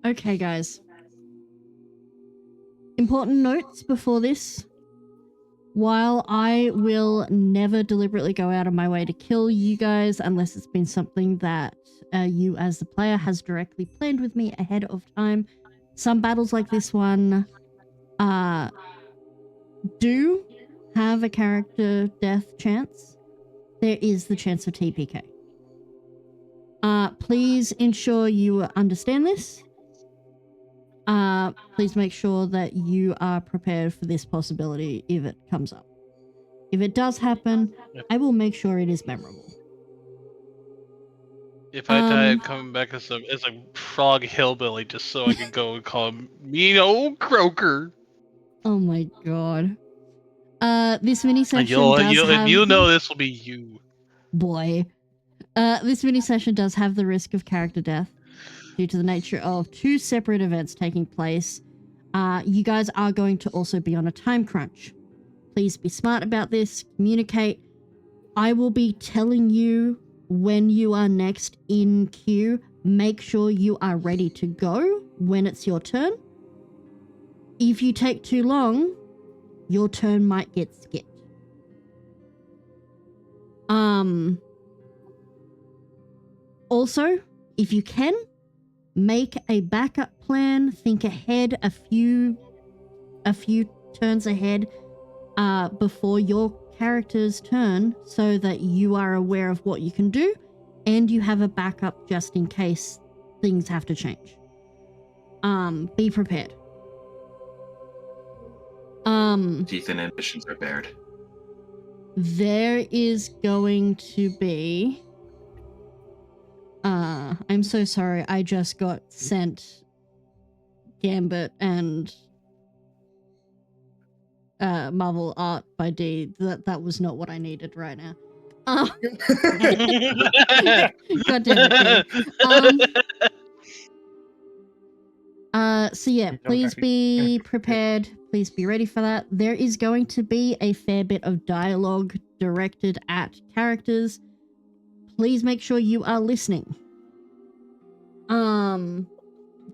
Okay, guys. Important notes before this. While I will never deliberately go out of my way to kill you guys unless it's been something that you as the player has directly planned with me ahead of time, some battles like this one do have a character death chance. There is the chance of TPK. Please ensure you understand this. Please make sure that you are prepared for this possibility if it comes up. If it does happen, I will make sure it is memorable. If I die, I'm coming back as a frog hillbilly just so I can go and call him mean old croaker. Oh my god. This mini session you'll know this will be you. Boy. This mini session does have the risk of character death due to the nature of two separate events taking place. You guys are going to also be on a time crunch. Please be smart about this. Communicate. I will be telling you when you are next in queue. Make sure you are ready to go when it's your turn. If you take too long, your turn might get skipped. Also, if you can, make a backup plan. Think ahead a few turns ahead before your character's turn so that you are aware of what you can do and you have a backup just in case things have to change. Be prepared. Teeth and ambitions are bared. There is going to be... I'm so sorry. I just got sent Gambit and Marvel art by D. That was not what I needed right now. God damn it. So yeah, please be prepared. Please be ready for that. There is going to be a fair bit of dialogue directed at characters. Please make sure you are listening.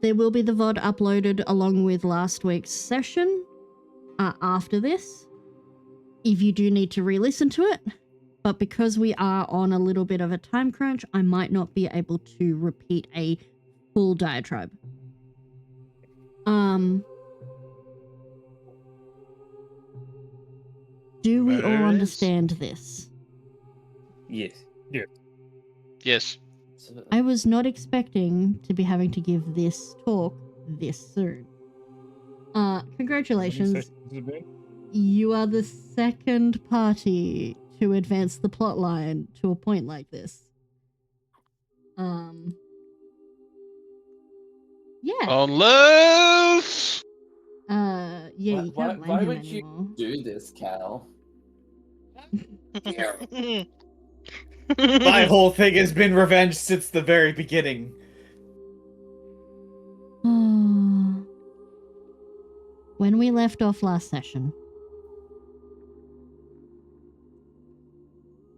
There will be the VOD uploaded along with last week's session after this, if you do need to re-listen to it. But because we are on a little bit of a time crunch, I might not be able to repeat a full diatribe. Do we all understand this? Yes. Yeah. Yes. I was not expecting to be having to give this talk this soon. Congratulations. You are the second party to advance the plotline to a point like this. Yeah. Unless... Yeah, you can't blame him would anymore. you do this, Cal? My whole thing has been revenge since the very beginning. When we left off last session,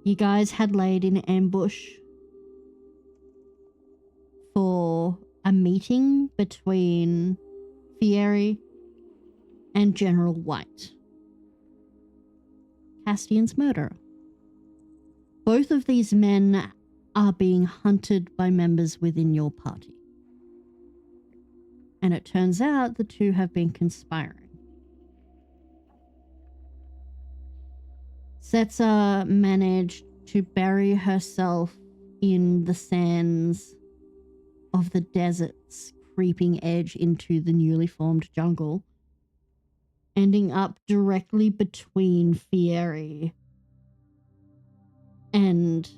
you guys had laid in ambush for a meeting between Fieri and General White, Castian's murderer. Both of these men are being hunted by members within your party. And it turns out the two have been conspiring. Setsa managed to bury herself in the sands of the desert's creeping edge into the newly formed jungle, ending up directly between Fieri and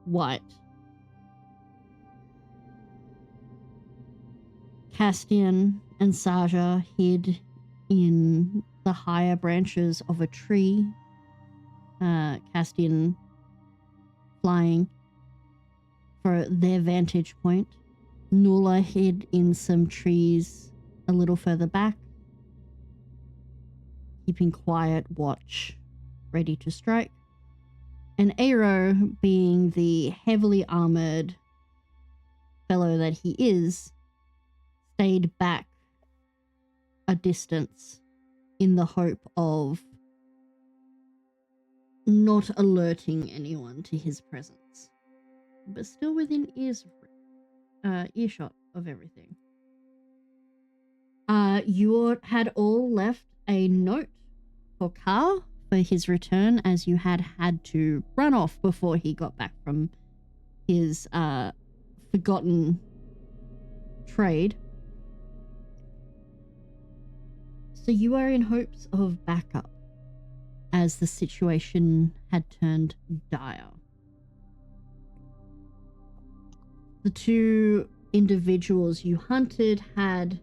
White. Castian and Saja hid in the higher branches of a tree, Castian flying for their vantage point. Nula hid in some trees a little further back, keeping quiet watch, ready to strike. And Aero, being the heavily armored fellow that he is, stayed back a distance in the hope of not alerting anyone to his presence, but still within earshot of everything. You had all left a note for Carl for his return, as you had to run off before he got back from his forgotten trade. So you are in hopes of backup, as the situation had turned dire. The two individuals you hunted had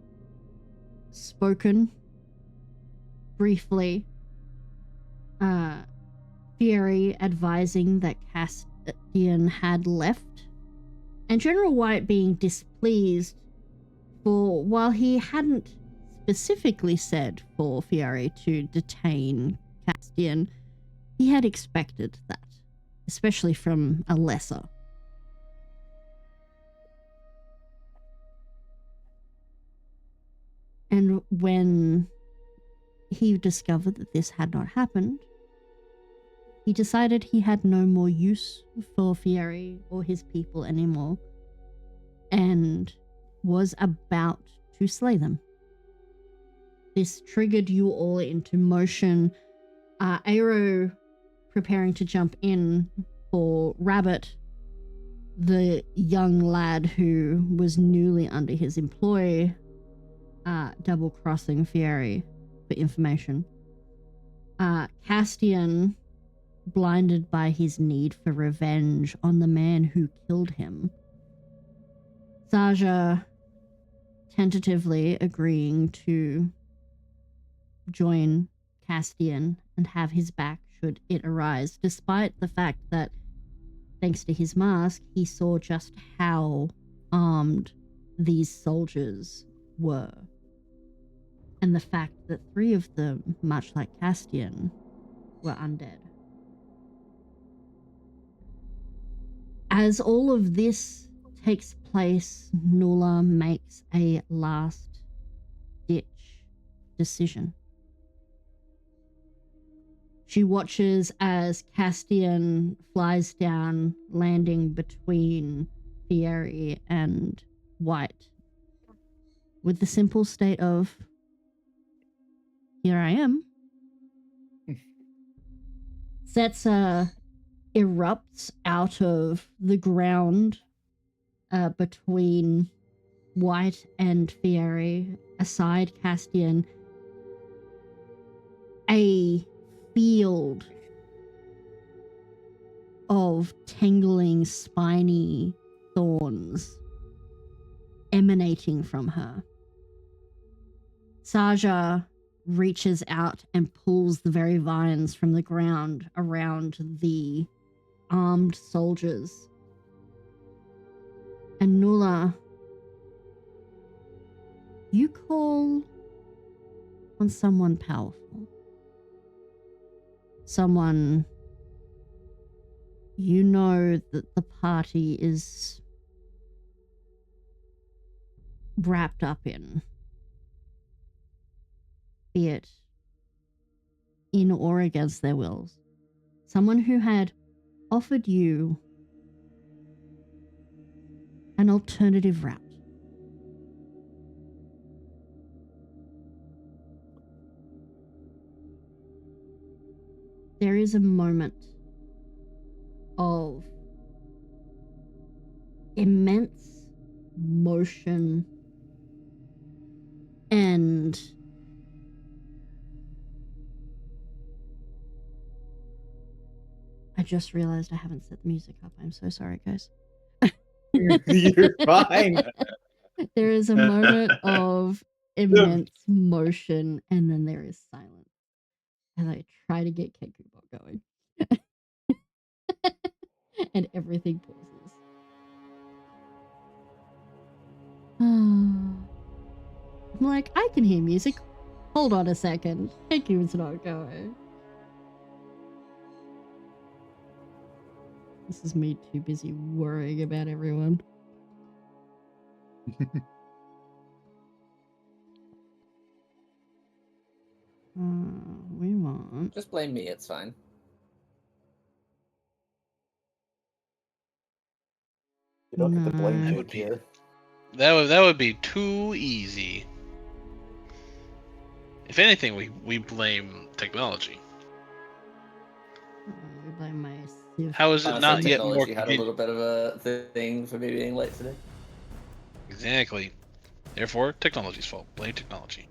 spoken briefly, Fieri advising that Castian had left, and General White being displeased for, while he hadn't specifically said for Fieri to detain Castian, he had expected that, especially from a lesser. And when he discovered that this had not happened, he decided he had no more use for Fieri or his people anymore, and was about to slay them. This triggered you all into motion. Aero preparing to jump in for Rabbit, the young lad who was newly under his employ, double-crossing Fieri for information. Castian, blinded by his need for revenge on the man who killed him. Saja tentatively agreeing to join Castian and have his back should it arise, despite the fact that, thanks to his mask, he saw just how armed these soldiers were. And the fact that 3 of them, much like Castian, were undead. As all of this takes place, Nula makes a last-ditch decision. She watches as Castian flies down, landing between Fieri and White, with the simple state of, here I am. Setsa erupts out of the ground between White and Fieri, aside Castian. A field of tangling, spiny thorns emanating from her. Saja reaches out and pulls the very vines from the ground around the armed soldiers. And Nula, you call on someone powerful. Someone you know that the party is wrapped up in, be it in or against their wills. Someone who had offered you an alternative route. There is a moment of immense motion and I just realized I haven't set the music up. I'm so sorry, guys. You're fine. There is a moment of immense motion and then there is silence. And I try to get Kekubot going. And everything pauses. I'm like, I can hear music. Hold on a second. Keku's not going. This is me too busy worrying about everyone. We want. Just blame me, it's fine. You don't get to blame No. Nick here. That would be too easy. If anything, we blame technology. We blame my Civ. How is it Honestly, not yet more technology had a convenient? little bit of a thing for me being late today. Exactly. Therefore, technology's fault. Blame technology.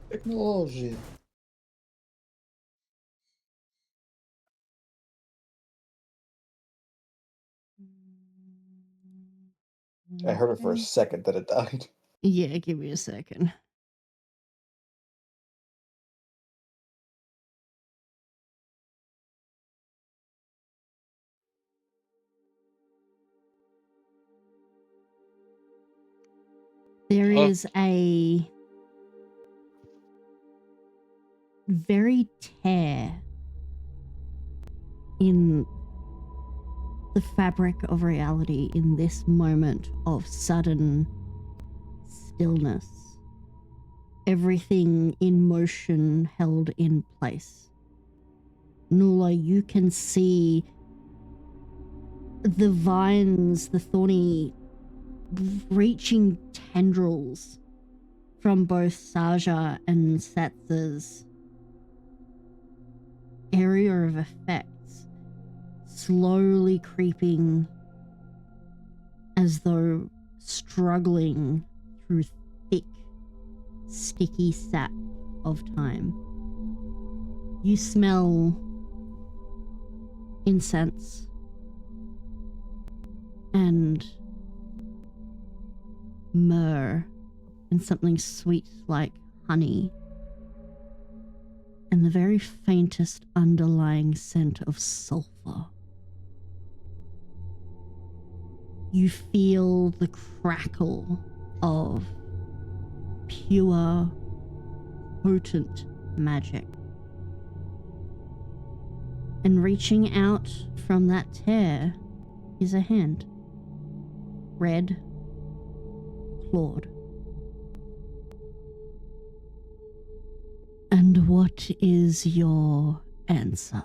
Technology. I heard it for a second that it died. Yeah, give me a second. There Oh. is a very tear in the fabric of reality in this moment of sudden stillness. Everything in motion held in place. Nula, you can see the vines, the thorny, reaching tendrils from both Saja and Satsa's area of effects, slowly creeping as though struggling through thick, sticky sap of time. You smell incense and myrrh and something sweet like honey and the very faintest underlying scent of sulfur. You feel the crackle of pure, potent magic. And reaching out from that tear is a hand. Red, clawed. And what is your answer?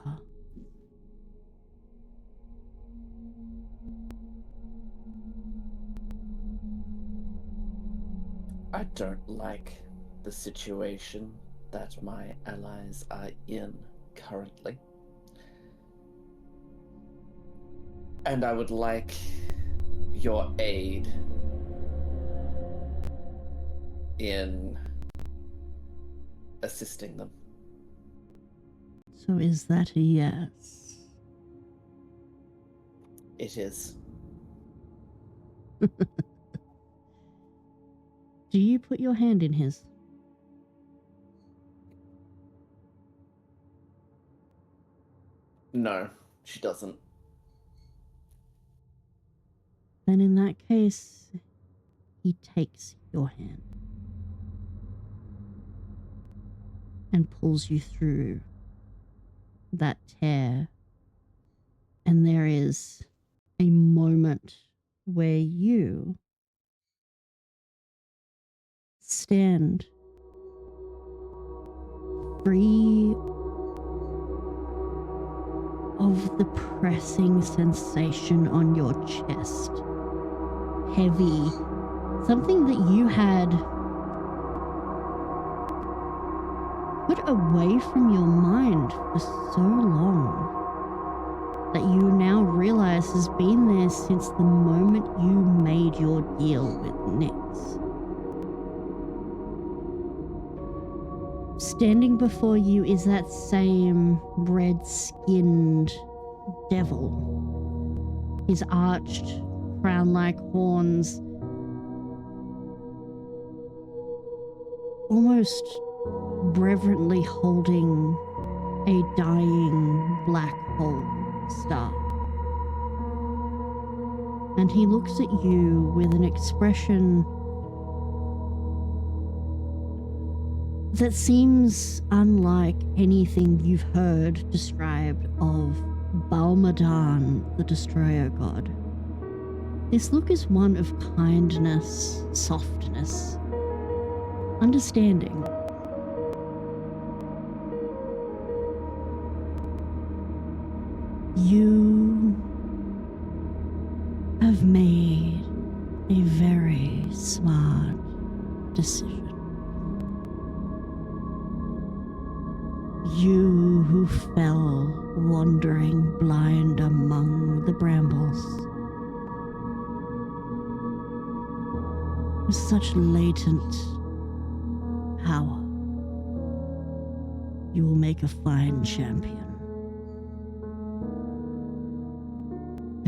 I don't like the situation that my allies are in currently. And I would like your aid in assisting them. So is that a yes? It is. Do you put your hand in his? No, she doesn't. Then in that case, he takes your hand and pulls you through that tear. And there is a moment where you stand free of the pressing sensation on your chest. Heavy. Something that you had put away from your mind for so long that you now realize has been there since the moment you made your deal with Nyx. Standing before you is that same red-skinned devil. His arched, crown-like horns almost reverently holding a dying black hole star. And he looks at you with an expression that seems unlike anything you've heard described of Balmadan, the Destroyer God. This look is one of kindness, softness, understanding. You have made a very smart decision. You who fell wandering blind among the brambles. With such latent power, you will make a fine champion.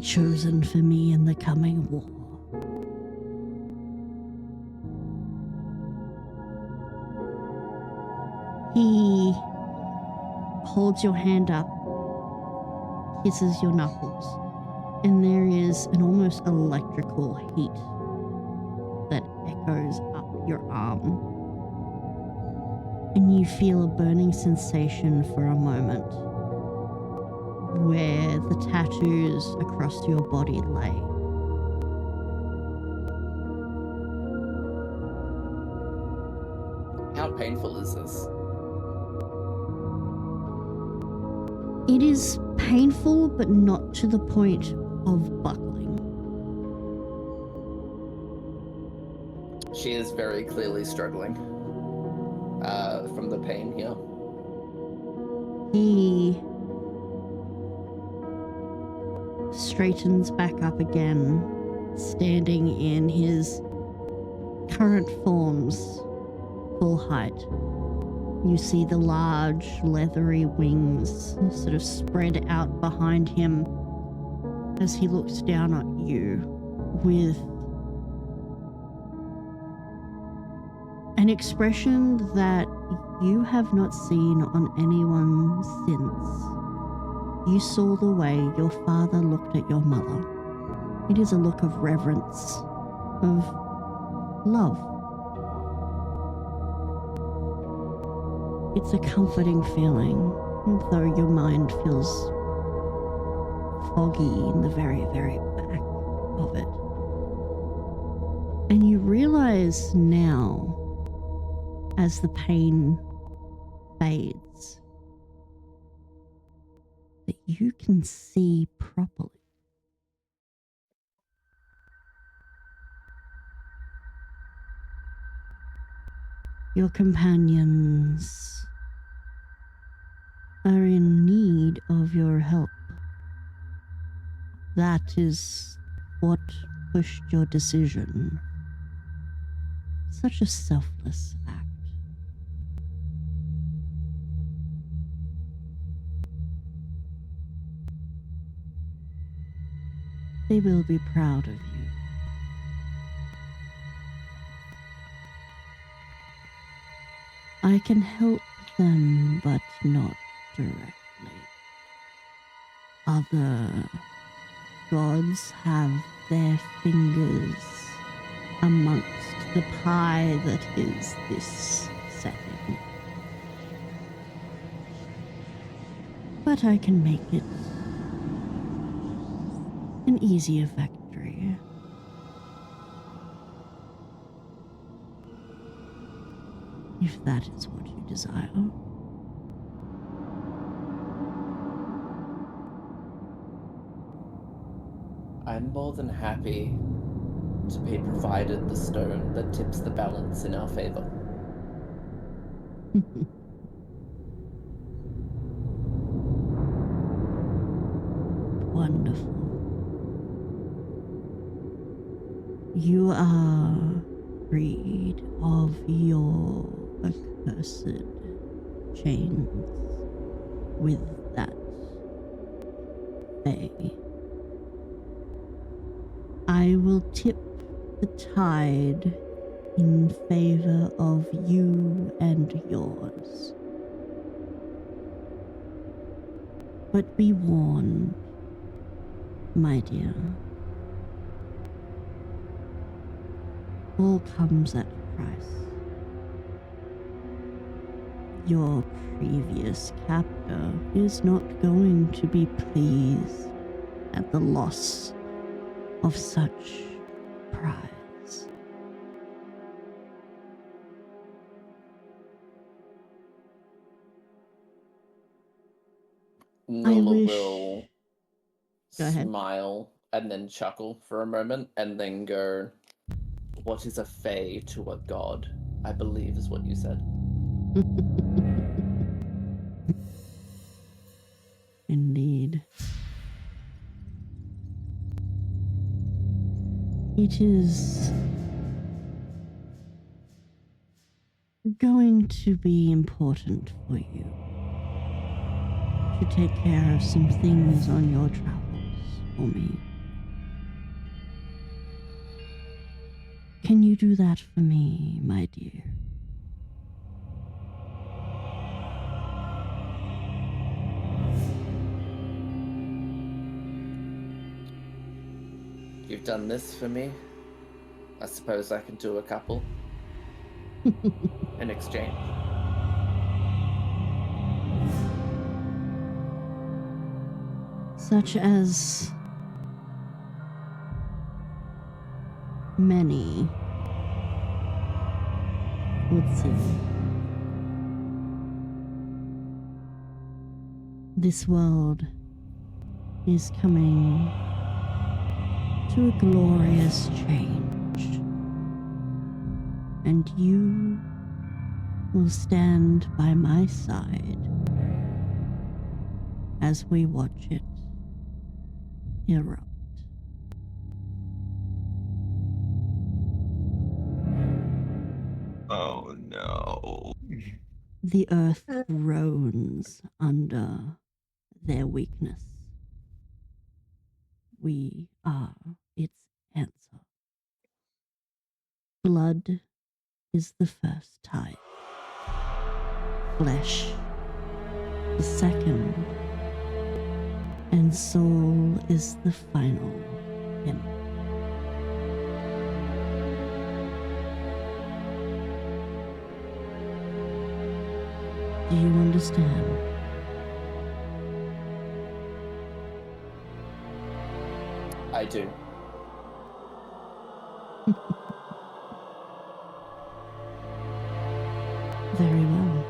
Chosen for me in the coming war. He holds your hand up, kisses your knuckles, and there is an almost electrical heat that echoes up your arm. And you feel a burning sensation for a moment, where the tattoos across your body lay. How painful is this? It is painful, but not to the point of buckling. She is very clearly struggling from the pain here. He straightens back up again, standing in his current form's full height. You see the large, leathery wings sort of spread out behind him as he looks down at you with an expression that you have not seen on anyone since you saw the way your father looked at your mother. It is a look of reverence, of love. It's a comforting feeling, though your mind feels foggy in the very, very back of it. And you realize now, as the pain fades, that you can see properly. Your companions are in need of your help. That is what pushed your decision. Such a selfless act. They will be proud of you. I can help them, but not directly. Other gods have their fingers amongst the pie that is this setting. But I can make it an easier victory. If that is what you desire. I'm more than happy to be provided the stone that tips the balance in our favor. Wonderful. You are freed of your accursed chains with that Fae. I will tip the tide in favor of you and yours. But be warned, my dear. All comes at a price. Your previous captor is not going to be pleased at the loss of such prize. Nula wish- will Go ahead. smile and then chuckle for a moment and then go, "What is a fae to a god?" I believe is what you said. Indeed. It is going to be important for you to take care of some things on your travels for me. Can you do that for me, my dear? You've done this for me. I suppose I can do a couple in exchange. Such as many would see. This world is coming to a glorious change, and you will stand by my side as we watch it erupt. Oh no. The earth groans under their weakness. We are its answer. Blood is the first tide. Flesh the second. And soul is the final hymn. Do you understand? I do. Very well.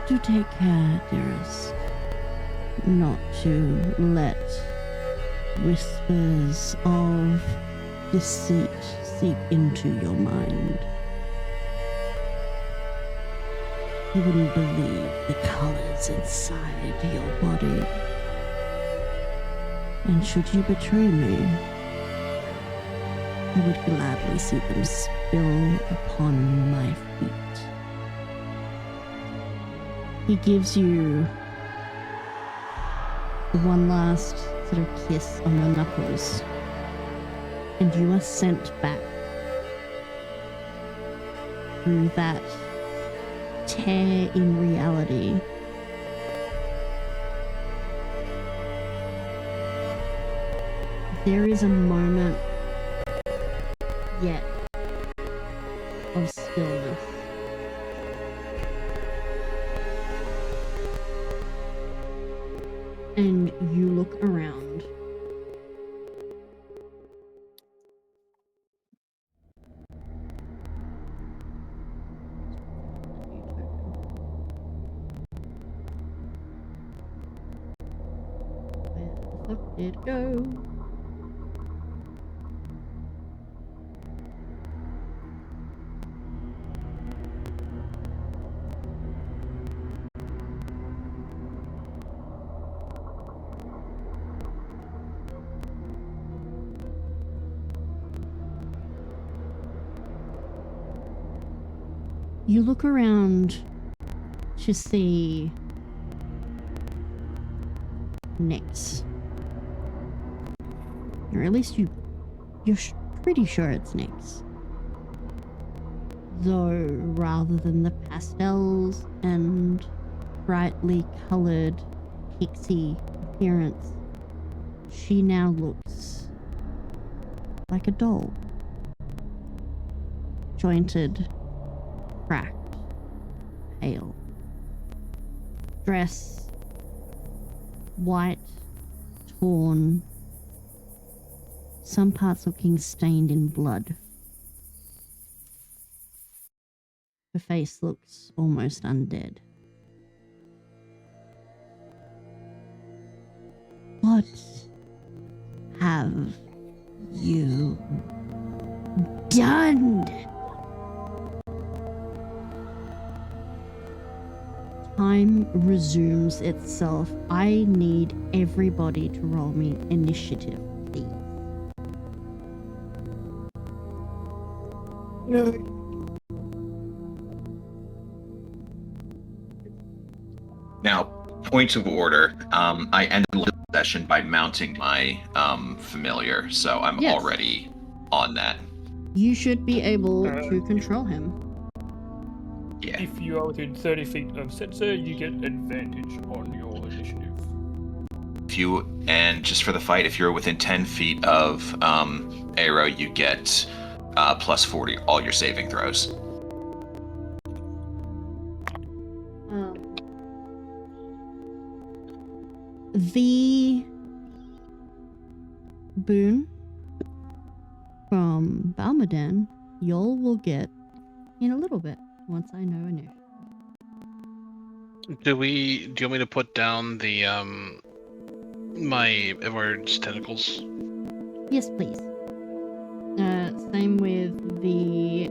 Do take care, dearest, not to let whispers of deceit seep into your mind. You wouldn't believe the colors inside your body. And should you betray me, I would gladly see them spill upon my feet. He gives you one last sort of kiss on the knuckles, and you are sent back through that tear in reality. There is a moment yet of stillness. And you look around. Where the fuck did it go? You look around to see Nyx. Or at least you're pretty sure it's Nyx. Though rather than the pastels and brightly colored pixie appearance, she now looks like a doll. Jointed, cracked, pale. Dress white, torn, some parts looking stained in blood. Her face looks almost undead. What have you done? Time resumes itself. I need everybody to roll me initiative, please. Now, point of order. I ended the session by mounting my familiar, so I'm Yes. already on that. You should be able to control him. Yeah. If you are within 30 feet of Setzer, you get advantage on your initiative. And just for the fight, if you're within 10 feet of Aero, you get plus 40 all your saving throws. The boon from Balmaden, y'all will get in a little bit once I know initiative. Do you want me to put down the my Edward's tentacles? Yes, please. Same with the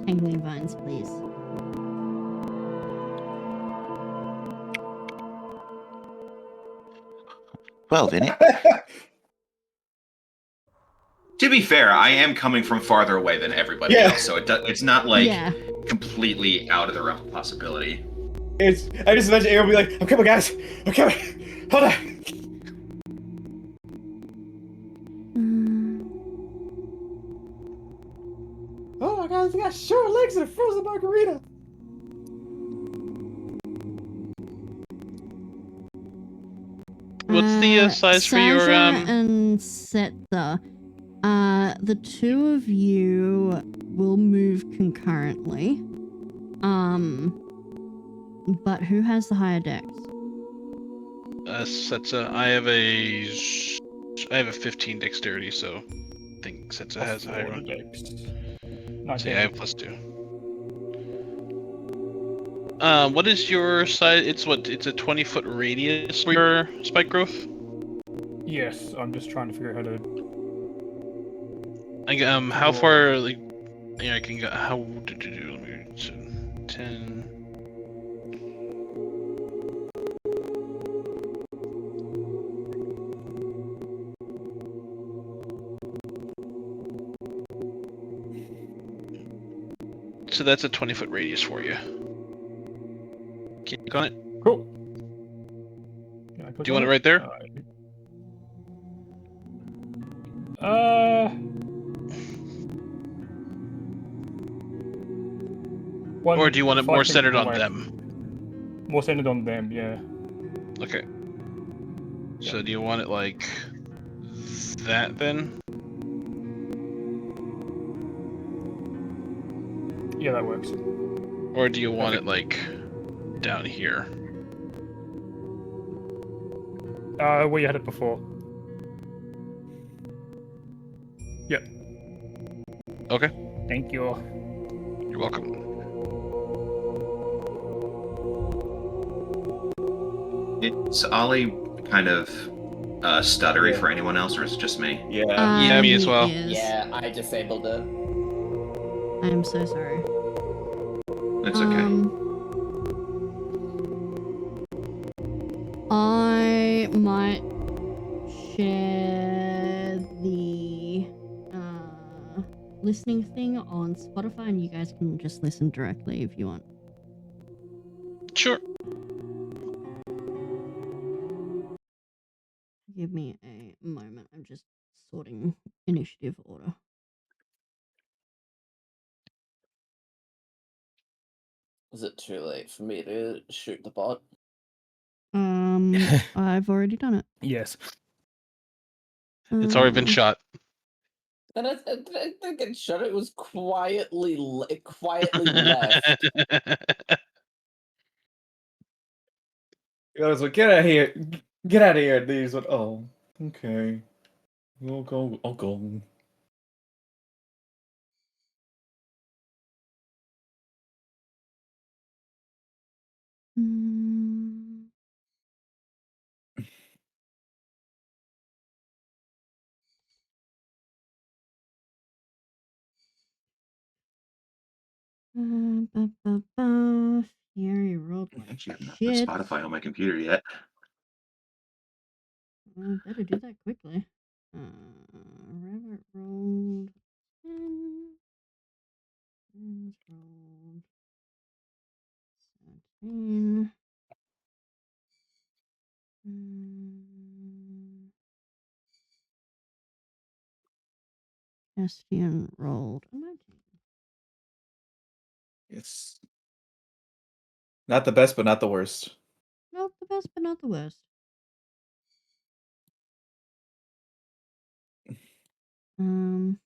tangling vines, please. Well, Vinny. To be fair, I am coming from farther away than everybody else, so it's not like completely out of the realm of possibility. I just imagine Aaron be like, I'm coming, guys. I'm coming. Hold on. Oh my god, he got short legs and a frozen margarita. What's the size for your Sasha and Setha, the two of you will move concurrently. But who has the higher dex? Setsa? I have a 15 dexterity, so I think Setsa has a higher one. So yeah, I have +2. What is your size? It's a 20-foot radius for your spike growth? Yes, I'm just trying to figure out how to... How far, like, yeah, I can go, how did you do, let me, so, 10... So that's a 20-foot radius for you. Click on it. Cool. Do you want it right there? Or do you want it more centered on them? More centered on them, yeah. Okay. So do you want it like that then? Yeah, that works. Or do you want it like down here? Where you had it before. Yep. Okay. Thank you. You're welcome. Is Ollie kind of stuttery for anyone else, or is it just me? Yeah, me as well. Yeah, I disabled it. I am so sorry. It's okay. I might share the listening thing on Spotify, and you guys can just listen directly if you want. Sure. Give me a moment. I'm just sorting initiative order. Is it too late for me to shoot the bot? I've already done it. Yes. It's already been shot. And I think it shot. It was quietly left. I was like, get out of here. Get out of here. And he's like, oh, okay. I'll go. Mm. Fury rolled like Actually, I have not put shit. Spotify on my computer yet. Better do that quickly. Rabbit rolled 10. Friends rolled 17. Estian rolled a 19. It's not the best, but not the worst. Not the best, but not the worst. Um,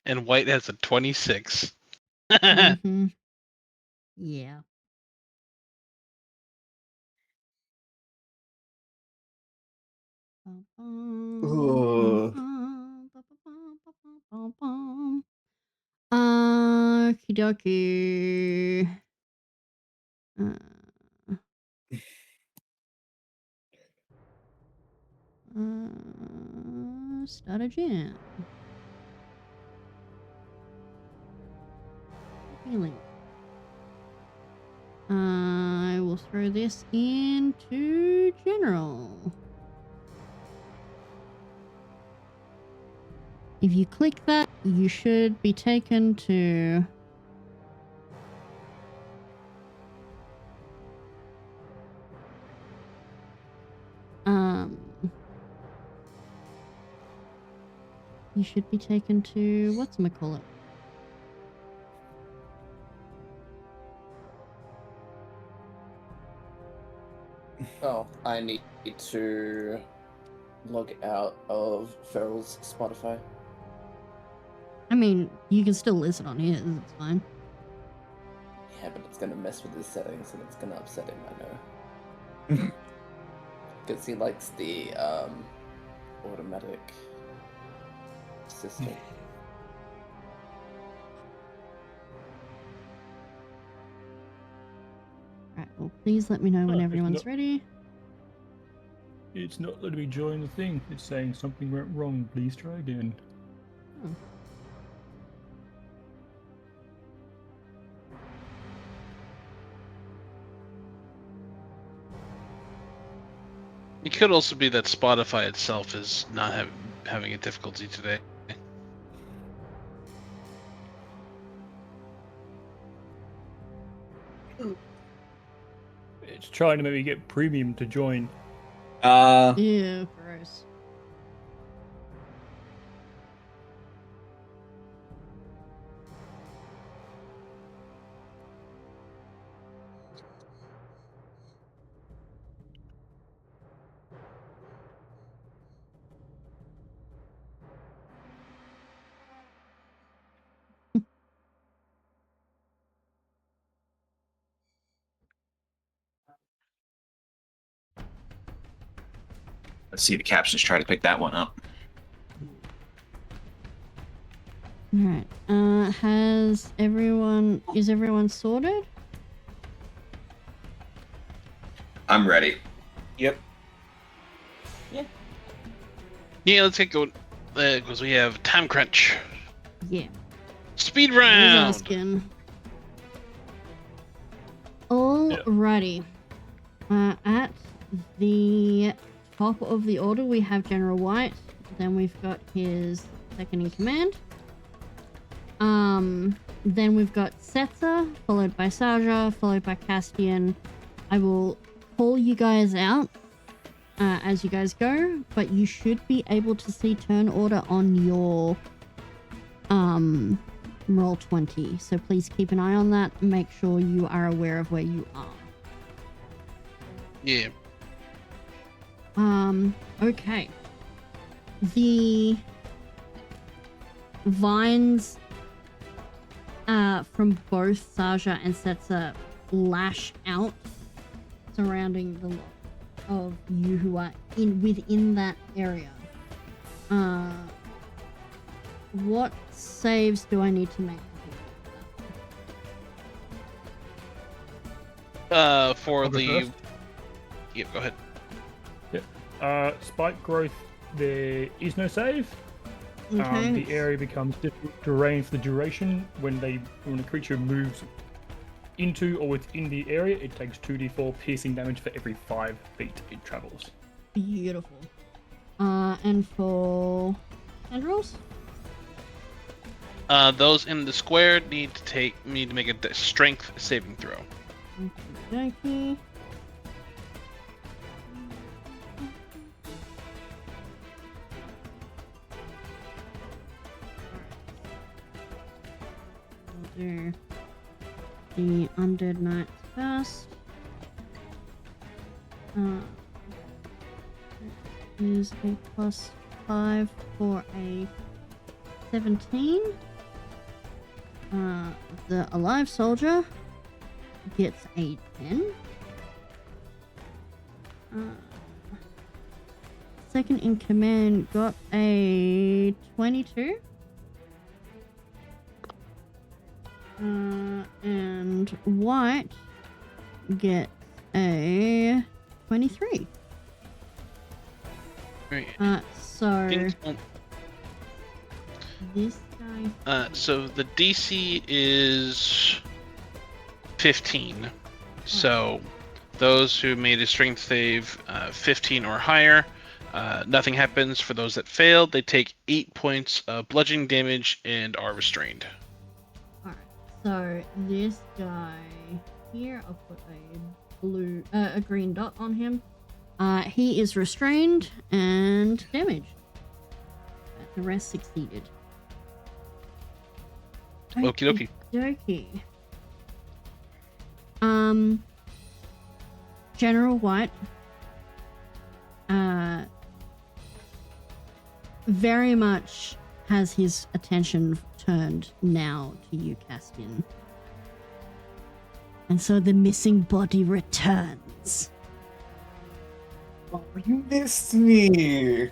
And White has a 26. mm-hmm. Yeah. Ugh. Kidoki. Start again. Healing. I will throw this into general. If you click that, you should be taken to you should be taken to whatchamacallit. Oh, I need to log out of Feral's Spotify. I mean, you can still listen on his, it's fine. Yeah, but it's gonna mess with his settings and it's gonna upset him, I know. Because he likes the automatic system. Alright, well please let me know when Oh, everyone's it's not- ready. It's not letting me join the thing. It's saying something went wrong. Please try again. Oh. It could also be that Spotify itself is not having a difficulty today. It's trying to maybe get premium to join. Ew, gross. Let's see the captions. Try to pick that one up. Alright. Is everyone sorted? I'm ready. Yep. Yeah, let's get going. Because we have time crunch. Yeah. Speed I was round. asking. Alrighty. At the top of the order, we have General White. Then we've got his second in command. Then we've got Setzer, followed by Saja, followed by Castian. I will call you guys out as you guys go, but you should be able to see turn order on your roll 20. So please keep an eye on that and make sure you are aware of where you are. Yeah. Okay. The vines from both Saja and Setzer lash out, surrounding the lot of you who are within that area. What saves do I need to make? For I'll go the. first. Yep, go ahead. Spike growth, there is no save. Okay. The area becomes difficult terrain for the duration. When a creature moves into or within the area, it takes 2d4 piercing damage for every 5 feet it travels. Beautiful. And for tendrils? Those in the square need to make a strength saving throw. Okay. We'll do the undead knight first. Is a +5 for a 17. The alive soldier gets a 10. Second in command got a 22. And white gets a 23. Right. So Things won't- this guy. So the DC is 15. So those who made a strength save 15 or higher, nothing happens. For those that failed, they take 8 points of bludgeoning damage and are restrained. Alright, so this guy here, I'll put a green dot on him. He is restrained and damaged. But the rest succeeded. Okie dokie. General White, very much has his attention turned now to you, Caspian. And so the missing body returns. Oh, you missed me.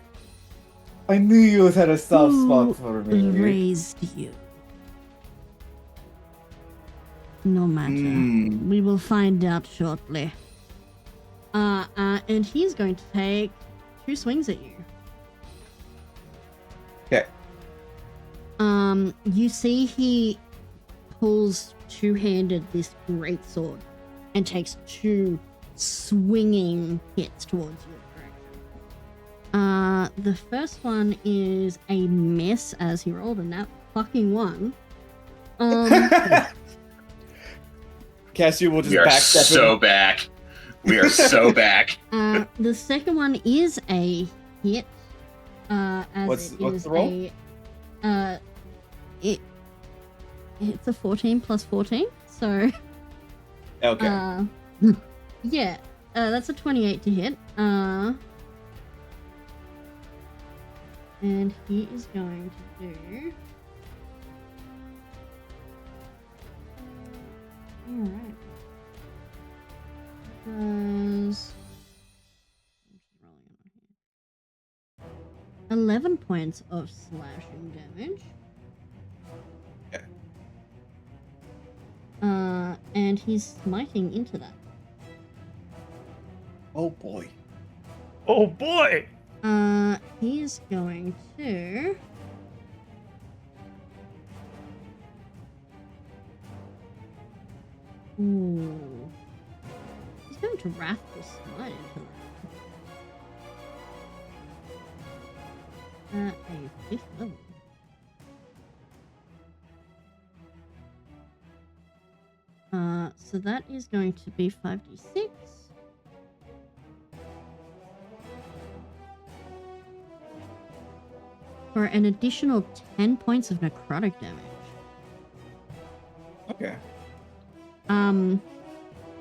I knew you had a soft spot for me. Who raised you? No matter. We will find out shortly. And he's going to take 2 swings at you. Okay. You see he pulls two-handed this great sword and takes 2 swinging hits towards your direction. The first one is a miss as he rolled a nat fucking 1. Cassie will just We are backstep so him. back. We are so back. The second one is a hit. As What's it the is roll? It's a 14 plus 14, so Okay. yeah, that's a 28 to hit. And he is going to do. All right. Because 11 points of slashing damage. Okay. And he's smiting into that. Oh boy. Oh boy! He's going to. Ooh. He's going to Wrathful Smite into that. At a 5th level. So that is going to be 5d6. For an additional 10 points of necrotic damage. Okay.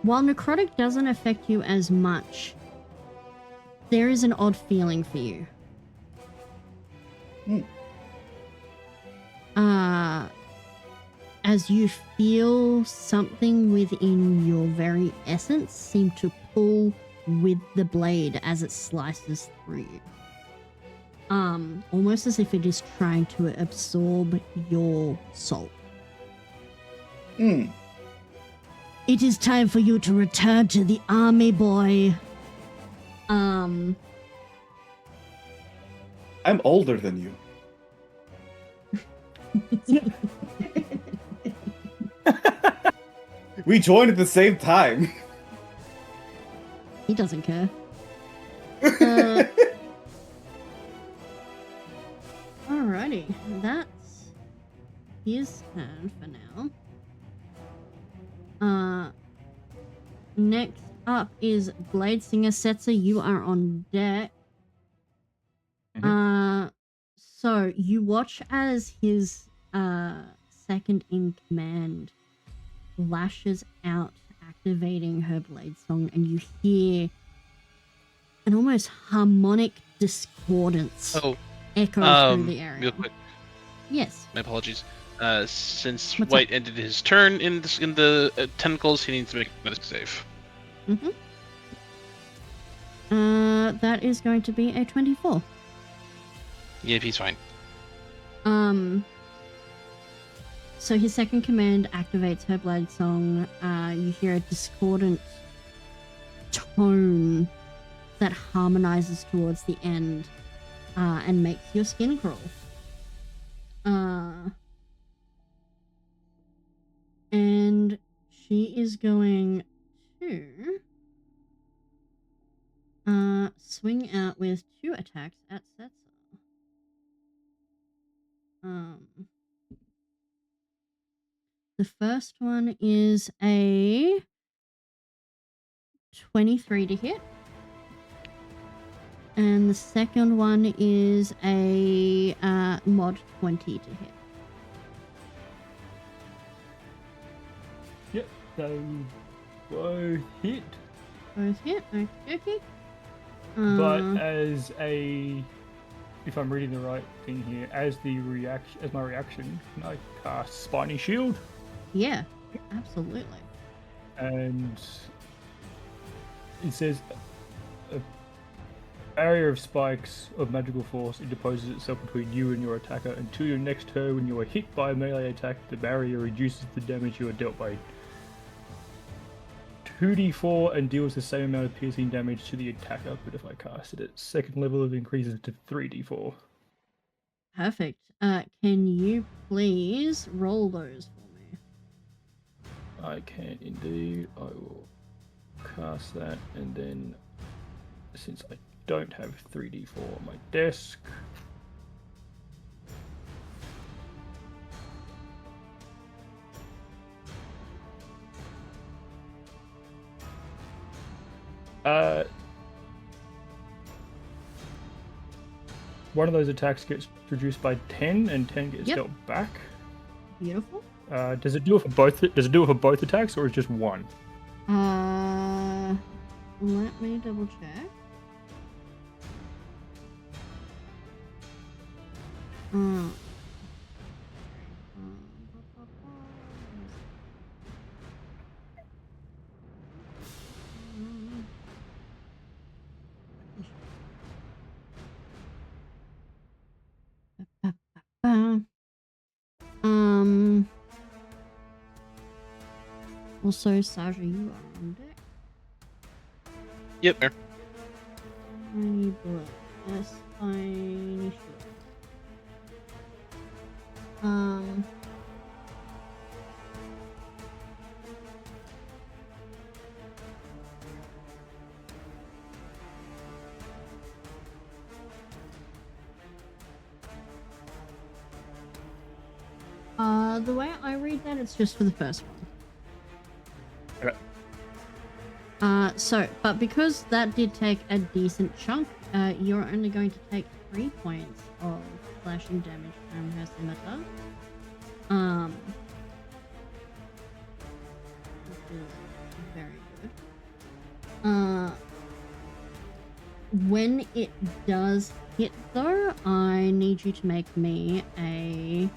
While necrotic doesn't affect you as much, there is an odd feeling for you. As you feel something within your very essence seem to pull with the blade as it slices through you. Almost as if it is trying to absorb your soul. It is time for you to return to the army, boy. I'm older than you. We joined at the same time. He doesn't care. Alrighty, that's his turn for now. Next up is Blade Singer Setzer. You are on deck. So you watch as his second in command lashes out, activating her blade song, and you hear an almost harmonic discordance echo through the area. Real quick, Yes. my apologies. Since What's White ended his turn in the tentacles, he needs to make a medicine save. That is going to be a 24. Yep, he's fine. So his second command activates her blade song. You hear a discordant tone that harmonizes towards the end and makes your skin crawl. And she is going to swing out with 2 attacks at Setzer. The first one is a 23 to hit. And the second one is a mod 20 to hit. Yep, they both hit. Both hit, okay. But as a, if I'm reading the right thing here, as my reaction, can I cast Spiny Shield? Yeah, absolutely. And it says a barrier of spikes of magical force interposes itself between you and your attacker until your next turn. When you are hit by a melee attack, the barrier reduces the damage you are dealt by 2d4 and deals the same amount of piercing damage to the attacker, but if I cast it at second level, it increases to 3d4. Perfect. Can you please roll those for me? I can indeed. I will cast that, and then since I don't have 3d4 on my desk, one of those attacks gets reduced by 10, and 10 gets dealt back. Beautiful. Does it do it for both? Does it do it for both attacks, or is it just one? Let me double check. Also, Saja, you are on deck. Yep. There. Tiny bullet. Yes, tiny shield. The way I read that, it's just for the first one. Okay. But because that did take a decent chunk, you're only going to take 3 points of slashing damage from her scimitar. Which is very good. When it does hit, though, I need you to make me a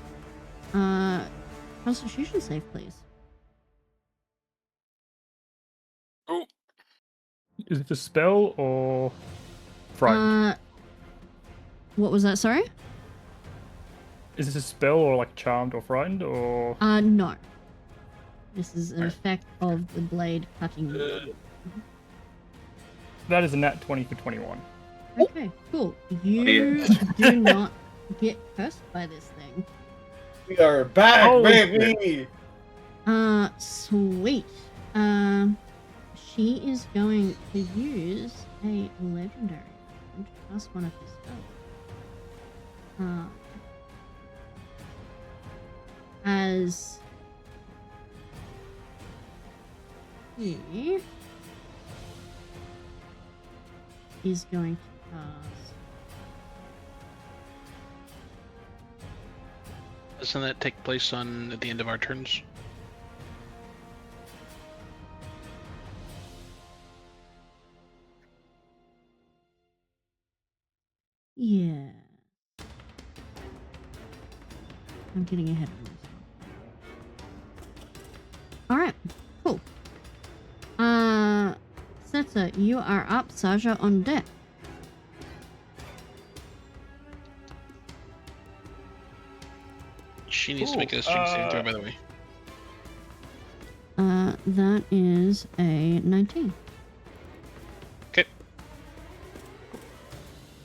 Constitution save, please. Oh. Is it a spell or frightened? What was that? Sorry. Is this a spell or like charmed or frightened or? No. This is an effect of the blade cutting you. That is a nat 20 for 21. Okay, cool. You do not get cursed by this thing. We are back, Holy baby! Sweet. She is going to use a legendary to cast one of his spells. As he is going to cast. Doesn't that take place at the end of our turns? Yeah. I'm getting ahead of myself. Alright, cool. Setzer, you are up. Saja on deck. She needs to make a strength saving throw, by the way. That is a 19. Okay.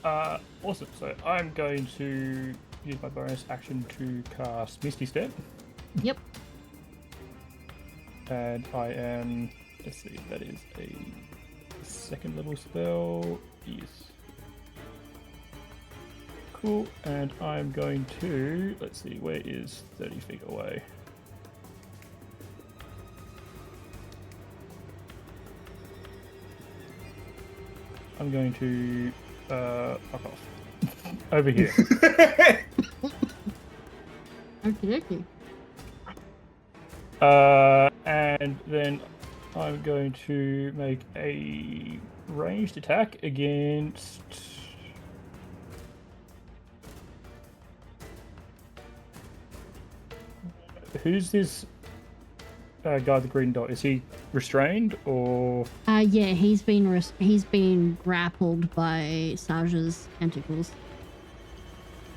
Awesome. So I'm going to use my bonus action to cast Misty Step. Yep. And I am, let's see, that is a second level spell. Yes. Cool. And I'm going to, let's see, where is 30 feet away? I'm going to, fuck off. Over here. Okay. And then I'm going to make a ranged attack against. Who's this guy with the green dot? Is he restrained or? Yeah, he's been grappled by Saja's tentacles.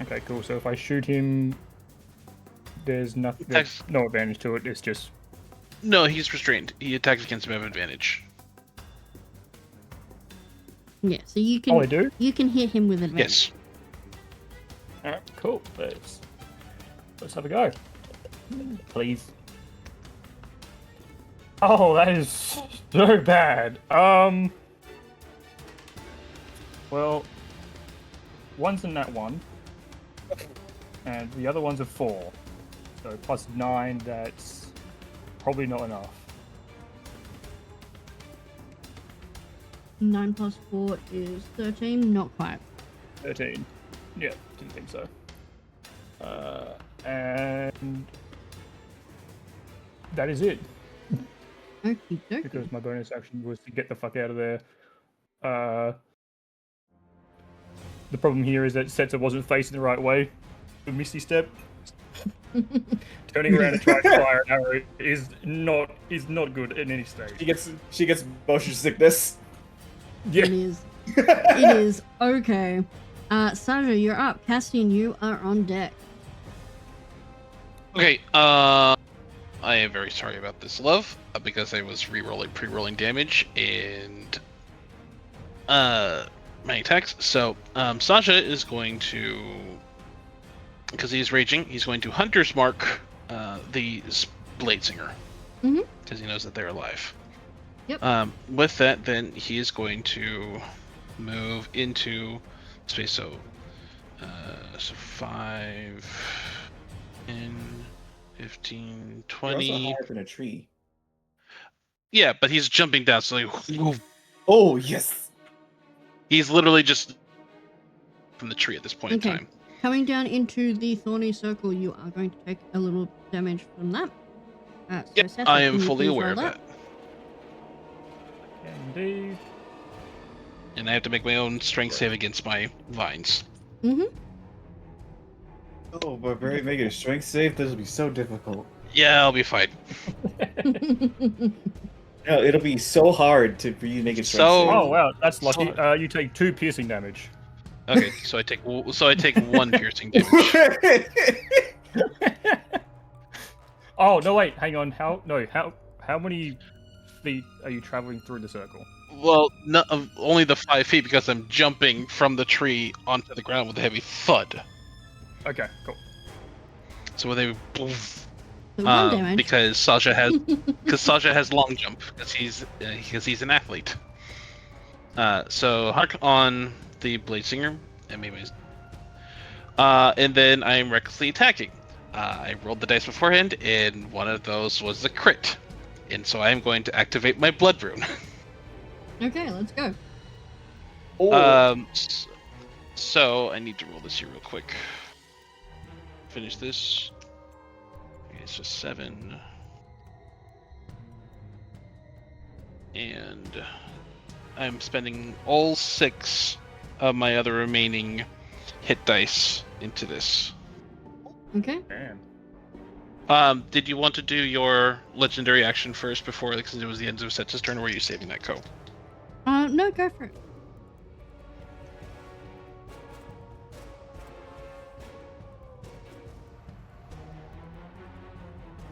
Okay, cool. So if I shoot him, there's nothing. There's no advantage to it. It's just. No, he's restrained. He attacks against him of advantage. Yeah, so you can. Oh, I do? You can hit him with advantage. Yes. Alright, cool. Let's have a go. Please. Oh, that is so bad. Well, one's a nat 1, and the other one's a 4. So plus 9, that's probably not enough. 9 plus 4 is 13. Not quite. 13. Yeah, didn't think so. And that is it. Okie dokie. Because my bonus action was to get the fuck out of there. The problem here is that Setzer wasn't facing the right way. The Misty Step. Turning around and trying to fire an arrow is not good in any stage. She gets motion sickness. Yeah. It is. It is. Okay. Saja, you're up. Castian, you are on deck. Okay, I am very sorry about this, love, because I was pre-rolling damage and my attacks. So, Sasha is going to, because he's raging, he's going to Hunter's Mark the Blade Singer, because he knows that they're alive. Yep. With that, then he is going to move into space. So 5, 10, 15, 20. You're also higher than a tree. Yeah, but he's jumping down, so Oh yes. he's literally just from the tree at this point in time. Coming down into the thorny circle, you are going to take a little damage from that. Yep, Setzer, I am can you fully please aware roll of that. Indeed. And I have to make my own strength save against my vines. Oh, but Barry making a strength save, this will be so difficult. Yeah, I'll be fine. No, it'll be so hard for you to make a strength So- save. Oh wow, that's lucky. You take 2 piercing damage. Okay, so I take 1 piercing damage. Oh no! Wait, hang on. How many feet are you traveling through the circle? Well, no, only the 5 feet because I'm jumping from the tree onto the ground with a heavy thud. Okay, cool. So when they So one damage. because Sasha has long jump because he's an athlete. So hark on the blade singer, anyways. And then I'm recklessly attacking. I rolled the dice beforehand, and one of those was a crit, and so I'm going to activate my blood rune. Okay, let's go. So I need to roll this here real quick. Finish this. Okay, so 7. And I'm spending all 6 of my other remaining hit dice into this. Okay. Man. Did you want to do your legendary action first before, because it was the end of Set's turn, or were you saving that co? No, go for it.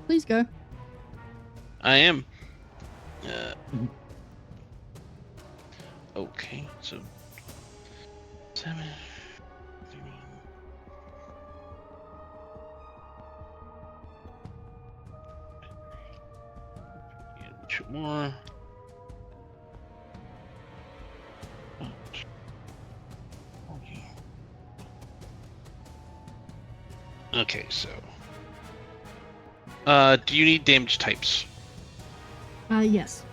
Please go. I am. Okay, so 7. 2 more. Okay, so. Do you need damage types? Yes.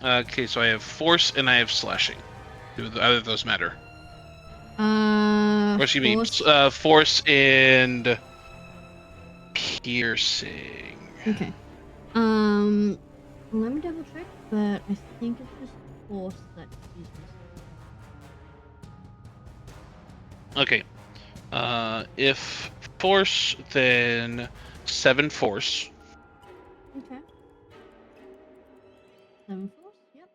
Okay, so I have force and I have slashing. Do either of those matter? Or excuse Force. me, force and piercing. Okay. Let me double check, but I think it's just force that is missing. Okay. If force, then 7 force. Okay. 7 force. Yep.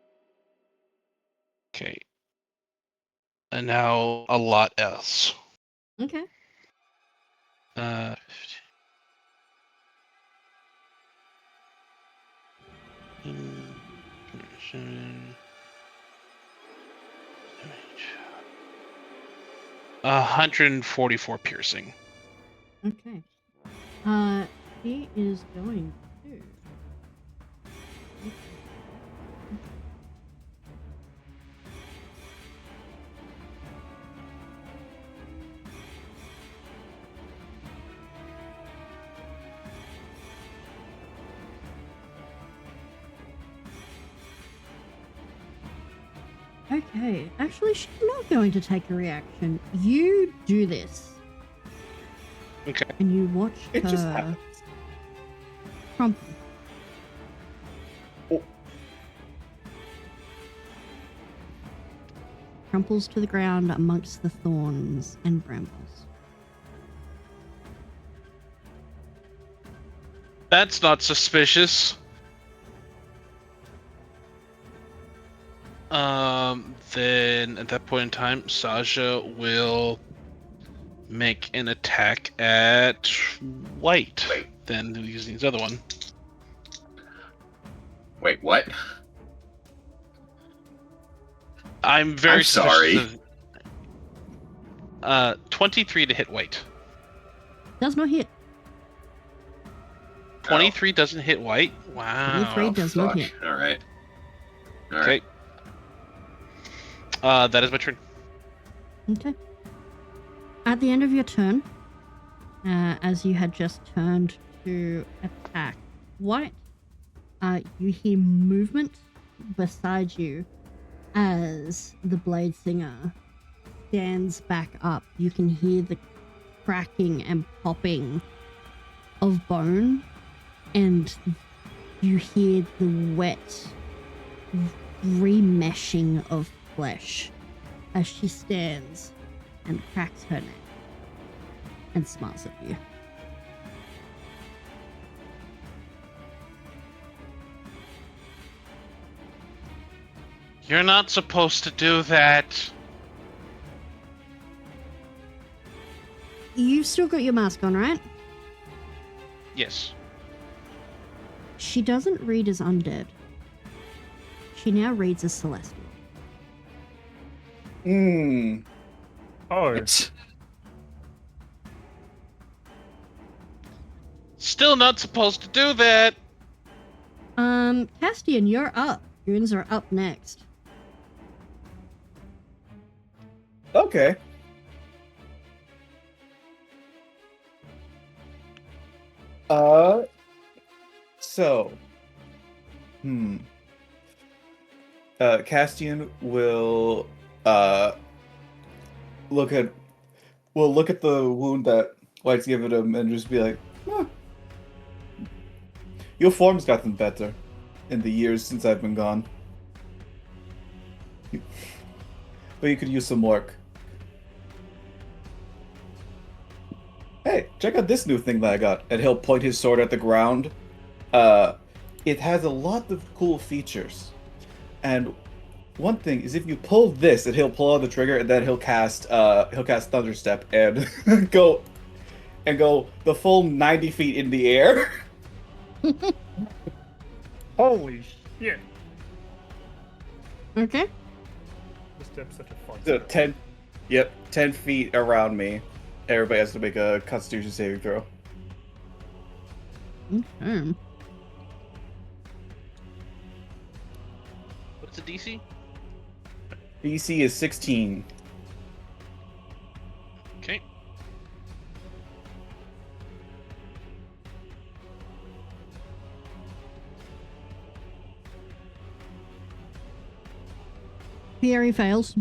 Okay. And now a lot else. Okay. Uh. 144 piercing. Okay. He is going to. Okay, actually, she's not going to take a reaction. You do this. Okay. And you watch It just her happens. crumple. Oh. Crumples to the ground amongst the thorns and brambles. That's not suspicious. Then at that point in time, Sasha will make an attack at White. Then using his other one. Wait, what? I'm very I'm sorry. suspicious of 23 to hit White. Does not hit. 23 doesn't hit White. Wow. 23 does not fuck. hit. All right. All Okay. right. That is my turn. Okay. At the end of your turn, as you had just turned to attack White, you hear movement beside you as the Blade Singer stands back up. You can hear the cracking and popping of bone, and you hear the wet remeshing of flesh as she stands and cracks her neck and smiles at you. You're not supposed to do that. You've still got your mask on, right? Yes. She doesn't read as undead. She now reads as celestial. Oh, It's Still not supposed to do that. Castian, you're up. Goons are up next. Okay. So, Castian will look at the wound that White's given him and just be like, huh. Your form's gotten better in the years since I've been gone. But you could use some work. Hey, check out this new thing that I got. And he'll point his sword at the ground. It has a lot of cool features. And one thing is if you pull this, and he'll pull out the trigger, and then he'll cast Thunderstep and go the full 90 feet in the air. holy shit! Okay. This step's such a fun. So step. 10 feet around me. Everybody has to make a Constitution saving throw. Okay. What's the DC? DC is 16. Okay. Pierre fails.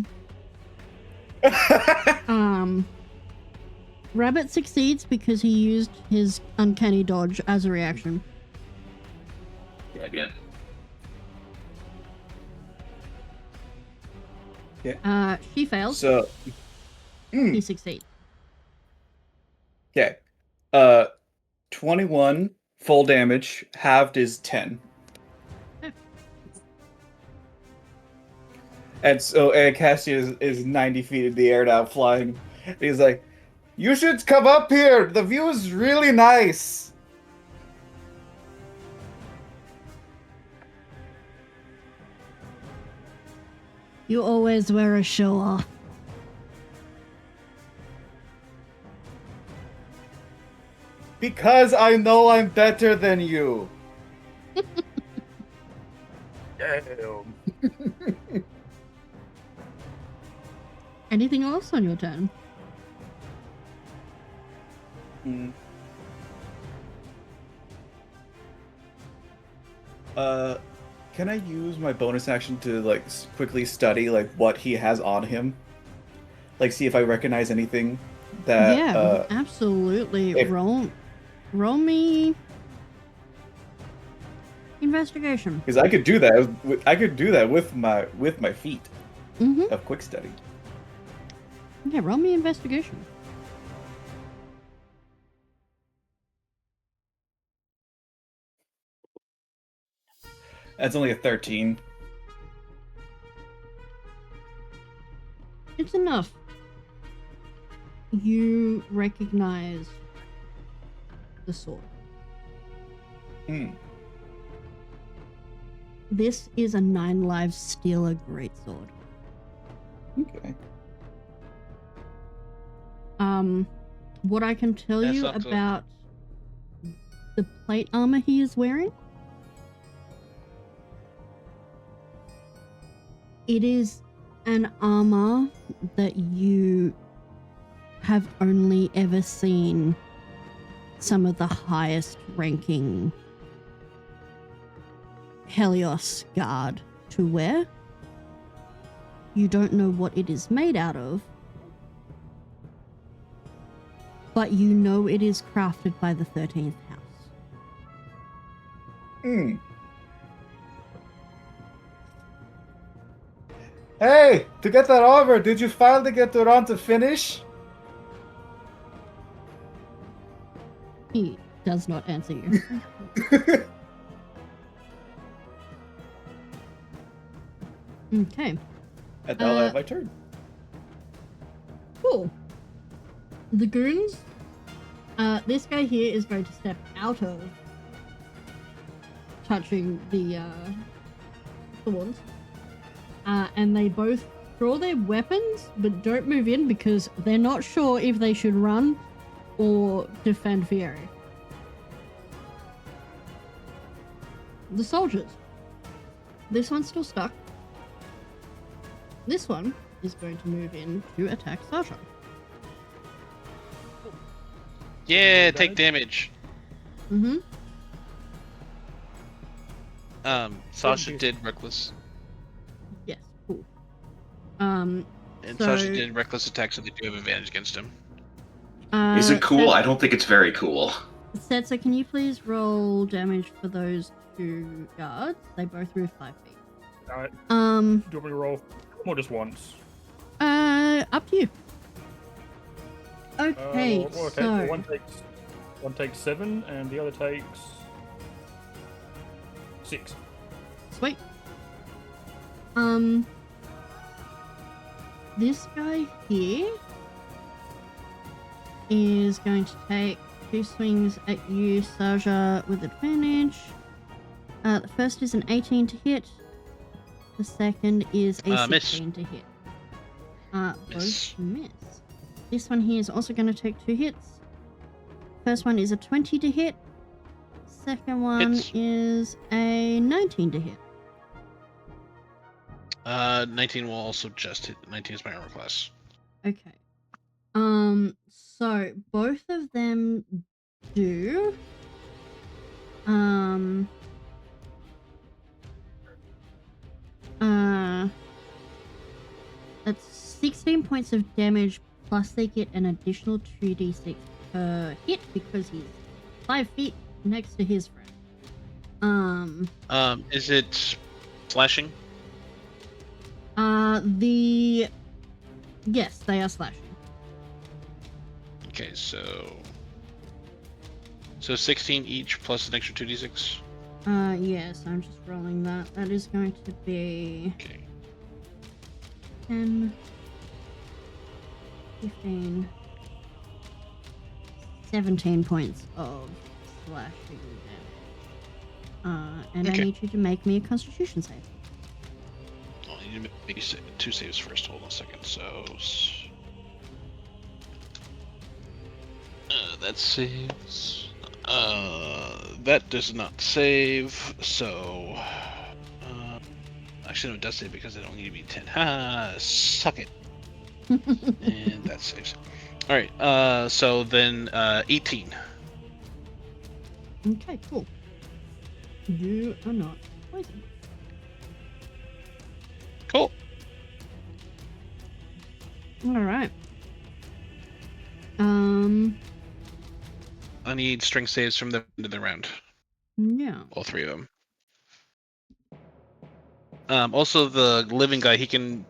Rabbit succeeds because he used his uncanny dodge as a reaction. yeah, again. She fails. So, He succeeds. okay. 21 full damage, halved is 10. Okay. And so Cassius is 90 feet in the air now, flying. And he's like, you should come up here. The view is really nice. You always wear a show off. Because I know I'm better than you. Damn. Anything else on your turn? Can I use my bonus action to like quickly study like what he has on him? Like see if I recognize anything that Yeah, absolutely. if- Roll me investigation. because I could do that. I could do that with my feat Mm-hmm. of quick study. Yeah, roll me investigation. That's only a 13. It's enough. You recognize the sword. This is a 9 lives Steeler greatsword. Okay. What I can tell That's you not good. about the plate armor he is wearing, it is an armor that you have only ever seen some of the highest ranking Helios guard to wear. You don't know what it is made out of, but you know it is crafted by the 13th house. Hey, to get that armor, did you finally get around to finish? He does not answer you. Okay, And now I have my turn. cool. The goons This guy here is going to step out of touching the thorns. And they both draw their weapons, but don't move in because they're not sure if they should run or defend Fieri. The soldiers. This one's still stuck. This one is going to move in to attack Sasha. Yeah, take damage. Mm-hmm. Sasha did reckless, Yes, cool. and So- Sasha did reckless attack, so they do have advantage against him. Is it cool? I don't think it's very cool. Setsa, can you please roll damage for those two guards? They both move 5 feet. Alright, Um, do you want me to roll? Or just once? up to you. Okay, Okay, so one takes 7, and the other takes 6. sweet. This guy here is going to take 2 swings at you, Saja, with advantage. The first is an 18 to hit. The second is a Miss. 16 to hit. Miss. Both miss. This one here is also going to take 2 hits. First one is a 20 to hit. Second one Hits. is a 19 to hit. 19 will also just hit. 19 is my armor class. Okay. So both of them do. That's 16 points of damage, plus they get an additional 2d6 per hit because he's 5 feet next to his friend. Is it slashing? Yes, they are slashing. Okay, so 16 each plus an extra 2d6. Yes, I'm just rolling that. That is going to be Okay. 10, 15, 17 points of slashing damage. And Okay. I need you to make me a Constitution save. Well, I need to make 2 saves first. Hold on a second. So that saves. That does not save. So actually, no, it does save because it only need to be 10. Ha! Suck it. And that saves. All right. So then 18. Okay, cool. You are not poisoned. Cool. All right. I need strength saves from the end of the round. Yeah. All 3 of them. Also, the living guy, he can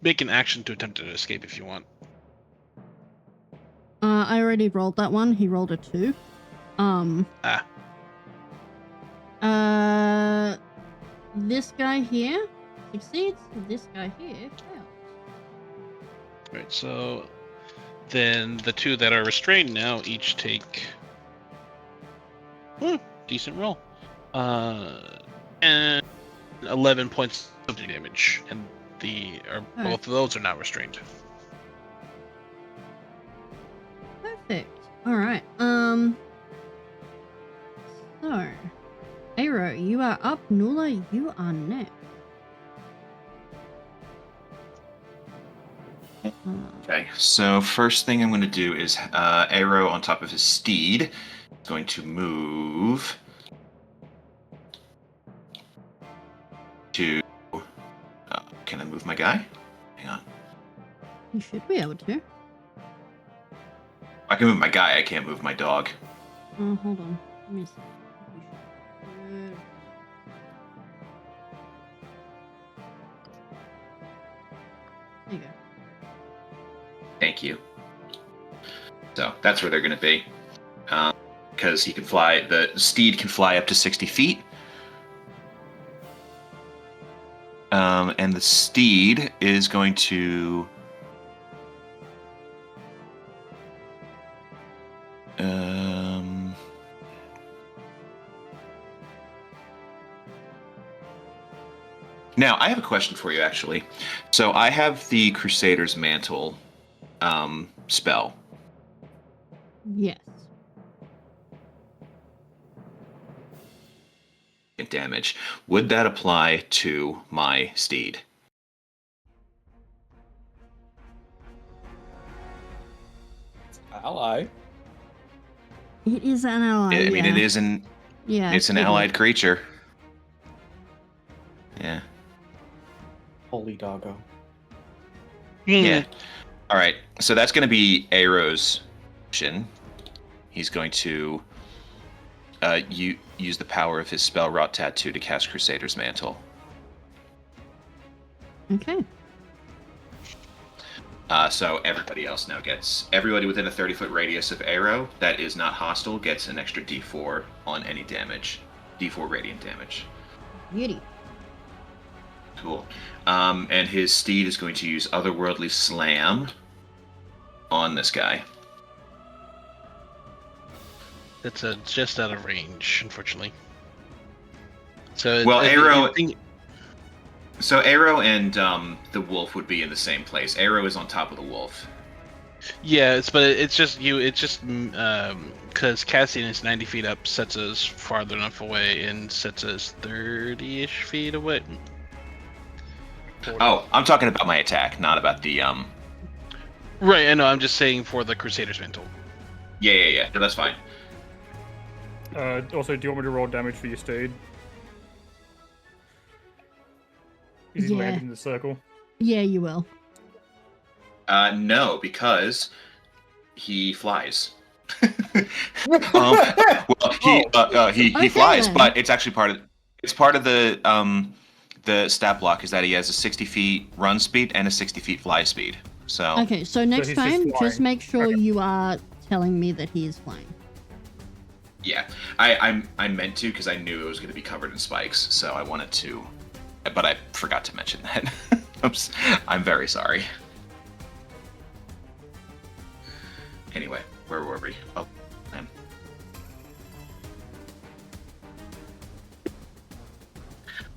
make an action to attempt to escape if you want. I already rolled that one. He rolled a 2. This guy here succeeds. This guy here fails. Right, so then the 2 that are restrained now each take decent roll. And 11 points of damage, and both of those are not restrained. Perfect. All right. So, Aero, you are up. Nula, you are next. Okay, so first thing I'm going to do is Arrow on top of his steed is going to move to. Can I move my guy? Hang on. You should be able to. I can move my guy. I can't move my dog. Oh, hold on. Let me see. You should. There you go. Thank you. So that's where they're going to be, because he can fly. The steed can fly up to 60 feet. And the steed is going to Now, I have a question for you, actually. So I have the Crusader's Mantle spell. Yes. Damage. Would that apply to my steed? Ally. It is an ally. I mean, yeah. it is an Yeah. it's an it would. allied creature. Yeah. Holy doggo. Yeah. All right. So that's going to be Aero's action. He's going to use the power of his spell Wrought Tattoo to cast Crusader's Mantle. Okay. So everybody else now everybody within a 30-foot radius of Aero that is not hostile gets an extra D4 on any damage. D4 radiant damage. Beauty. Cool. And his steed is going to use Otherworldly Slam on this guy. That's just out of range, unfortunately. So Well, Aero. think- So Aero and the wolf would be in the same place. Aero is on top of the wolf. Yeah, it's just you. It's just because casting is 90 feet up sets us farther enough away and sets us 30-ish feet away. Oh, I'm talking about my attack, not about the Right, I know. I'm just saying for the Crusader's Mantle. Yeah. No, that's fine. Also, do you want me to roll damage for your steed? Is he Yeah. landed in the circle? Yeah, you will. No, because he flies. Well, he Okay, flies, then. but it's actually part of the stat block is that he has a 60 feet run speed and a 60 feet fly speed. So Okay, so next he's just time, just flying. make sure Okay. you are telling me that he is flying. yeah, I meant to because I knew it was going to be covered in spikes, so I wanted to, but I forgot to mention that. I'm very sorry. Anyway, where were we? Oh, man.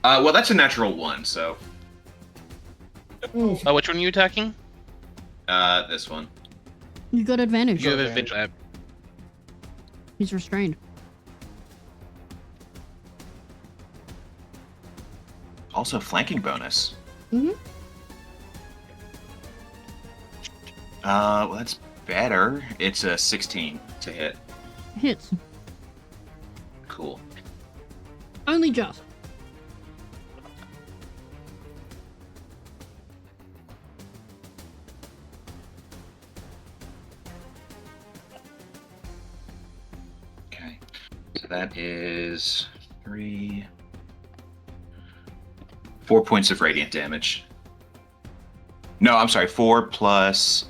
Well, that's a natural one, so Which one are you attacking? this one. You got advantage. You have advantage. advantage. He's restrained. Also, flanking bonus. Mm-hmm. Well, that's better. It's a 16 to hit. Hits. Cool. Only just. Okay. So that is 4 points of radiant damage. No, I'm sorry, 4 plus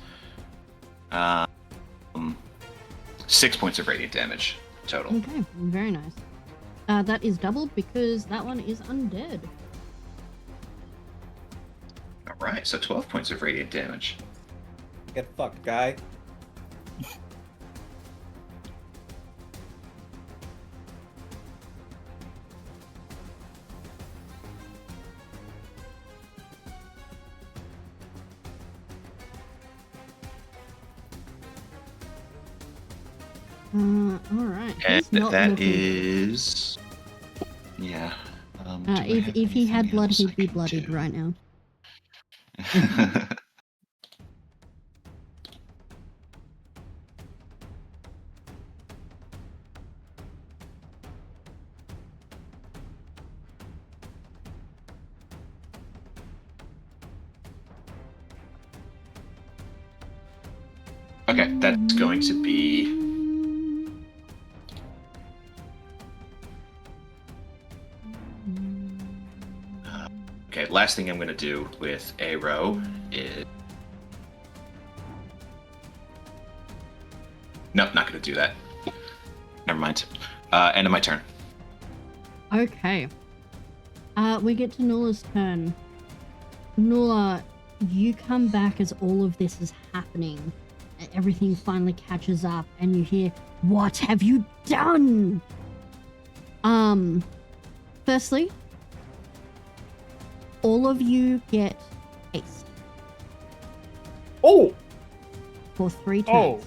6 points of radiant damage total. Okay, very nice. That is doubled because that one is undead. All right, so 12 points of radiant damage. Get fucked, guy. Alright. And He's not that looking. is, yeah. Do I If have he had anything blood, else he'd I be can bloodied do? right now. Okay, that's going to be okay. Last thing I'm going to do with Aero is nope, not going to do that. Never mind. End of my turn. Okay. We get to Nula's turn. Nula, you come back as all of this is happening. Everything finally catches up, and you hear, "What have you done?" Firstly, all of you get haste Oh! for 3 turns. Oh.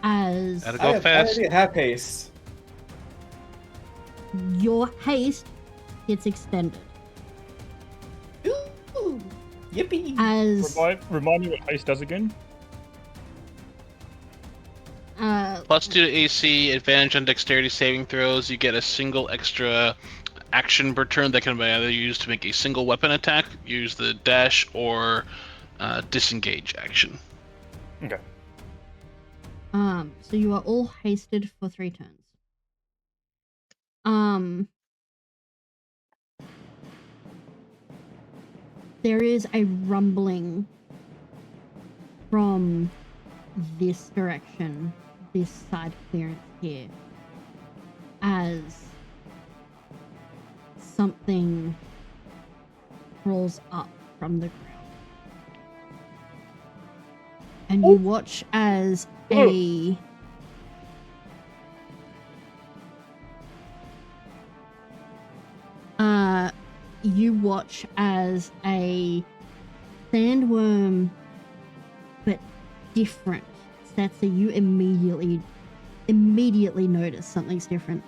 As Gotta I go have fast. already have haste. your haste gets extended. Ooh, yippee! As Remind me what haste does again. Plus 2 to AC, advantage on dexterity saving throws. You get a single extra action per turn that can be either used to make a single weapon attack, use the dash, or disengage action. Okay. so you are all hasted for 3 turns. There is a rumbling from this direction, this side clearance here, as something crawls up from the ground. And you watch as a sandworm, but different. Setsa, you immediately notice something's different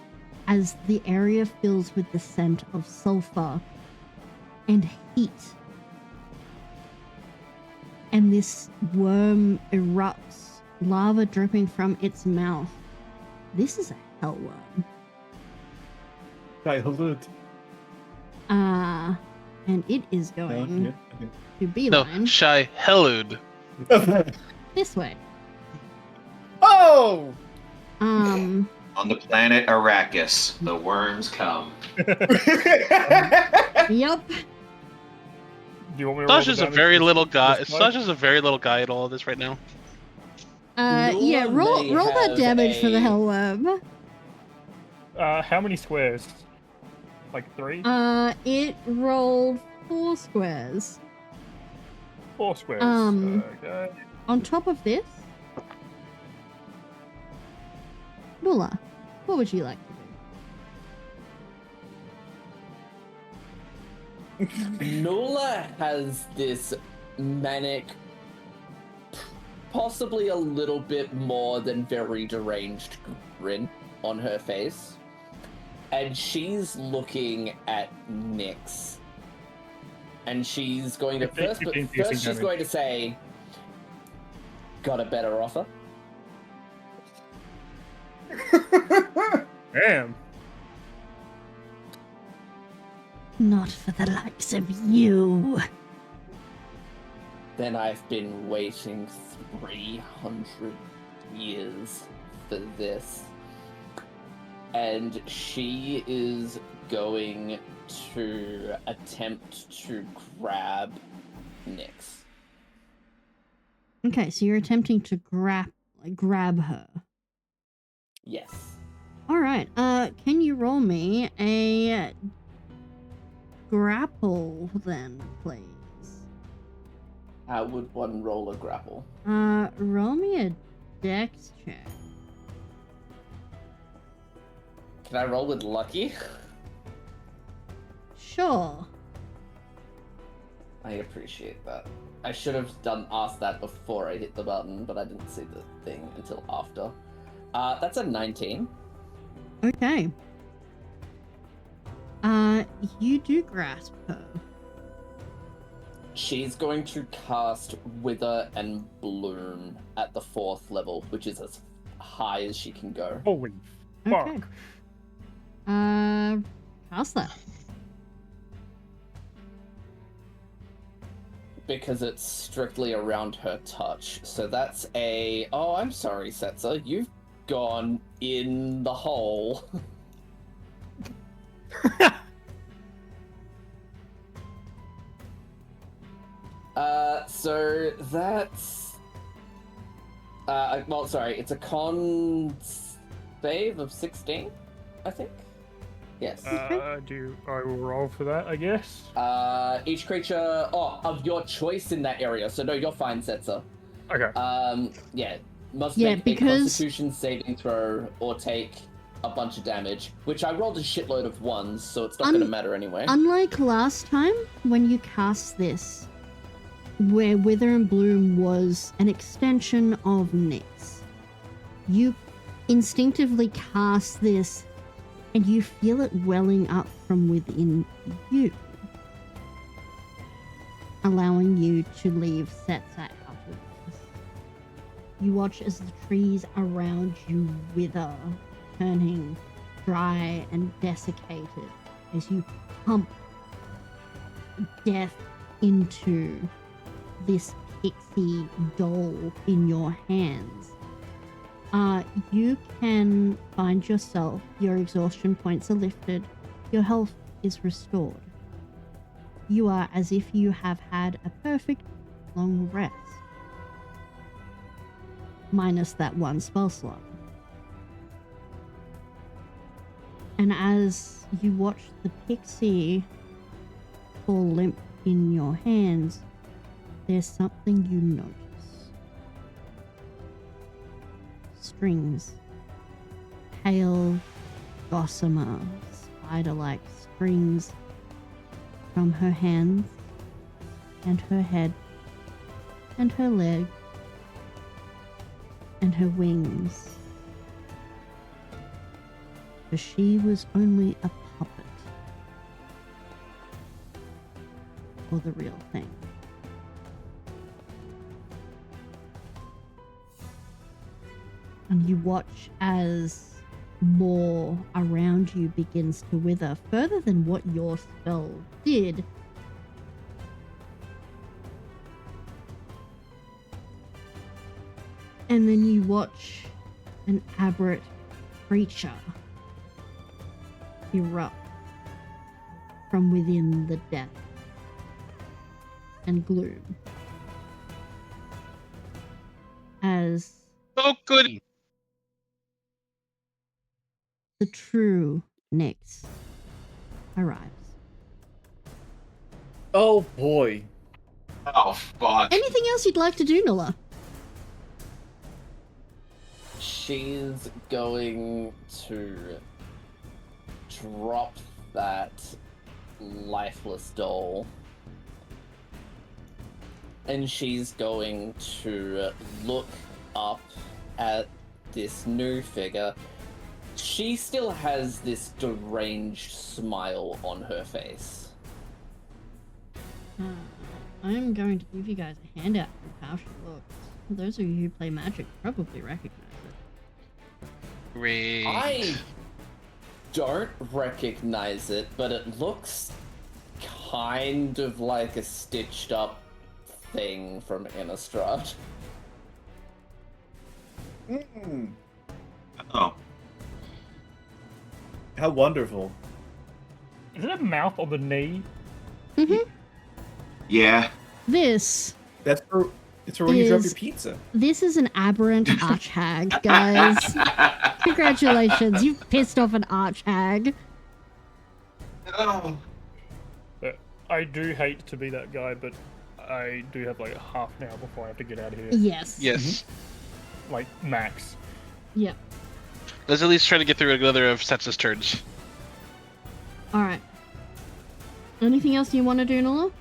as the area fills with the scent of sulfur and heat. And this worm erupts, lava dripping from its mouth. This is a hellworm. Childhood. And it is No, going yeah, to No, beeline Shy Hellude. okay. this way. Oh! On the planet Arrakis, the worms come. Yep. Do you want me to roll the Sasha's a damage very for little this guy. guy? Sasha's a very little guy at all of this right now. Yeah, roll may that have damage for the a- hellworm. How many squares? Like 3? It rolled 4 squares. 4 squares. Okay. On top of this, Nula, what would you like to do? Nola has this manic, possibly a little bit more than very deranged grin on her face. And she's looking at Nyx. And she's going to first she's going to say, got a better offer? Damn. Not for the likes of you. Then I've been waiting 300 years for this. And she is going to attempt to grab Nyx. Okay, so you're attempting to grab her. Yes. All right. Can you roll me a grapple then, please? How would one roll a grapple? Roll me a dex check. Can I roll with lucky? Sure. I appreciate that. I should have asked that before I hit the button, but I didn't see the thing until after. That's a 19. Okay. You do grasp her. She's going to cast Wither and Bloom at the 4th level, which is as high as she can go. Holy fuck. Okay. How's that? Because it's strictly around her touch. So that's a... Oh, I'm sorry, Setsa. You've gone in the hole. So that's... well, sorry, it's a con save of 16, I think? Yes. Do I will roll for that, I guess? Each creature of your choice in that area. So no, you're fine, Setsa. Okay. Yeah, must Yeah, make because- a Constitution saving throw or take a bunch of damage, which I rolled a shitload of ones, so it's not going to matter anyway. Unlike last time, when you cast this, where Wither and Bloom was an extension of Nyx, you instinctively cast this and you feel it welling up from within you, allowing you to leave Setsa out of this. You watch as the trees around you wither, turning dry and desiccated as you pump death into this pixie doll in your hands. You can find yourself, your exhaustion points are lifted, your health is restored. You are as if you have had a perfect long rest. Minus that one spell slot. And as you watch the pixie fall limp in your hands, there's something you notice. Strings. Pale, gossamer, spider-like strings from her hands and her head and her leg and her wings. For she was only a puppet for the real thing. And you watch as more around you begins to wither further than what your spell did. And then you watch an aberrant creature erupt from within the death and gloom. As Oh, good. the true Nyx arrives. Oh boy. Oh, fuck. Anything else you'd like to do, Nulla? She's going to drop that lifeless doll. And she's going to look up at this new figure. She still has this deranged smile on her face. I'm going to give you guys a handout for how she looks. Those of you who play Magic probably recognize it. Great. I don't recognize it, but it looks kind of like a stitched up thing from Innistrad. Oh. How wonderful. Is it a mouth on the knee? Mm-hmm. Yeah. This It's for when you drop Is- your pizza. is an aberrant archhag, guys. Congratulations, you've pissed off an archhag. Oh. I do hate to be that guy, but I do have like half an hour before I have to get out of here. Yes. Yes. Like, max. Yep. Let's at least try to get through another of Setsa's turns. Alright. Anything else you want to do, Nulla?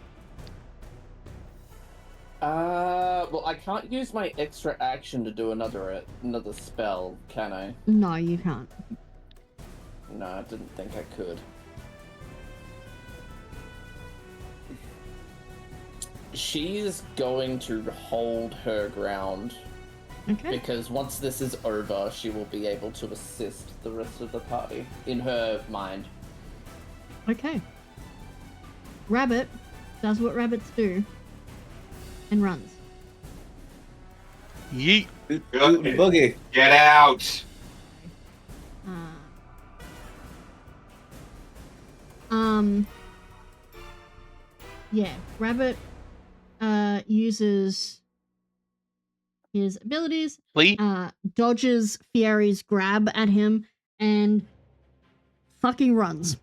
Well, I can't use my extra action to do another spell, can I? No, you can't. No, I didn't think I could. She's going to hold her ground, Okay. because once this is over, she will be able to assist the rest of the party, in her mind. Okay. Rabbit does what rabbits do and runs. Yeet. Boogie. Get out! Yeah, Rabbit uses his abilities, Lee? dodges Fieri's grab at him, and fucking runs.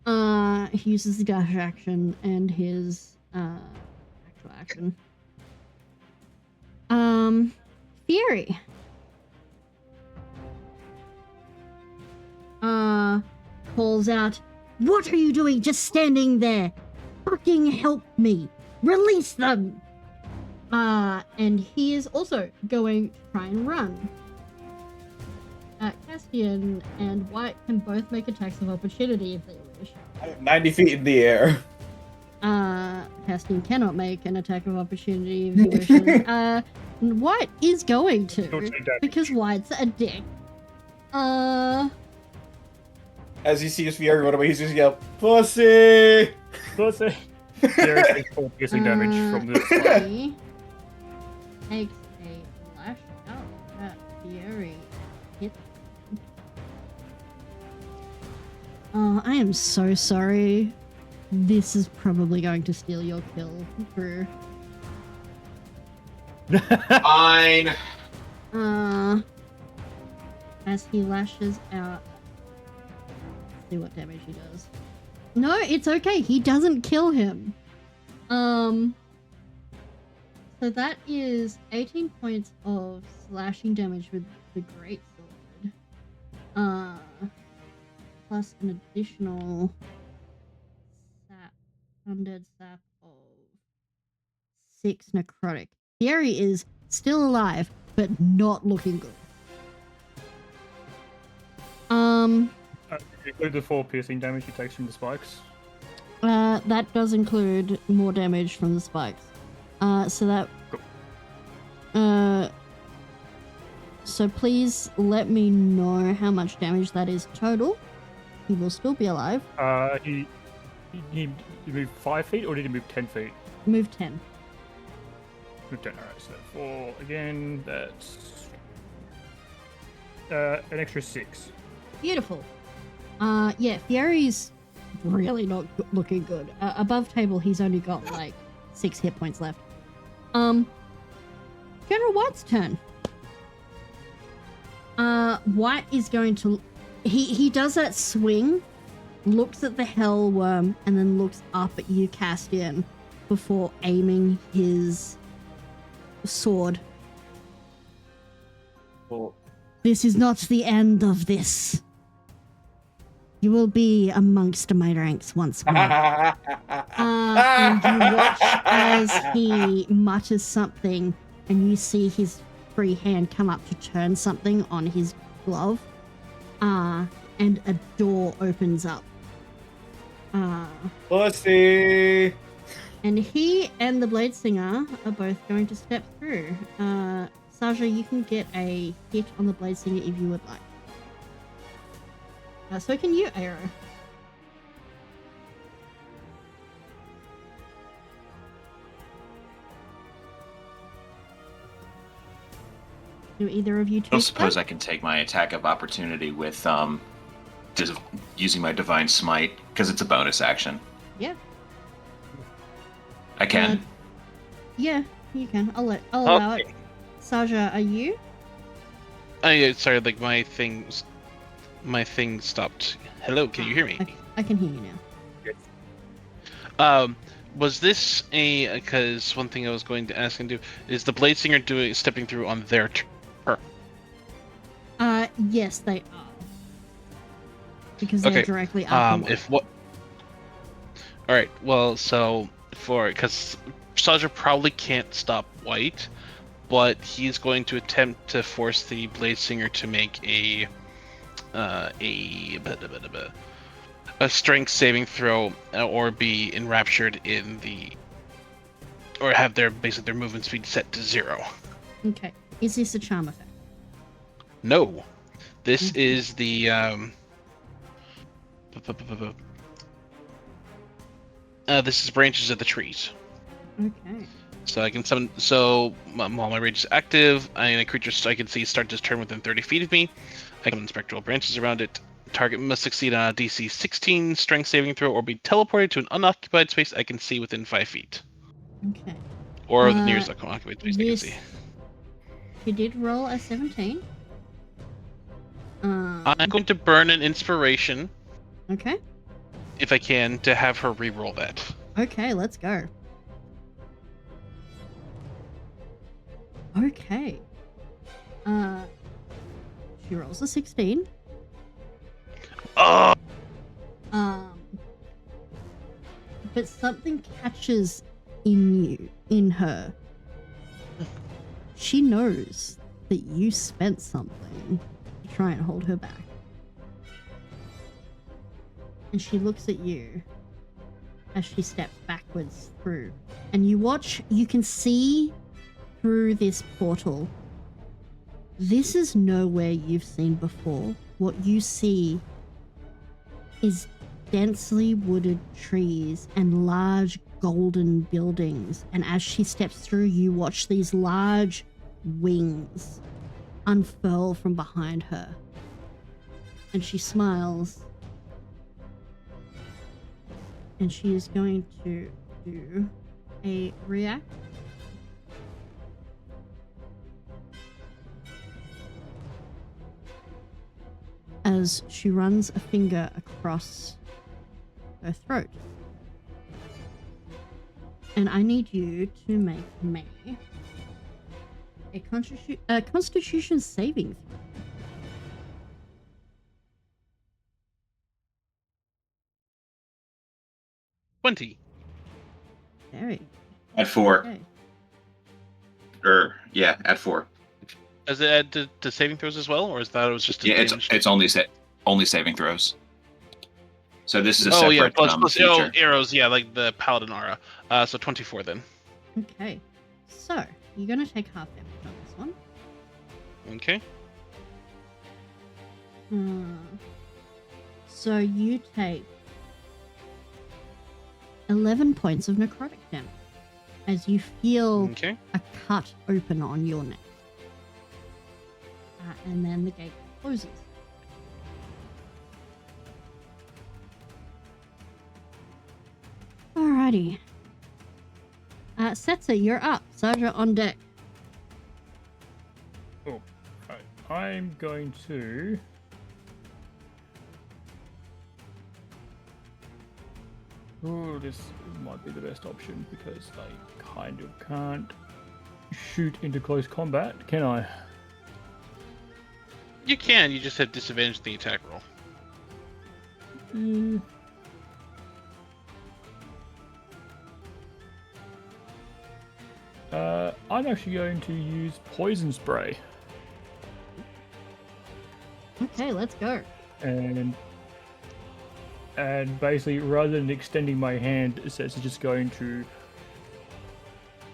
He uses the dash action and his actual action. Fieri. calls out, "What are you doing just standing there? Fucking help me! Release them!" And he is also going to try and run. Castian and White can both make attacks of opportunity if they wish. I am 90 feet in the air. Castian cannot make an attack of opportunity if he wishes. White is going Don't to, take damage. because White's a dick. As he sees Fieri run away, he's just yell, "Pussy!" Pussy. There is 4 piercing damage from this. He takes a lash out at Fieri. Hits him. Oh, I am so sorry. This is probably going to steal your kill, Drew. Fine. As he lashes out. Let's see what damage he does. No, it's okay. He doesn't kill him. So that is 18 points of slashing damage with the greatsword. Plus an additional sap, undead sap of 6 necrotic. Fieri is still alive, but not looking good. Include the 4 piercing damage he takes from the spikes. That does include more damage from the spikes. So please let me know how much damage that is total. He will still be alive. He moved 5 feet, or did he move 10 feet? Move 10. Move 10, alright, so 4 again, that's an extra 6. Beautiful. Yeah, Fieri's really not looking good. Above table, he's only got like 6 hit points left. General White's turn. White is going to... He does that swing, looks at the hell worm, and then looks up at you, Castian, before aiming his sword. Oh. This is not the end of this. You will be amongst my ranks once more. And you watch as he mutters something, and you see his free hand come up to turn something on his glove. And a door opens up. Pussy! And he and the Blade Singer are both going to step through. Saja, you can get a hit on the Blade Singer if you would like. So can you, Aero. Do either of you two? I suppose I can take my attack of opportunity with just using my divine smite because it's a bonus action. Yeah. I can. Yeah, you can. I'll allow it. Saja, are you? Sorry, like my thing stopped. Hello, can you hear me? I can hear you now. Was this because one thing I was going to ask and do is the Blade Singer stepping through on their turn? Yes, they are. Because they're directly up. Alright, well, so because Saja probably can't stop White, but he's going to attempt to force the Blade Singer to make a strength saving throw or be enraptured in or have their movement speed set to 0. Okay. Is this a charm effect? No. This is the this is branches of the trees. Okay. So I can summon. So while my rage is active, a creature I can see start this turn within 30 feet of me. I can spectral branches around it. Target must succeed on a DC 16 strength saving throw or be teleported to an unoccupied space I can see within 5 feet. Okay. Or the nearest unoccupied space I can see. She did roll a 17. I'm going to burn an inspiration. Okay. If I can, to have her re-roll that. Okay, let's go. Okay. She rolls a 16. Oh, But something catches in her. She knows that you spent something to try and hold her back. And she looks at you as she steps backwards through. And you can see through this portal. This is nowhere you've seen before. What you see is densely wooded trees and large golden buildings. And as she steps through, you watch these large wings unfurl from behind her. And she smiles. And she is going to do a react. As she runs a finger across her throat. And I need you to make me a Constitution saving throw. 20. Very At 4. okay. At 4. Does it add to saving throws as well, or is that it was just a Yeah, damage? it's only saving throws. So this is a Oh separate yeah, plus feature. arrows, yeah, like the paladin aura. So 24 then. Okay. So you're gonna take half damage on this one. Okay. So you take 11 points of necrotic damage as you feel Okay. a cut open on your neck. And then the gate closes. Alrighty. Setzer, you're up. Sergeant on deck. Oh, right. I'm going to. Oh, this might be the best option because I kind of can't shoot into close combat, can I? You can. You just have disadvantage in the attack roll. I'm actually going to use poison spray, Okay, let's go. and basically, rather than extending my hand, it's just going to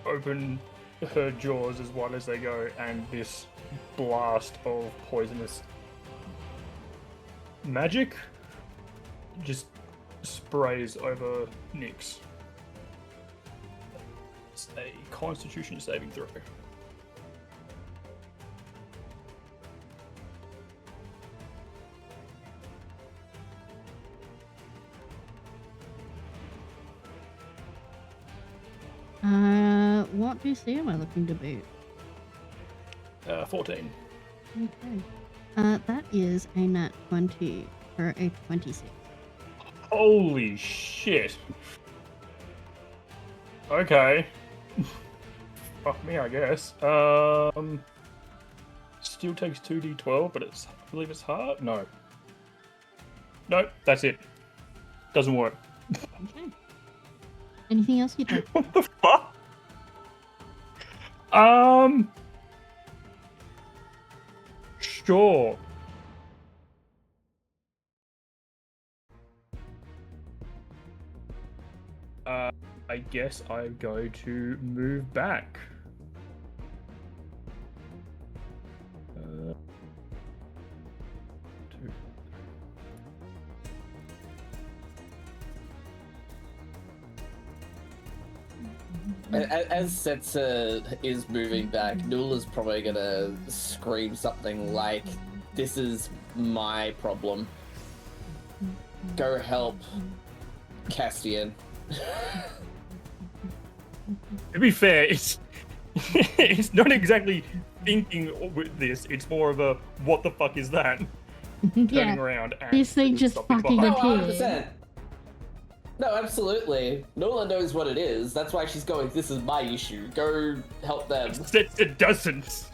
open her jaws as wide as they go, and this blast of poisonous magic just sprays over Nyx. It's a Constitution saving throw. What DC am I looking to beat? 14. Okay. That is a nat 20 for a 26. Holy shit. Okay. Fuck me, I guess. Still takes 2d12, but I believe it's hard? No. Nope, that's it. Doesn't work. Okay. Anything else you'd like? What the fuck? Sure. I guess I go to move back. Two. As Setzer is moving back, Nula's probably gonna scream something like, "This is my problem. Go help Castian." To be fair, it's not exactly thinking with this. It's more of a what the fuck is that? Turning Yeah. around and This thing just something fucking behind. No, appeared. 100%. No, absolutely. Nula knows what it is. That's why she's going, "This is my issue. Go help them." It doesn't.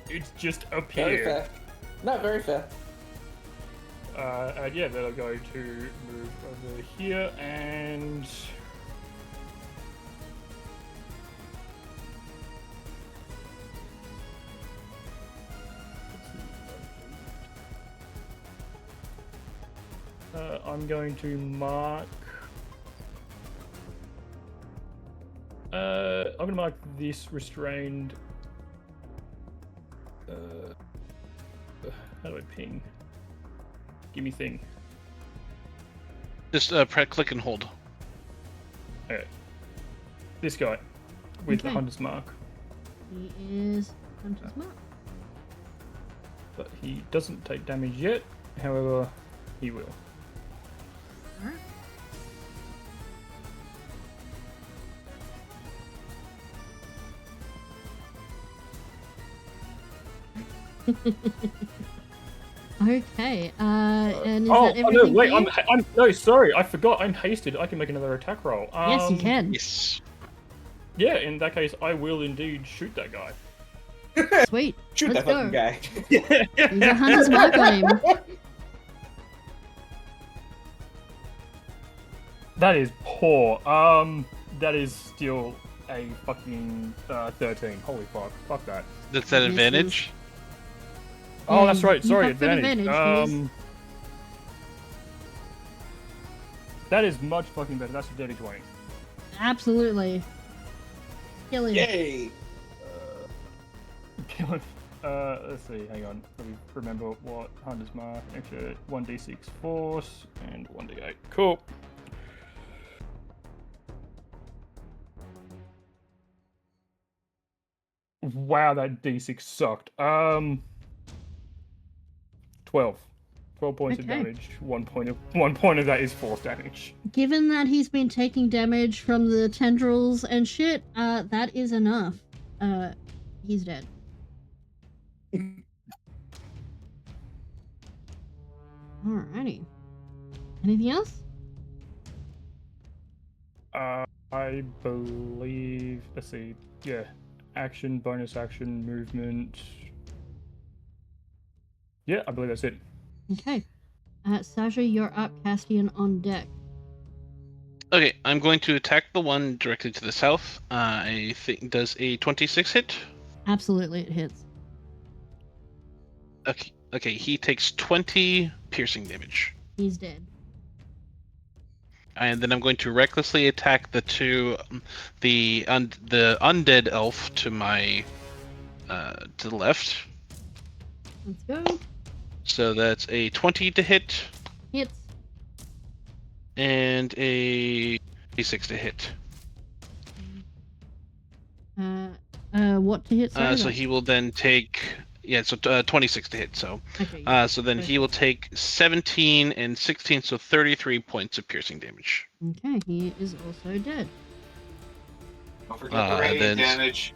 It's just Very appeared. fair. No, very fair. And yeah, they're going to move over here and. I'm going to mark. I'm going to mark this restrained. How do I ping? Give me thing. Just click and hold. Okay. This guy with the Okay. hunter's mark, He is Hunter's Mark. but he doesn't take damage yet. However, he will. Alright. Okay, and is that no! everything Wait, for you? I'm no, sorry, I forgot. I'm hasted. I can make another attack roll. Yes, you can. Yes. Yeah, in that case, I will indeed shoot that guy. Sweet. Shoot Let's that fucking go. guy. Use a Hunter's Mark on him. That is poor. That is still a fucking 13. Holy fuck. Fuck that. That's that Misses. advantage. Oh, that's right. You Sorry, have that advantage. advantage, That is much fucking better. That's a dirty 20. Absolutely. Kill him. Yay! Killing. Let's see. Hang on. Let me remember what Hunter's Mark. Extra 1d6 force and 1d8. Cool. Wow, that d6 sucked. 12. 12 points of Okay. damage. 1 point of that is force damage. Given that he's been taking damage from the tendrils and shit, that is enough. He's dead. Alrighty. Anything else? I believe. Let's see. Yeah. Action, bonus action, movement. Yeah, I believe that's it. Okay. Sasha, you're up. Castian on deck. Okay, I'm going to attack the one directly to the south. I think does a 26 hit. Absolutely, it hits. Okay, he takes 20 piercing damage. He's dead. And then I'm going to recklessly attack the undead elf to my to the left. Let's go. So that's a 20 to hit Hits. and a 6 to hit. What to hit? Sorry, So he will then take 26 to hit. So Okay. so then he will take 17 and 16, so 33 points of piercing damage. Okay, he is also dead. Don't forget the radiant then- damage.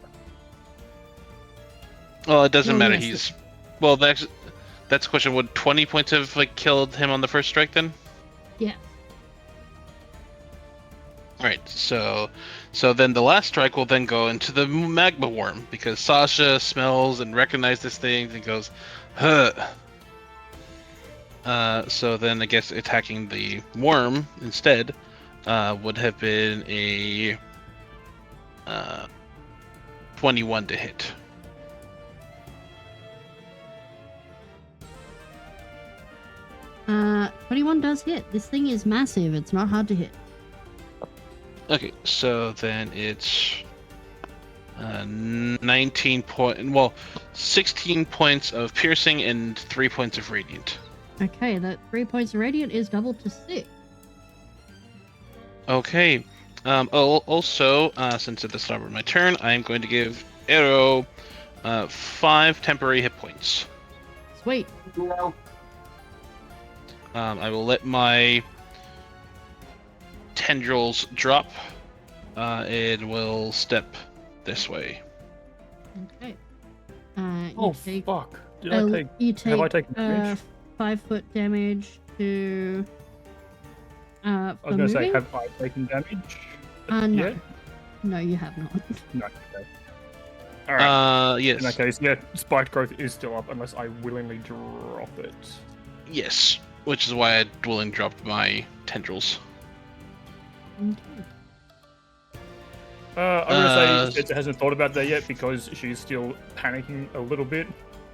Well, it doesn't Oh, matter. yes. That's a question. Would 20 points have killed him on the first strike then? Yeah. Right. So then the last strike will then go into the magma worm because Sasha smells and recognizes this thing and goes, huh. So then I guess attacking the worm instead would have been a 21 to hit. Uh, 21 does hit. This thing is massive. It's not hard to hit. Okay, so then it's 16 points of piercing and 3 points of radiant. Okay, that 3 points of radiant is doubled to 6. Okay. Also, since at the start of my turn, I am going to give Arrow 5 temporary hit points. Sweet. I will let my tendrils drop. It will step this way. Okay. Oh, You take, fuck. Did I take. you take Have I taken damage? 5 foot damage to. I was for going to say, moving? have I taken damage? No. yet? No, you have not. No. Okay. Alright. Yes. In that case, yeah, spiked growth is still up unless I willingly drop it. Yes. which is why I dueling dropped my tendrils. Okay. I'm gonna say Spencer hasn't thought about that yet because she's still panicking a little bit.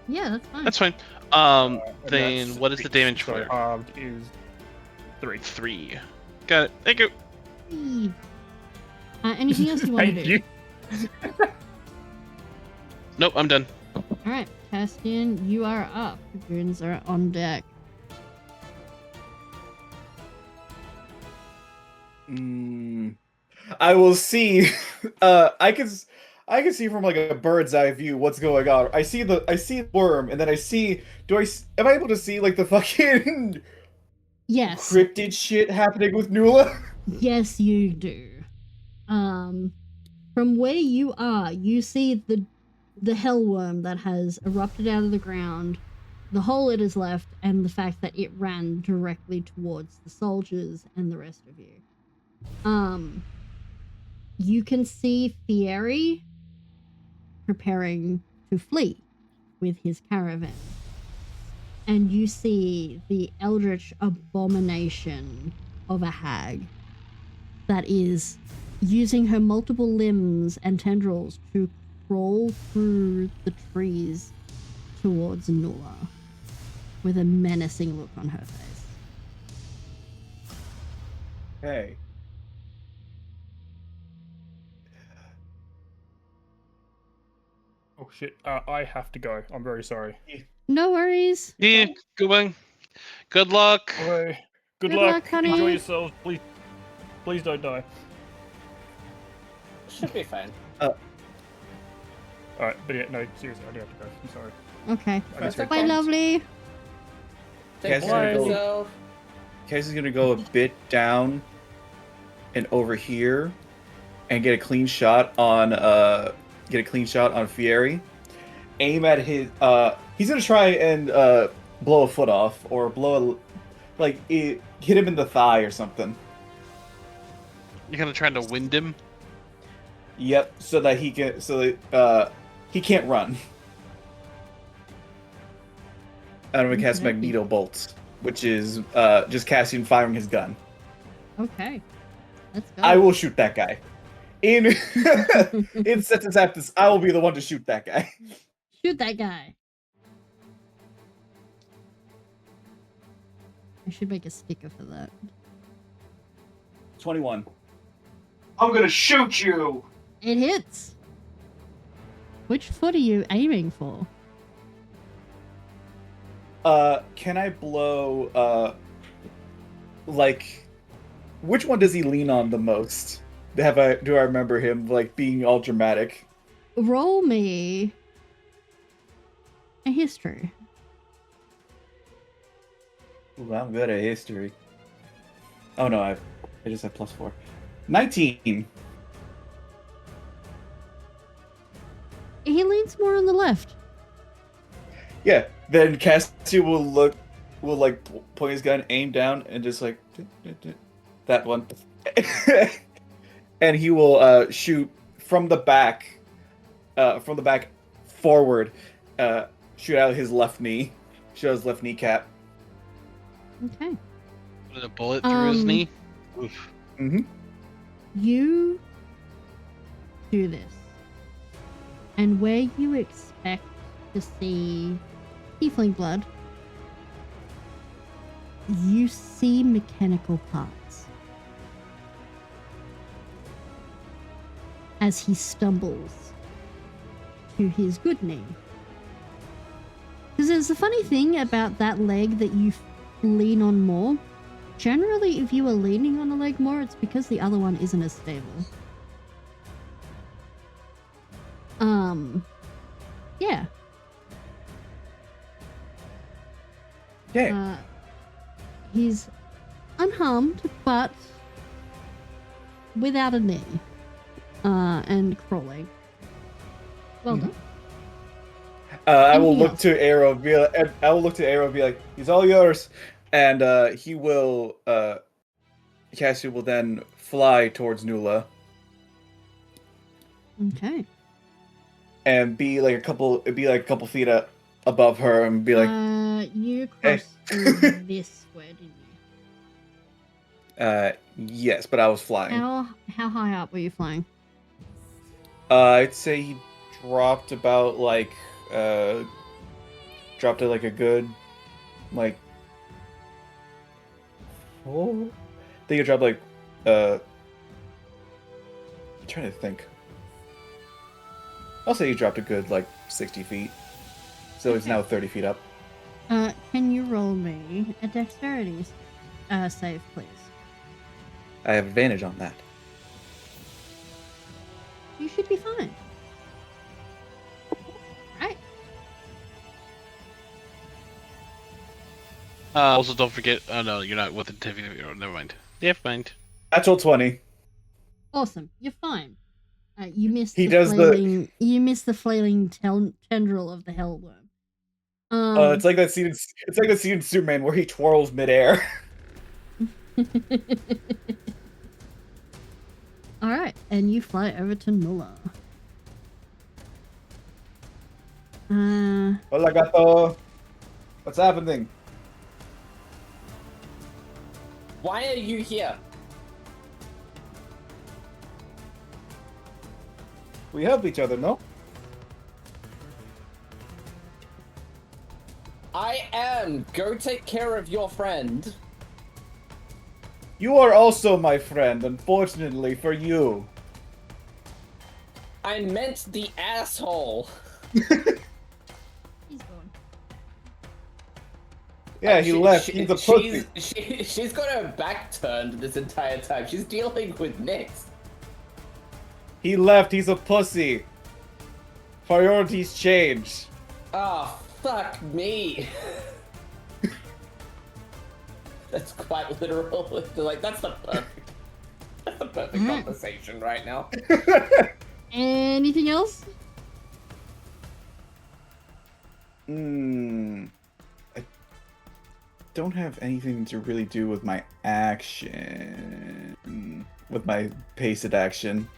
Yeah, that's fine. That's fine. and Then that's what is the 6, damage so for? halved is 3. 3. Got it. Thank you. Eee. Anything else you want to Thank do? you. Nope, I'm done. All right, Castian, you are up. Goons are on deck. I will see. I can see from like a bird's eye view what's going on. I see the worm, and then I see. Am I able to see like the fucking Yes. cryptid shit happening with Nula? Yes, you do. From where you are, you see the hellworm that has erupted out of the ground, the hole it has left, and the fact that it ran directly towards the soldiers and the rest of you. You can see Fieri preparing to flee with his caravan. And you see the eldritch abomination of a hag that is using her multiple limbs and tendrils to crawl through the trees towards Nula with a menacing look on her face. Hey. Oh shit! I have to go. I'm very sorry. No worries. Yeah, good one. Good luck. Okay. Good Good luck. luck, honey. Enjoy yourselves. Please don't die. Should be fine. All right, but yeah, no, seriously, I do have to go. I'm sorry. Okay. I just That's Bye, okay. lovely. Take Yes, care of go. yourself. Case is gonna go a bit down and over here and get a clean shot on Fieri. Aim at his he's gonna try and blow a foot off or hit him in the thigh or something. You're gonna try to wind him? Yep, so that he can't run. I'm gonna cast Okey-dokey. Magneto Bolts, which is just casting firing his gun. Okay. Let's go. I will shoot that guy. In Setus Aptus, I will be the one to shoot that guy. Shoot that guy. I should make a sticker for that. 21. I'm gonna shoot you! It hits. Which foot are you aiming for? Can I blow which one does he lean on the most? Do I remember him like being all dramatic? Roll me a history. Ooh, I'm good at history. Oh no, I just have +4. 19. He leans more on the left. Yeah, then Cassie will point his gun, aim down, and just like that one, and he will shoot from the back forward, shoot out his left knee, shoot out his left kneecap. Okay. Put a bullet through his knee? Oof. Mm-hmm. You do this. And where you expect to see tiefling blood, you see mechanical parts. As he stumbles to his good knee. Because there's a funny thing about that leg that you lean on more. Generally, if you are leaning on a leg more, it's because the other one isn't as stable. Yeah. Yeah. He's unharmed, but without a knee. And crawling. Well done. I will Anything look else? to Arrow. I will look to Arrow. And be like, he's all yours, and he will. Cassie will then fly towards Nula Okay. and be like a couple feet above her, and be like, You crossed through this square, didn't you? Yes, but I was flying. How high up were you flying? I'd say he dropped about like dropped it like a good like I think it dropped like I'm trying to think. I'll say he dropped a good like 60 feet. So it's now 30 feet up. Can you roll me a dexterity save, please? I have advantage on that. You should be fine. Right. Also, don't forget. Oh no, you're not within 10 feet of your own. Never mind. Never mind. Natural 20. Awesome. You're fine. You missed He the does flailing. You missed the flailing tendril of the hellworm. It's like that scene. It's like the scene in Superman where he twirls midair. All right, and you fly over to Nulla. Hola, gato. What's happening? Why are you here? We help each other, no? I am. Go take care of your friend. You are also my friend, unfortunately for you. I meant the asshole. He's gone. Yeah, he left. He's a pussy. She's got her back turned this entire time. She's dealing with Nyx. He left. He's a pussy. Priorities change. Oh, fuck me. That's quite literal. Like, that's the perfect conversation right now. Anything else? I don't have anything to really do with my action. With my paced action.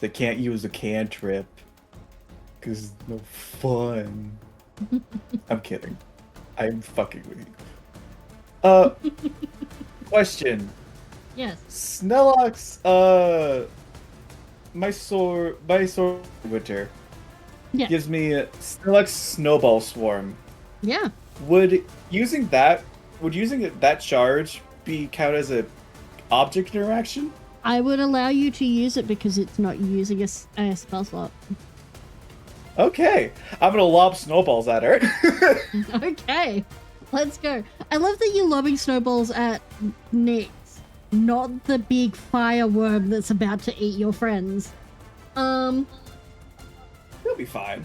I can't use a cantrip. Because it's no fun. I'm kidding. I'm fucking with you. Question. Yes. Snelox, my sword winter Yeah. gives me a Snelox Snowball Swarm. Yeah. Would using that charge be count as a object interaction? I would allow you to use it because it's not using a spell slot. Okay, I'm gonna lob snowballs at her. Okay, let's go. I love that you're lobbing snowballs at Nyx, not the big fireworm that's about to eat your friends. He'll be fine.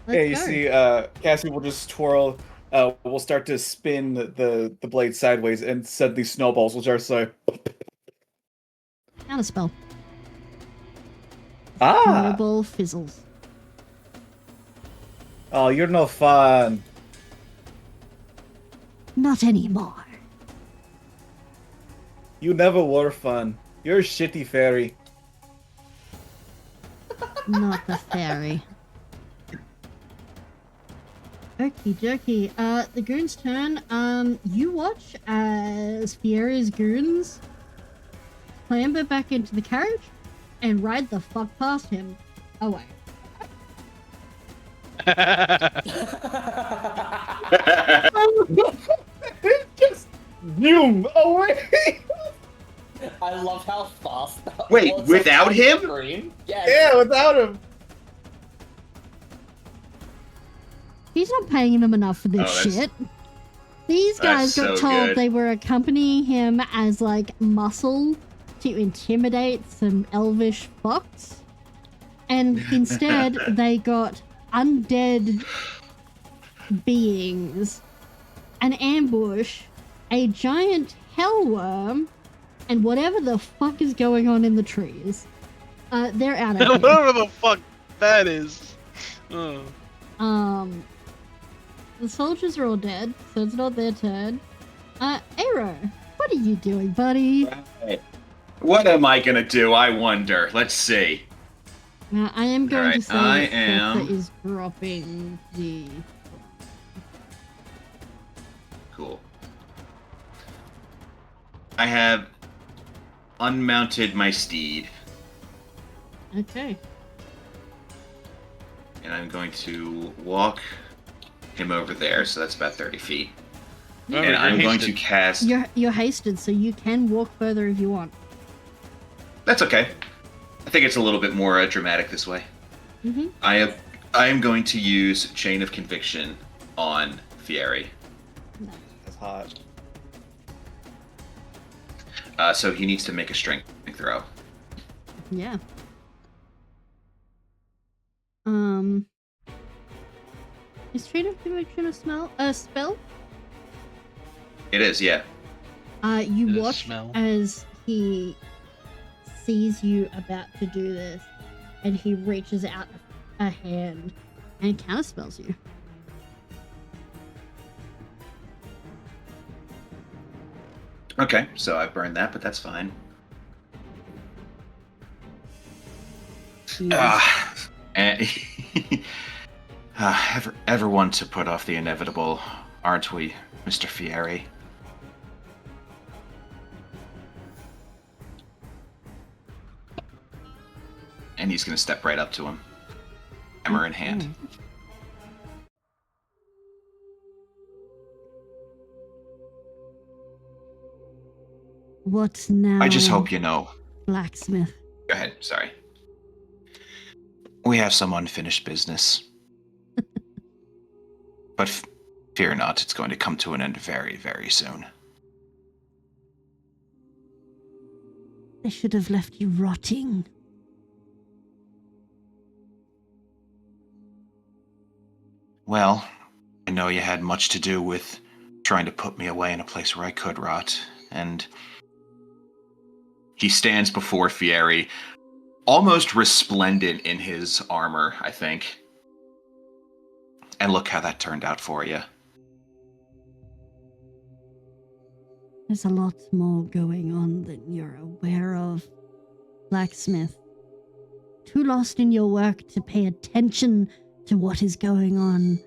Let's You go. see, Cassie will just twirl. We'll start to spin the blade sideways, and suddenly snowballs will just like. Counter spell. Ah! Snowball fizzles. Oh, you're no fun. Not anymore. You never were fun. You're a shitty fairy. Not the fairy. Okie dokie. The goon's turn. You watch as Fiera's goons clamber back into the carriage and ride the fuck past him away. Just zoom away. I love how fast that Wait, was without on him? screen. Yeah. Yeah, without him. He's not paying them enough for this Oh, that's- shit. These guys that's got so told good. they were accompanying him as like muscle to intimidate some elvish fucks. And instead they got undead beings, an ambush, a giant hellworm, and whatever the fuck is going on in the trees. They're out of here. Whatever the fuck that is. Oh. The soldiers are all dead, so it's not their turn. Aero, what are you doing, buddy? Right. What am I gonna do? I wonder. Let's see. Now, I am going to Alright, say I that Filter am- is dropping the... Cool. I have unmounted my steed, Okay. and I'm going to walk him over there, so that's about 30 feet. Remember, And you're I'm going to hasted. cast... You're hasted, so you can walk further if you want. That's okay. I think it's a little bit more dramatic this way. Mm-hmm. I am going to use Chain of Conviction on Fieri. That's hot. So he needs to make a strength throw. Yeah. Is Chain of Conviction a spell? It is, yeah. You It is watch smell. as he sees you about to do this, and he reaches out a hand and counterspells you. Okay, so I burned that, but that's fine. Yes. And ever one to put off the inevitable, aren't we, Mr. Fieri? And he's gonna step right up to him, hammer in hand. What now? I just hope you know. Blacksmith. Go ahead, sorry. We have some unfinished business. But fear not, it's going to come to an end very, very soon. They should have left you rotting. Well, I know you had much to do with trying to put me away in a place where I could rot, and he stands before Fieri, almost resplendent in his armor, I think. And look how that turned out for you. There's a lot more going on than you're aware of, Blacksmith. Too lost in your work to pay attention to what is going on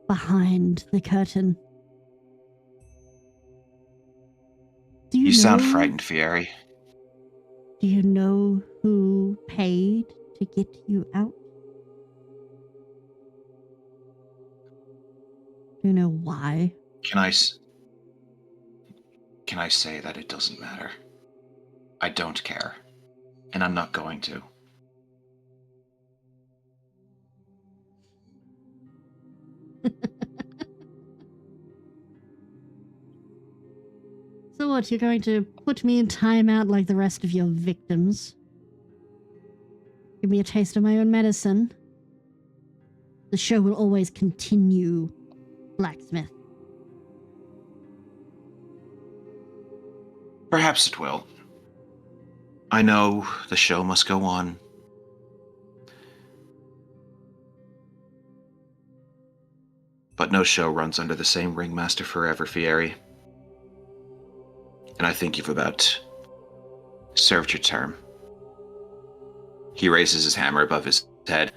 behind the curtain. Do You sound know- frightened, Fieri. Do you know who paid to get you out? Do you know why? Can I say that it doesn't matter? I don't care. And I'm not going to. So what, you're going to put me in timeout like the rest of your victims? Give me a taste of my own medicine? The show will always continue, Blacksmith. Perhaps it will. I know the show must go on. But no show runs under the same ringmaster forever, Fieri. And I think you've about served your term. He raises his hammer above his head.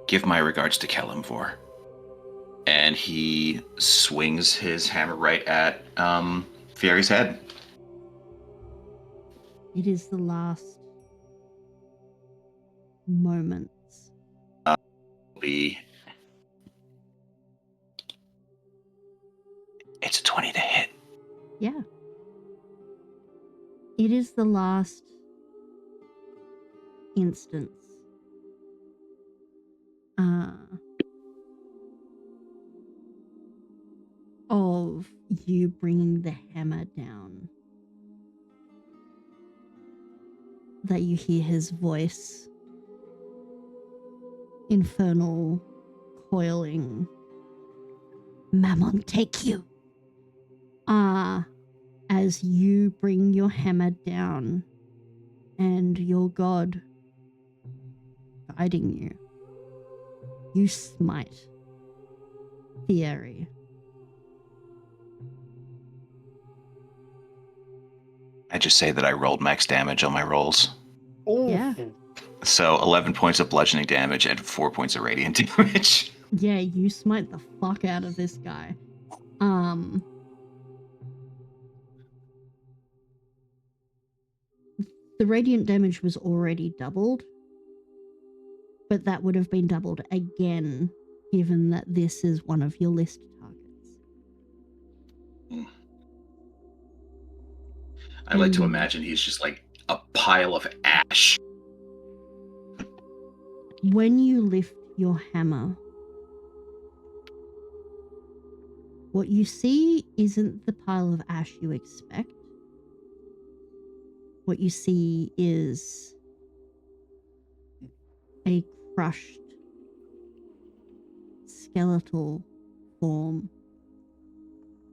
Give my regards to Kelimvor. And he swings his hammer right at Fieri's head. It is the last moments. It's a 20 to hit. Yeah. It is the last instance of you bringing the hammer down that you hear his voice, infernal, coiling. Mammon, take you. As you bring your hammer down and your god guiding you, you smite Fieri. I just say that I rolled max damage on my rolls. Yeah. So 11 points of bludgeoning damage and 4 points of radiant damage. Yeah, you smite the fuck out of this guy. The radiant damage was already doubled, but that would have been doubled again, given that this is one of your list targets. I like to imagine he's just like a pile of ash. When you lift your hammer, what you see isn't the pile of ash you expect. What you see is a crushed skeletal form,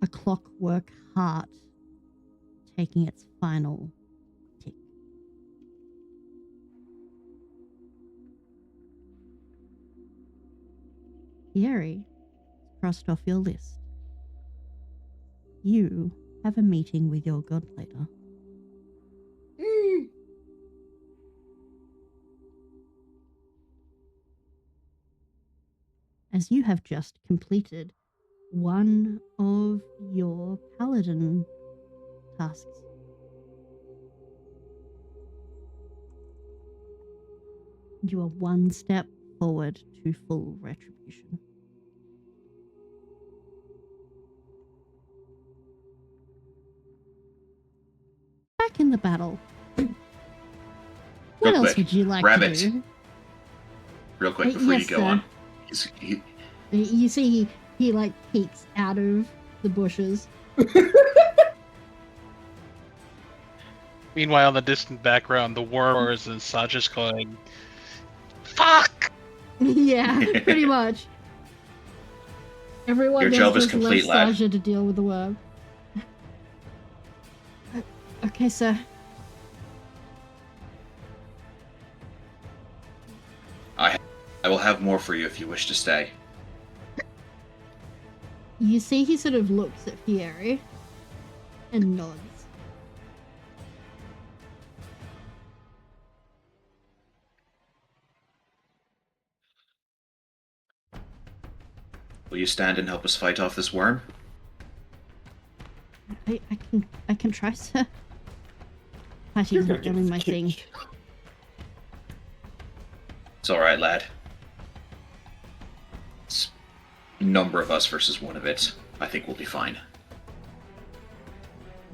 a clockwork heart taking its final tick. Yeri, crossed off your list. You have a meeting with your god later. As you have just completed one of your paladin tasks. You are one step forward to full retribution. Back in the battle. What Real else quick, would you like Rabbit. to do? Real quick before yes, you go sir. on. You see he like peeks out of the bushes. Meanwhile, in the distant background, the warriors and Saja's going, "Fuck!" Yeah, pretty much. Everyone Your else job is just complete, left lad. Saja to deal with the worm. Okay, sir. I will have more for you if you wish to stay. You see he sort of looks at Fieri and nods. Will you stand and help us fight off this worm? I can try, sir. Fighting's not really my thing. It's alright, lad. It's a number of us versus one of it. I think we'll be fine.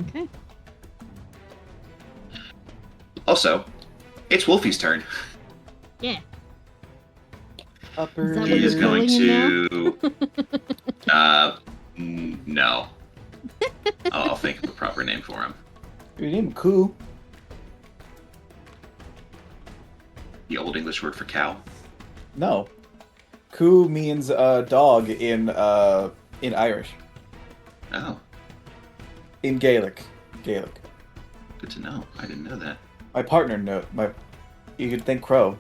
Okay. Also, it's Wolfie's turn. Yeah. Upper. Is that what He is you're going calling him to... no. I'll think of a proper name for him. You name him Koo. The Old English word for cow. No. Koo means dog in Irish. Oh, In Gaelic. good to know. I didn't know that. My partner you could think crow.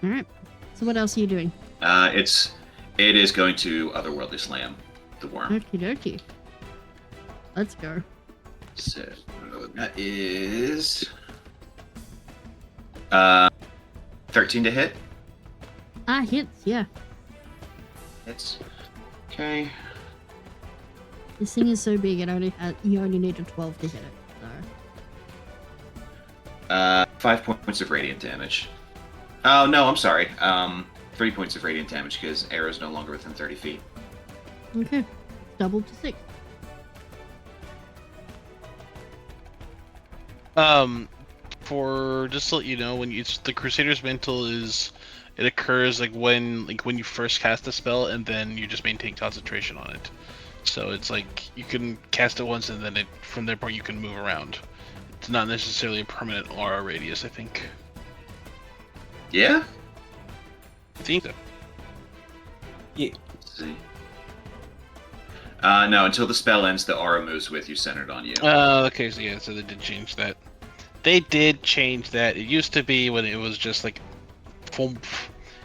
Alright. So what else are you doing? It is going to Otherworldly Slam, the worm. Okie dokie. Let's go. So that is 13 to hit. Hits, yeah. Hits. Okay. This thing is so big you only need a 12 to hit it. So 5 points of radiant damage. Oh no, I'm sorry. 3 points of radiant damage because arrow's no longer within 30 feet. okay. Double to 6. For just to let you know, when the Crusader's Mantle it occurs when you first cast a spell, and then you just maintain concentration on it. So it's like you can cast it once, and then from that point you can move around. It's not necessarily a permanent aura radius, I think. Yeah? I think so. Yeah. Let's see. No, until the spell ends, the aura moves with you centered on you. Okay, so yeah, so they did change that. They did change that. It used to be when it was just like, boom,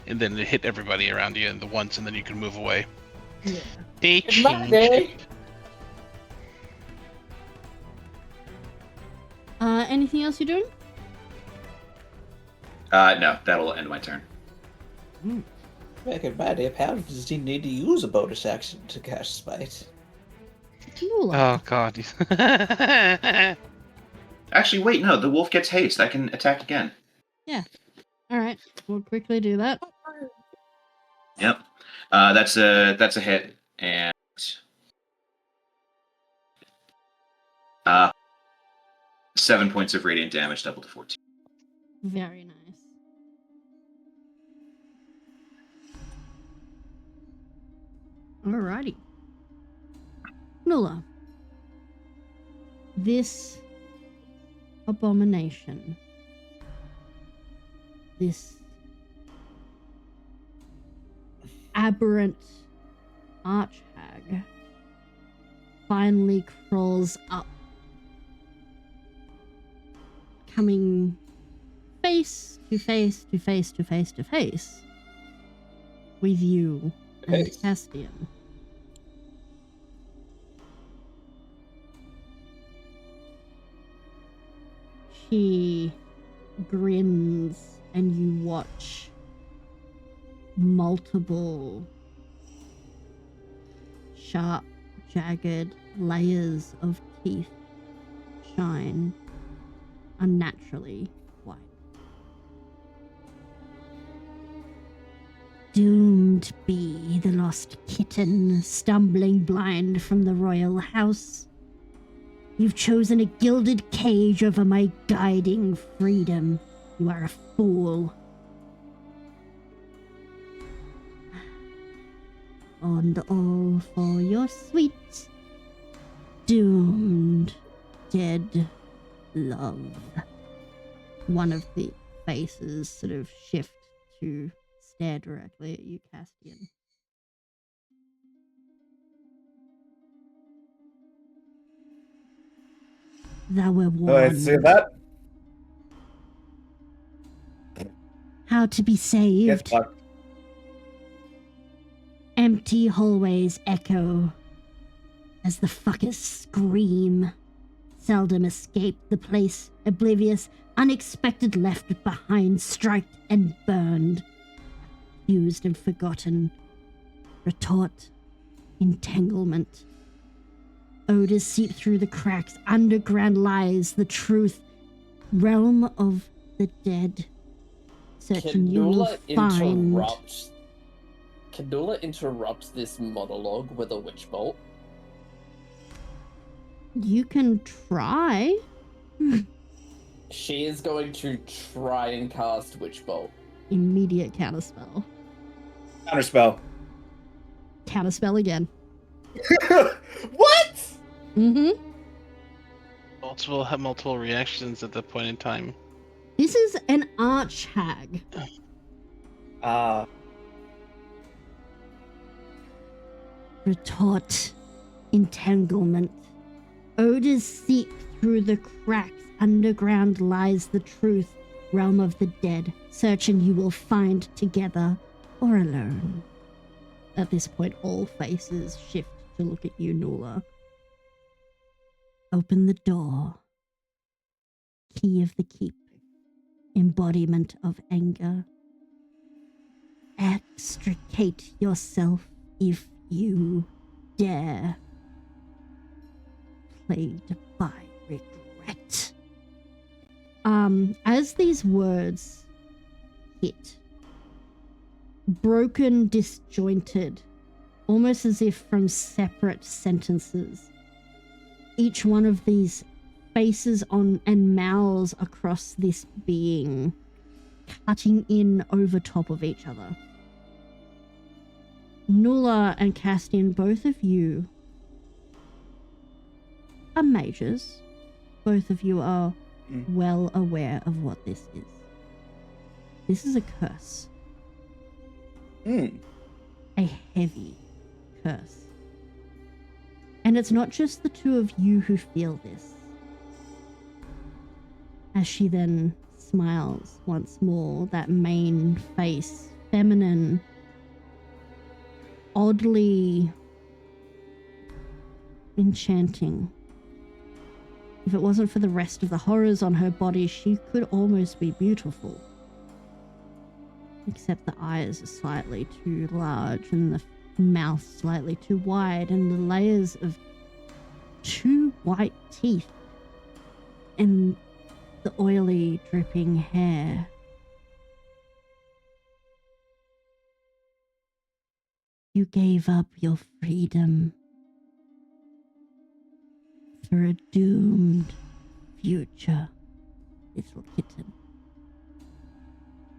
and then it hit everybody around you and the once, and then you can move away. Yeah. They It's my changed day. it. anything else you're doing? No, that'll end my turn. Back in my day, how does he need to use a bonus action to cast Spite? Nula. Oh god. Actually, wait, no, the wolf gets haste. I can attack again. Alright, we'll quickly do that. Yep. That's a hit, and 7 points of radiant damage, double to 14. Very nice. Alrighty. Nula. This abomination. This aberrant archhag finally crawls up, coming face to face to face to face to face with you and Hey. Castian. She grins and you watch multiple sharp, jagged layers of teeth shine unnaturally white. Doomed be the lost kitten stumbling blind from the royal house. You've chosen a gilded cage over my guiding freedom. You are a fool. And all for your sweet, doomed, dead love. One of the faces sort of shift to stare directly at you, Castian. Thou were Oh, I see warned that. how to be Get saved. fucked. Empty hallways echo as the fuckers scream. Seldom escape the place, oblivious, unexpected, left behind, striped and burned, used and forgotten. Retort, entanglement. Odors seep through the cracks, underground lies, the truth, realm of the dead. Searching Can you will Nula find. interrupt? Can Nula interrupt this monologue with a witch bolt? You can try. She is going to try and cast witch bolt. Immediate counterspell. Counterspell. Counterspell again. What? Mm-hmm. Multiple have multiple reactions at that point in time. This is an archhag. Retort, entanglement. Odors seep through the cracks. Underground lies the truth, realm of the dead. Search and you will find together or alone. At this point, all faces shift to look at you, Nula. Open the door. Key of the keep. Embodiment of anger. Extricate yourself if you dare. Plagued by regret. As these words hit, broken, disjointed, almost as if from separate sentences, each one of these faces on and mouths across this being, cutting in over top of each other. Nula and Castian, both of you are mages. Both of you are well aware of what this is. This is a curse. A heavy curse. And it's not just the two of you who feel this. As she then smiles once more, that main face, feminine, oddly enchanting. If it wasn't for the rest of the horrors on her body, she could almost be beautiful. Except the eyes are slightly too large and the mouth slightly too wide and the layers of two white teeth and the oily, dripping hair. You gave up your freedom for a doomed future, little kitten.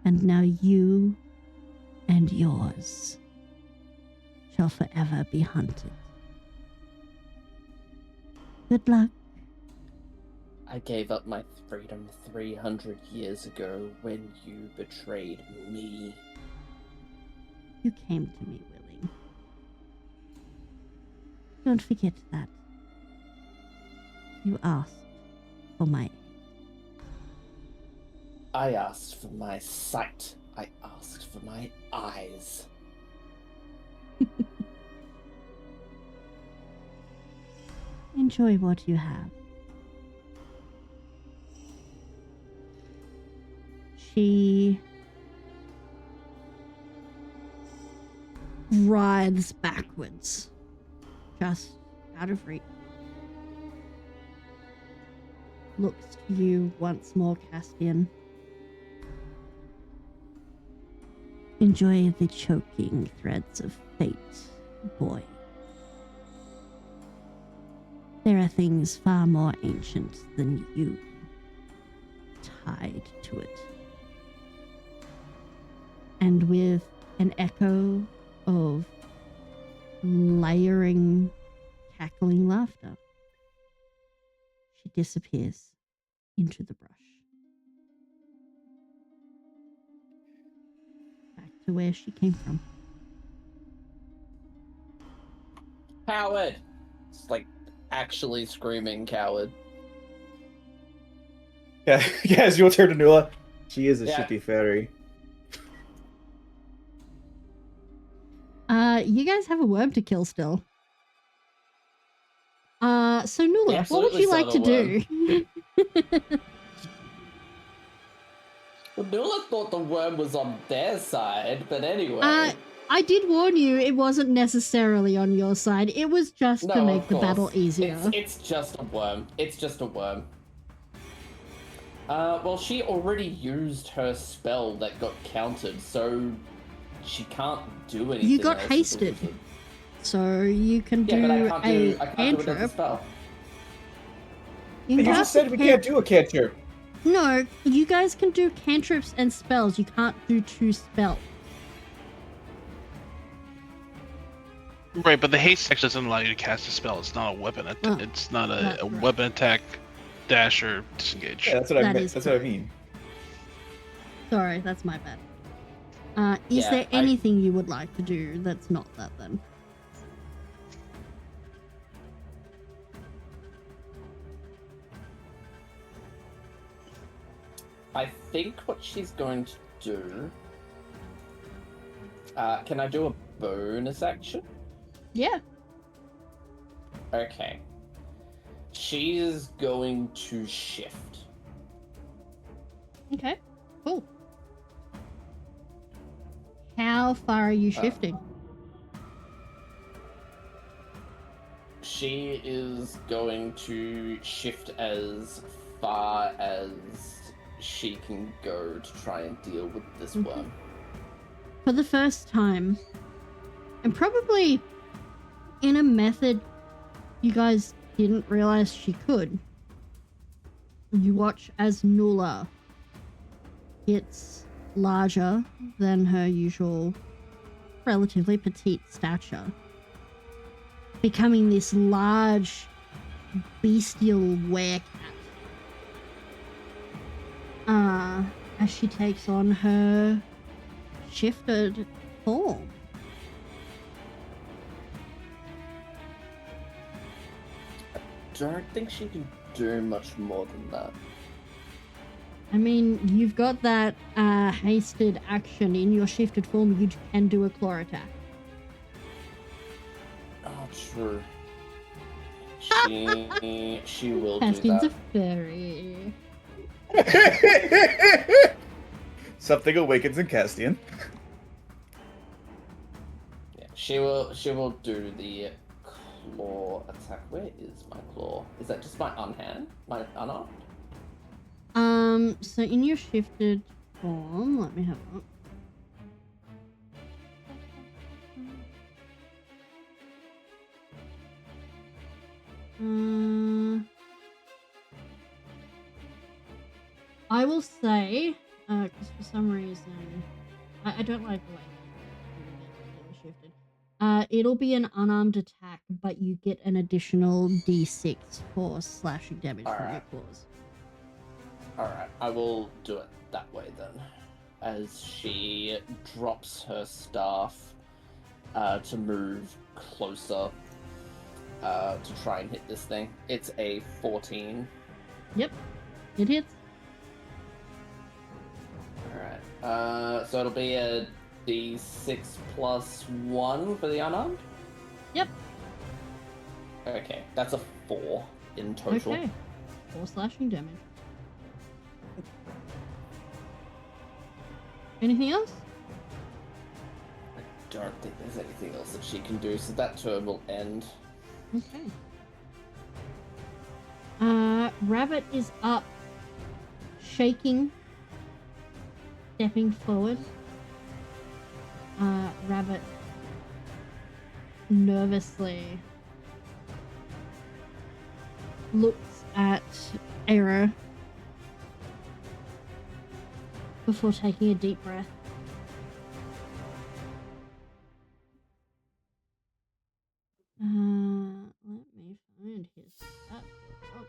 And now you and yours shall forever be hunted. Good luck. I gave up my freedom 300 years ago when you betrayed me. You came to me willing. Don't forget that. You asked for my aid. I asked for my sight. I asked for my eyes. Enjoy what you have. She writhes backwards, just out of reach. Looks to you once more, Caspian. Enjoy the choking threads of fate, boy. There are things far more ancient than you tied to it. And with an echo of layering, cackling laughter, she disappears into the brush. Back to where she came from. Coward! It's like actually screaming coward. Yeah, yeah, it's your turn to Nula. She is a Yeah. shitty fairy. You guys have a worm to kill still. So Nula, what would absolutely you like to still do? Well, Nula thought the worm was on their side, but anyway. I did warn you it wasn't necessarily on your side. It was just No, to of make the course. battle easier. It's just a worm. It's just a worm. Well, she already used her spell that got countered, so she can't do anything. You got else hasted. with it. So you can Yeah, do but I can't do it as a cantrip. spell. You You can just cast a said we can't do a cantrip. No, you guys can do cantrips and spells. You can't do two spells. Right, but the haste action doesn't allow you to cast a spell. It's not a weapon. Oh, It's not a that's right. weapon attack, dash, or disengage. Yeah, that's what I That meant. is That's what I correct. mean. Sorry, that's my bad. Is Yeah, there anything you would like to do that's not that then? I think what she's going to do. Can I do a bonus action? Yeah. Okay. She is going to shift. Okay. Cool. How far are you shifting? She is going to shift as far as she can go to try and deal with this worm. For the first time, and probably in a method you guys didn't realize she could, you watch as Nula gets larger than her usual relatively petite stature, becoming this large bestial werecat. As she takes on her shifted form. Don't think she can do much more than that. I mean, you've got that hasted action in your shifted form. You can do a claw attack. Oh, true. She will do Castian's a that. fairy. Something awakens in Castian. Yeah, she will do the claw attack. Where is my claw? Is that just my unhand? My unarmed? So in your shifted form, let me have a look. I will say, because for some reason, I don't like the way it's shifted. It'll be an unarmed attack, but you get an additional D6 for slashing damage from your Alright. claws. Alright, I will do it that way then. As she drops her staff to move closer to try and hit this thing. It's a 14. Yep, it hits. Alright, so it'll be a D6 plus 1 for the unarmed? Yep. Okay, that's a 4 in total. Okay, 4 slashing damage. Anything else? I don't think there's anything else that she can do, so that turn will end. Okay. Rabbit is up, shaking, stepping forward. Rabbit nervously looks at Aero before taking a deep breath. Let me find his stats. Oh.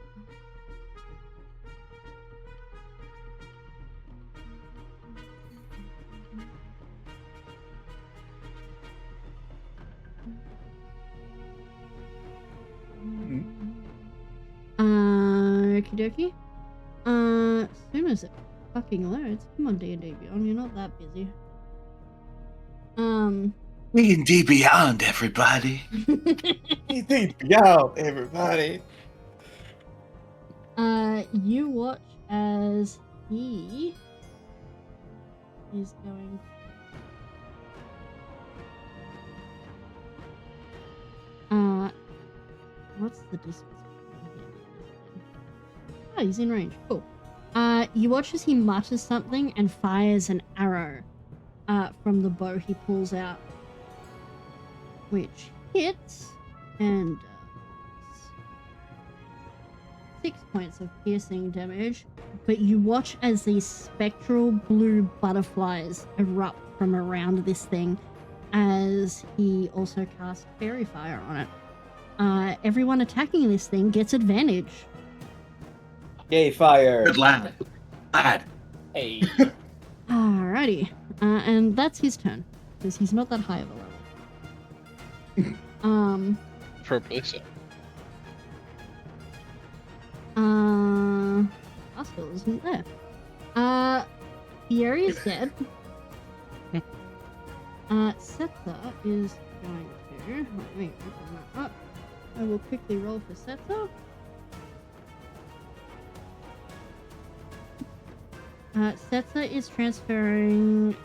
Okie dokie. As soon as it fucking loads. Come on, D&D Beyond, you're not that busy. D&D Beyond, everybody. D&D Beyond, everybody. You watch as he is going. What's the distance? Oh, he's in range. Cool. You watch as he mutters something and fires an arrow from the bow he pulls out, which hits and does 6 points of piercing damage. But you watch as these spectral blue butterflies erupt from around this thing as he also casts fairy fire on it. Everyone attacking this thing gets advantage. Yay, fire. Good lad. Lad. Hey. Alrighty. And that's his turn, because he's not that high of a level. Appropriately so. Askel isn't there. Fieri is dead. Setzer is going to... Let me open that up. I will quickly roll for Setzer. Setzer is transferring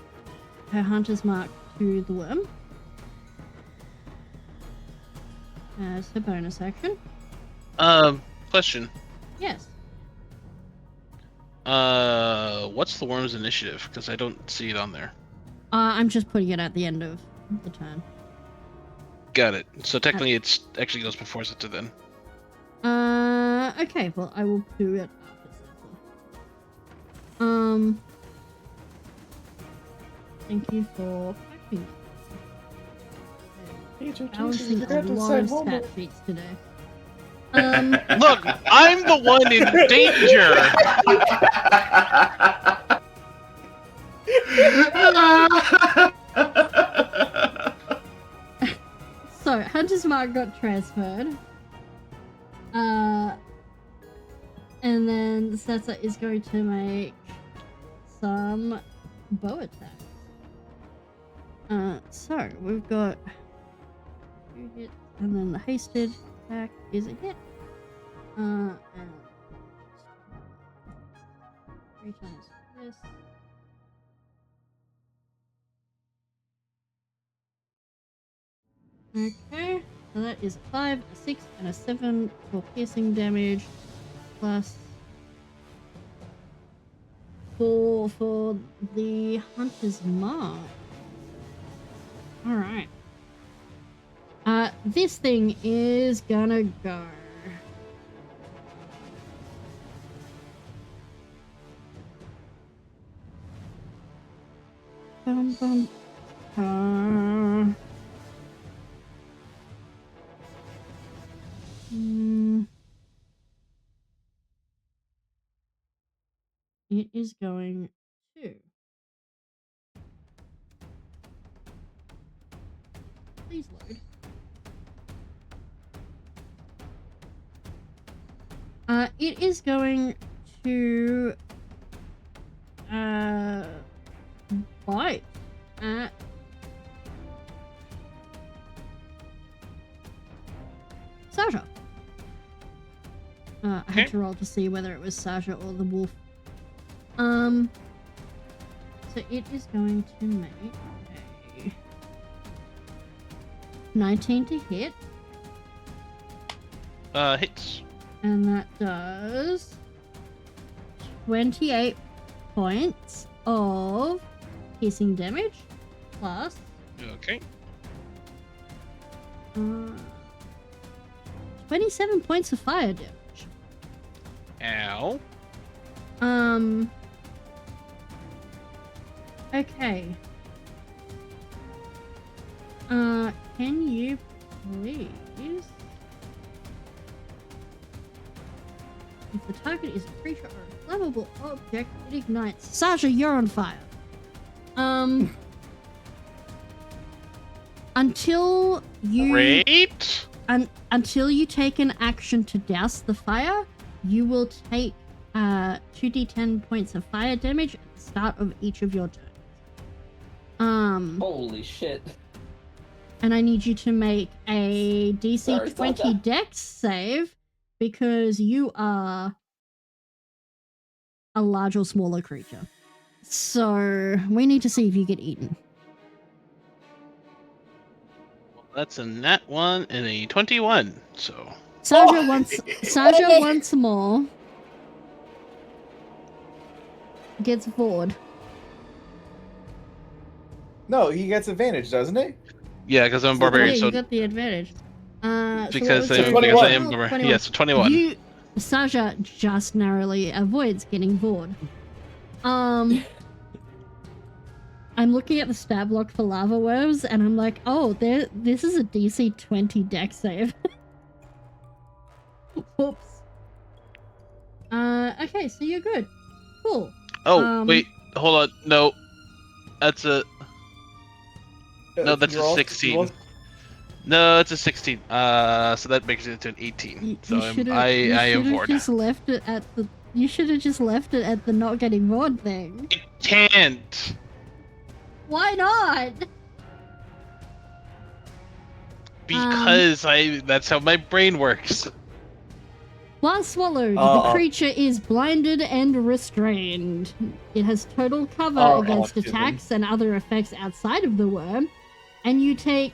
her Hunter's Mark to the worm as her bonus action. Question. Yes. What's the worm's initiative? Because I don't see it on there. I'm just putting it at the end of the turn. Got it. So technically, it's actually goes before Zeta then. Okay, well, I will do it after Setzer. Thank you for packing it. Balancing a lot of stat sheets today. Look, I'm the one in danger. So, Hunter's Mark got transferred. And then Setzer is going to make some bow attacks. So, we've got 2 hits, and then the hasted attack is a hit. And 3 times this. Okay, so that is a 5, a 6, and a 7 for piercing damage, plus 4 for the Hunter's Mark. Alright. This thing is gonna go. Bum, bum. It is going to. Please load. It is going to bite at Sasha. I had to roll to see whether it was Sasha or the wolf. So it is going to make a 19 to hit. Hits. And that does 28 points of piercing damage plus Okay. 27 points of fire damage. Ow. Okay. Can you please? If the target is a creature or a flammable object, it ignites. Sasha, you're on fire. Until you Great. until you take an action to douse the fire, you will take 2d10 points of fire damage at the start of each of your turns. Holy shit. And I need you to make a DC Sorry, 20 Sasha. Dex save because you are a large or smaller creature. So we need to see if you get eaten. That's a nat 1 and a 21. So Sasha once more gets bored. No, he gets advantage, doesn't he? yeah, because I'm a So barbarian. Yeah, so you got the advantage. because, so I, that was because I 21. am barbarian. Yeah, so 21. Sasha just narrowly avoids getting bored. I'm looking at the stat block for lava worms, and I'm like, oh, this is a DC 20 Dex save. Whoops. Okay, so you're good. Cool. Oh, wait. Hold on. No. That's a... No, that's You're a all- 16. you're all- No, it's a 16. So that makes it into an 18. So I am bored. Just left it at the. You should have just left it at the not getting bored thing. I can't. Why not? Because that's how my brain works. While swallowed, the Uh-uh. creature is blinded and restrained. It has total cover Oh, against autism. attacks and other effects outside of the worm, and you take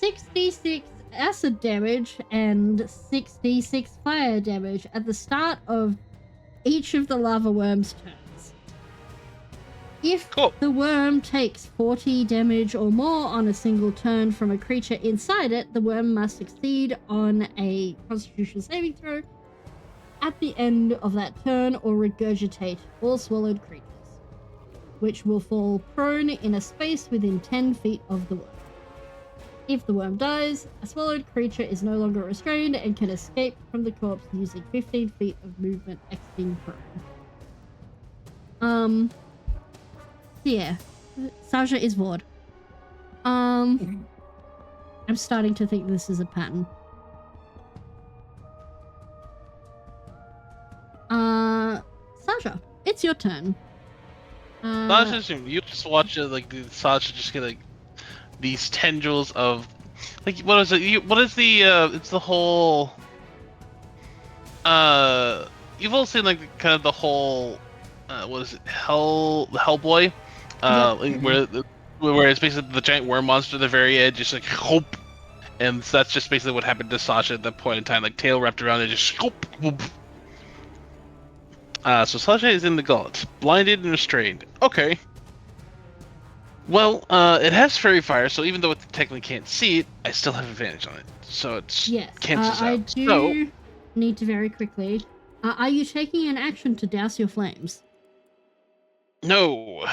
6d6 acid damage and 6d6 fire damage at the start of each of the lava worm's turns. If Cool. the worm takes 40 damage or more on a single turn from a creature inside it, the worm must succeed on a Constitution saving throw at the end of that turn or regurgitate all swallowed creatures, which will fall prone in a space within 10 feet of the worm. If the worm dies, a swallowed creature is no longer restrained and can escape from the corpse using 15 feet of movement exiting prone. Yeah, Sasha is bored. I'm starting to think this is a pattern. Sasha, it's your turn. Sasha, you just watch it like Sasha just get like these tendrils of like what is it? What is the? It's the whole. You've all seen like kind of the whole. What is it? Hellboy. Like, where it's basically the giant worm monster at the very edge, just like hope, and so that's just basically what happened to Sasha at that point in time. Like tail wrapped around it, just hope. So Sasha is in the gullet, blinded and restrained. Okay. Well, it has fairy fire, so even though it technically can't see it, I still have advantage on it. So it's Yes. cancels I out. do So, need to very quickly. Are you taking an action to douse your flames? no.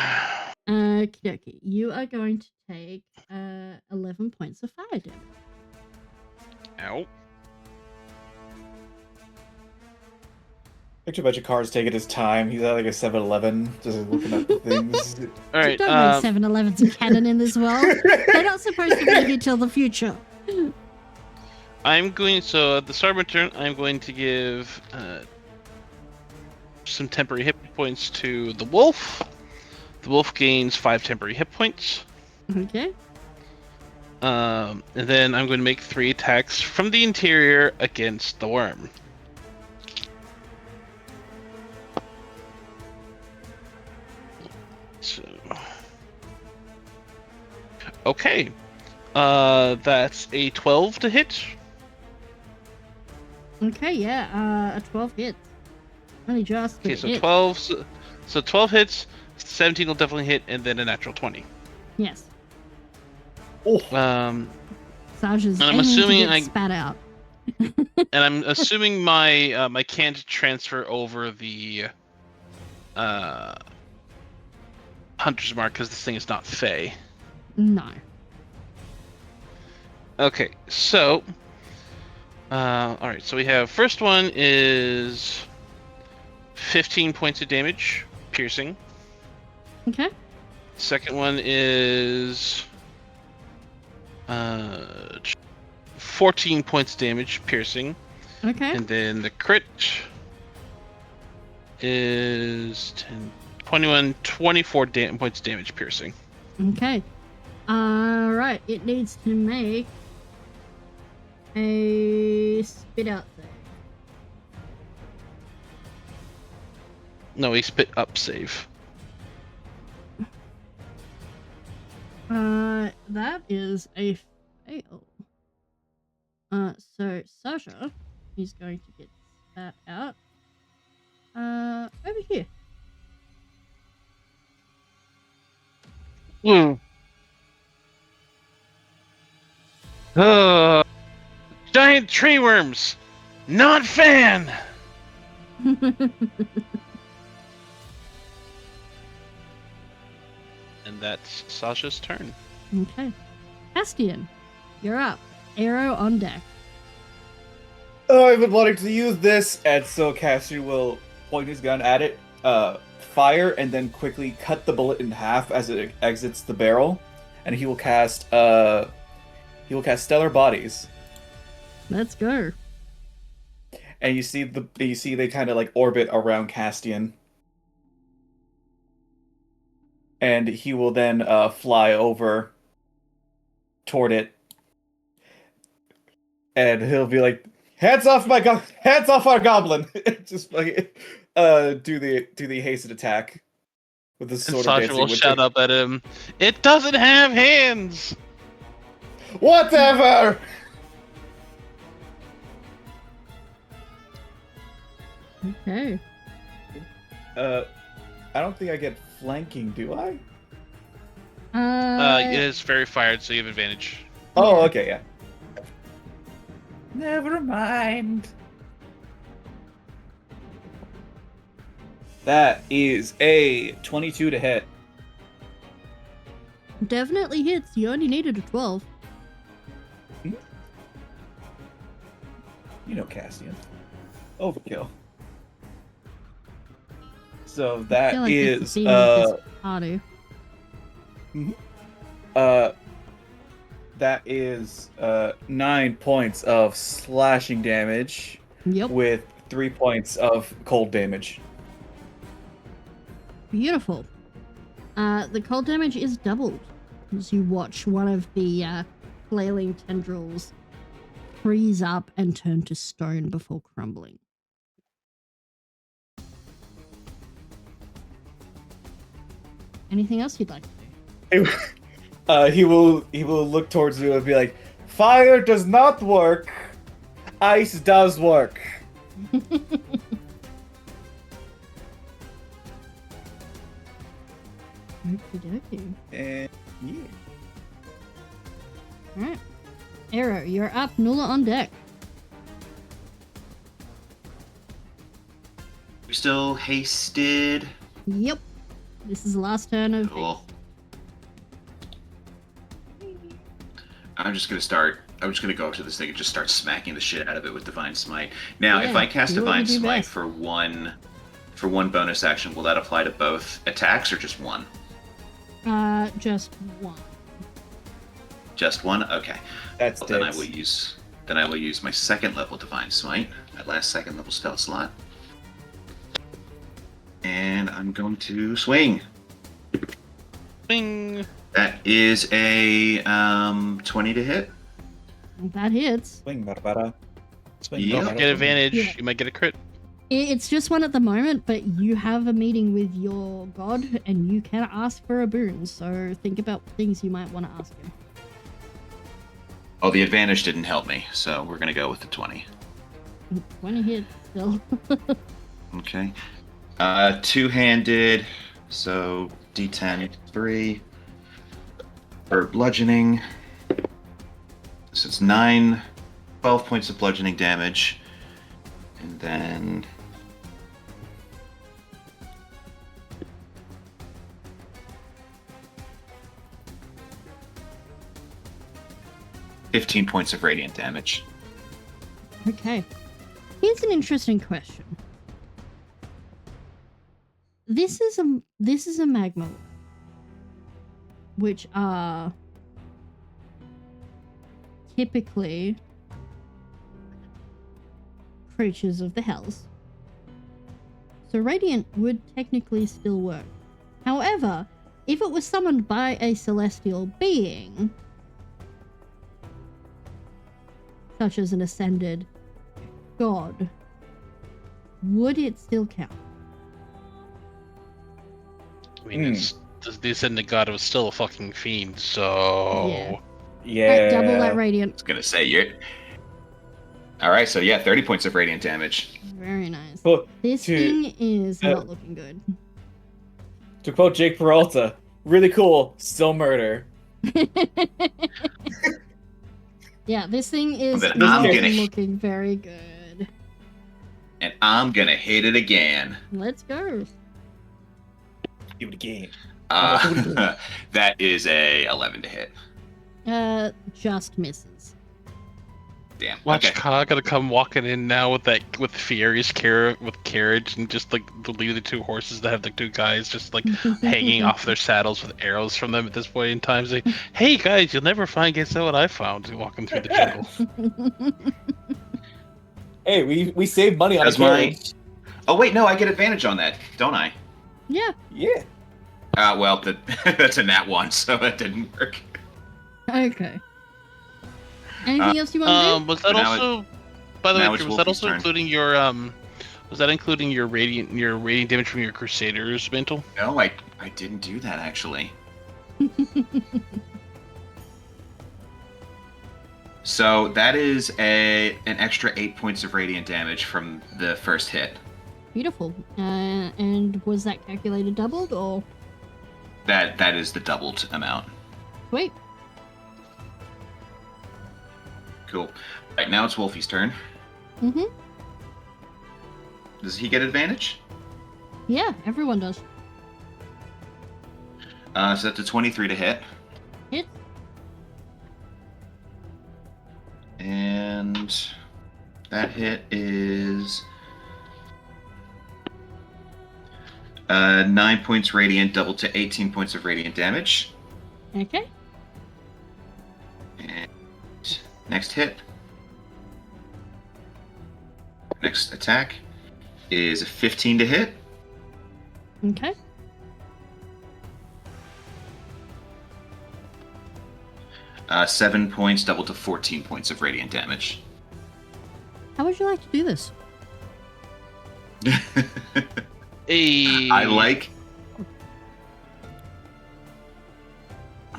Okie dokie. You are going to take 11 points of fire damage. Ow. Picture a bunch of cars taking his time. He's at like a 7-Eleven, just looking at the things. All right. Don't worry, 7-Eleven's a canon in this world. They're not supposed to be here till the future. I'm going. So at the start of my turn, I'm going to give some temporary hit points to the wolf. The wolf gains 5 temporary hit points. Okay. And then I'm going to make 3 attacks from the interior against the worm. So, okay, that's a 12 to hit. Okay, yeah, a 12 hits. Only just. Okay, so hit. 12. So 12 hits. 17 will definitely hit, and then a natural 20. Yes. And Sasha's I'm aiming assuming to get spat out. and I'm assuming my my can't transfer over the hunter's mark because this thing is not fey. No. Okay, so all right, so we have first one is 15 points of damage, piercing. Okay. Second one is 14 points of damage, piercing. Okay. And then the crit is 10, 21, 24 points of damage, piercing. Okay. Alright, it needs to make a spit out thing. No, he spit up save. That is a fail. So Sasha is going to get spat out. Over here. Giant tree worms! Not fan! And that's Sasha's turn. Okay. Castian, you're up. Arrow on deck. Oh, I've been wanting to use this, and so Cassian will point his gun at it, fire, and then quickly cut the bullet in half as it exits the barrel, and he will cast Stellar Bodies. Let's go. And you see they kind of like orbit around Castian, and he will then fly over toward it, and he'll be like, "Hands off hands off our goblin!" Just like do the hasted attack with the And sword. Sasha will shout up at him, "It doesn't have hands!" Whatever. Okay. I don't think I get flanking, do I? It is very fired, so you have advantage. Oh, okay, yeah. Never mind. That is a 22 to hit. Definitely hits. You only needed a 12. You know Cassian. Overkill. So I that feel like that's is the theme of this party. that is 9 points of slashing damage Yep. with 3 points of cold damage. Beautiful. The cold damage is doubled as you watch one of the flailing tendrils freeze up and turn to stone before crumbling. Anything else you'd like to do? He will look towards you and be like, "Fire does not work. Ice does work." Okey-dokey. And yeah. Alright. Arrow, you're up. Nulla on deck. We're still hasted. Yep. This is the last turn of Cool. I'm just gonna go up to this thing and just start smacking the shit out of it with Divine Smite. Now, if Yeah, I cast do what you Divine do Smite best. for one bonus action, will that apply to both attacks or just one? Just one. Just one? Okay. That's Well, then I dicks. will use my second level Divine Smite, my last second level spell slot. And I'm going to swing. Bing. That is a 20 to hit. That hits. Swing, Barbara. Swing, Yeah. Barbara. Get advantage. Yeah. You might get a crit. It's just one at the moment, but you have a meeting with your god and you can ask for a boon, so think about things you might want to ask him. Oh, the advantage didn't help me, so we're gonna go with the 20. 20 hits still. Okay. Two-handed, so D10 3 for bludgeoning. So it's 12 points of bludgeoning damage, and then 15 points of radiant damage. Okay. Here's an interesting question. This is a magma lord, which are typically creatures of the hells. So radiant would technically still work. However, if it was summoned by a celestial being, such as an ascended god, would it still count? I mean, it's the ascended god was still a fucking fiend, so Yeah. Yeah. Double that radiant. I was gonna say you're. All right, so yeah, 30 points of radiant damage. Very nice. Well, This to- thing is not looking good. To quote Jake Peralta, really cool, still murder. Yeah, this thing is Then not I'm gonna- looking very good. And I'm gonna hit it again. Let's go. Do it again. That is a 11 to hit. Just misses. Damn. watch Okay. Ka gonna come walking in now with Furious carriage and just like lead the two horses that have the two guys just like hanging off their saddles with arrows from them at this point in time. Say, hey guys, you'll never guess out what I found walking through the jungle. Hey, we saved money on Does the carriage. Oh wait, no, I get advantage on that, don't I? Yeah. Yeah. Well, that's a nat 1, so that didn't work. Okay. Anything else you want to Was that Now also? By the way, now it's was that Wolfie's also turn. including your Was that including your radiant damage from your Crusaders mantle? No, I didn't do that actually. So that is an extra 8 points of radiant damage from the first hit. do? Beautiful. And was that calculated doubled or? That is the doubled amount. Sweet. Cool. Right now it's Wolfie's turn. Mhm. Does he get advantage? Yeah, everyone does. So that's a 23 to hit. Hit. And that hit is 9 points radiant, doubled to 18 points of radiant damage. Okay. And next hit. Next attack is a 15 to hit. Okay. 7 points, doubled to 14 points of radiant damage. How would you like to do this? Hey.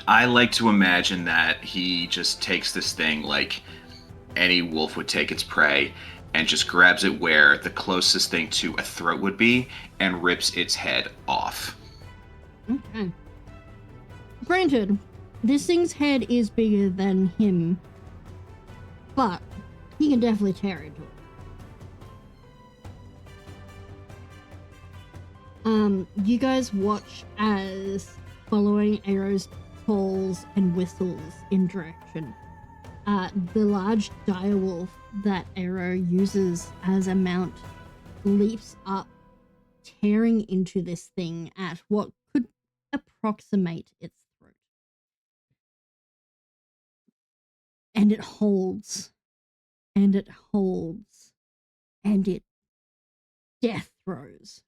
I like to imagine that he just takes this thing like any wolf would take its prey and just grabs it where the closest thing to a throat would be and rips its head off. Okay. Granted, this thing's head is bigger than him, but he can definitely tear into it. You guys watch as, following Arrow's calls and whistles in direction, the large direwolf that Arrow uses as a mount leaps up, tearing into this thing at what could approximate its throat. And it holds, and it holds, and it death throws.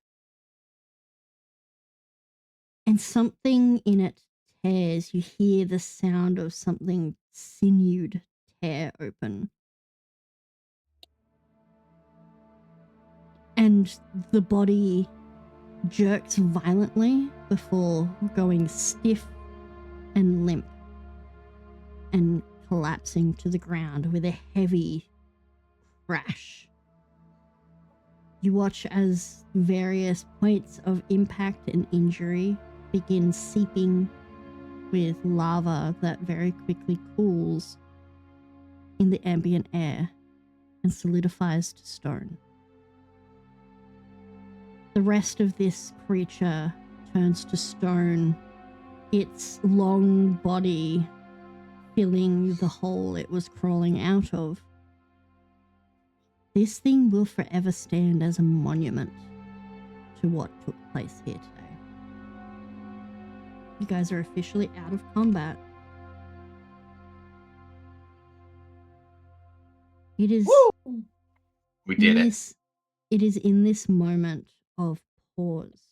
And something in it tears. You hear the sound of something sinewed tear open. And the body jerks violently before going stiff and limp and collapsing to the ground with a heavy crash. You watch as various points of impact and injury begin seeping with lava that very quickly cools in the ambient air and solidifies to stone. The rest of this creature turns to stone, its long body filling the hole it was crawling out of. This thing will forever stand as a monument to what took place here today. You guys are officially out of combat. It is. Woo! We did it. It is in this moment of pause,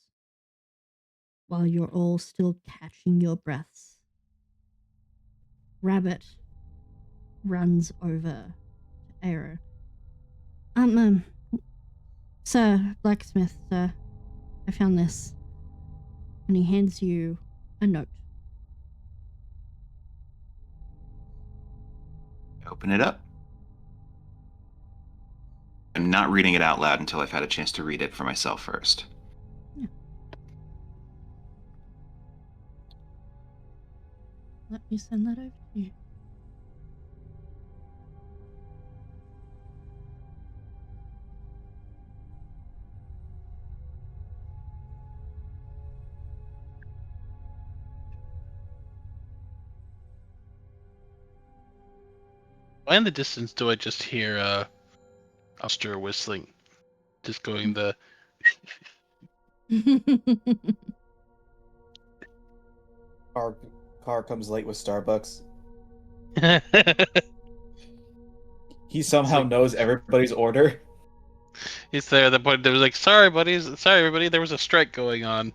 while you're all still catching your breaths. Rabbit runs over to Arrow. Sir, blacksmith, sir, I found this. And he hands you a note. Open it up. I'm not reading it out loud until I've had a chance to read it for myself first. Yeah. Let me send that over to you. Why in the distance do I just hear Oster whistling? Just going the... Car comes late with Starbucks. He somehow knows everybody's order. He's there at the point that was like, sorry buddies, sorry everybody, there was a strike going on.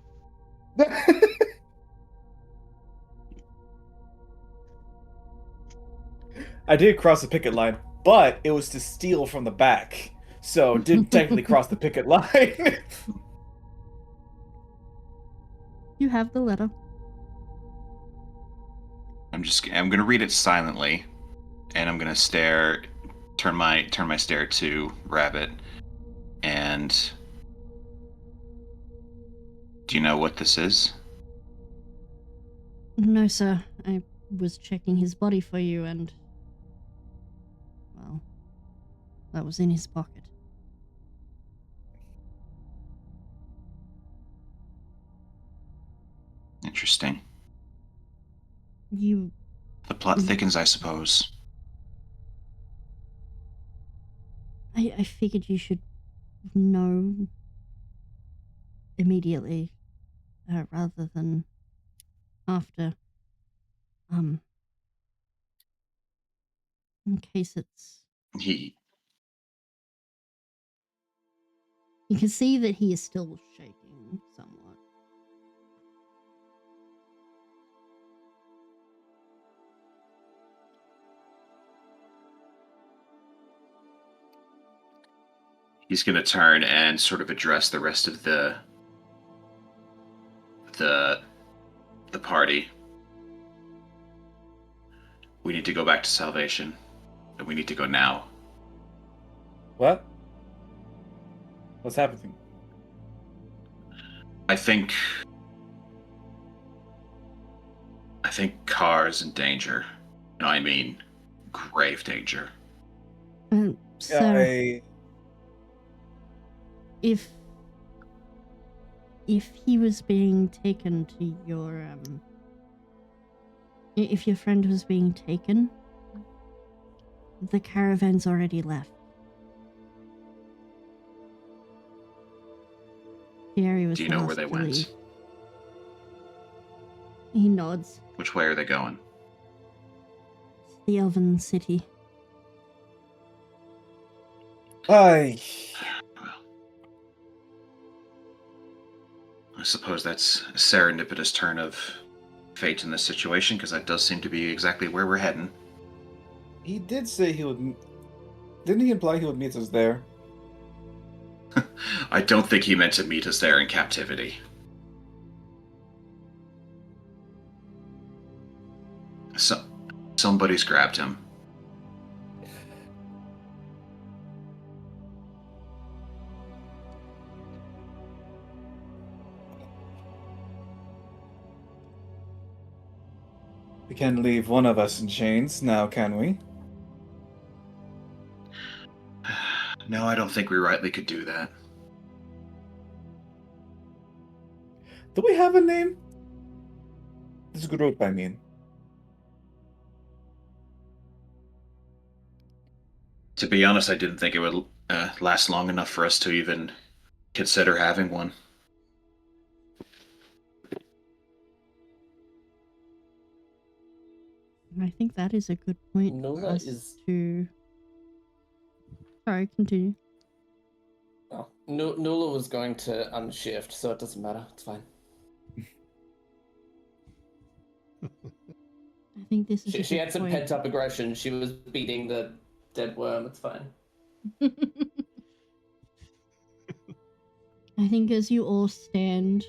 I did cross the picket line, but it was to steal from the back. So didn't technically cross the picket line. You have the letter. I'm gonna read it silently, and I'm gonna turn my stare to Rabbit. And do you know what this is? No, sir. I was checking his body for you and... well, that was in his pocket. Interesting. You... The plot thickens, I suppose. I figured you should know immediately, rather than after. In case it's... He You can see that he is still shaking somewhat. He's going to turn and sort of address the rest of the party. We need to go back to Salvation, and we need to go now. What? What's happening? I think Car's in danger. And I mean grave danger. Sir, I if he was being taken to your if your friend was being taken, the caravan's already left. Fieri was Do you the know where last they to went? leave. He nods. Which way are they going? The Elven City. I suppose that's a serendipitous turn of fate in this situation, because that does seem to be exactly where we're heading. He did say he would. Didn't he imply he would meet us there? I don't think he meant to meet us there in captivity. Somebody's grabbed him. We can't leave one of us in chains now, can we? No, I don't think we rightly could do that. Do we have a name? This group, I mean. To be honest, I didn't think it would last long enough for us to even consider having one. I think that is a good point for Nula us is. to... Sorry, continue. Oh, Nula was going to unshift, so it doesn't matter. It's fine. I think this is She a had good some point. pent up aggression. She was beating the dead worm. It's fine. I think as you all stand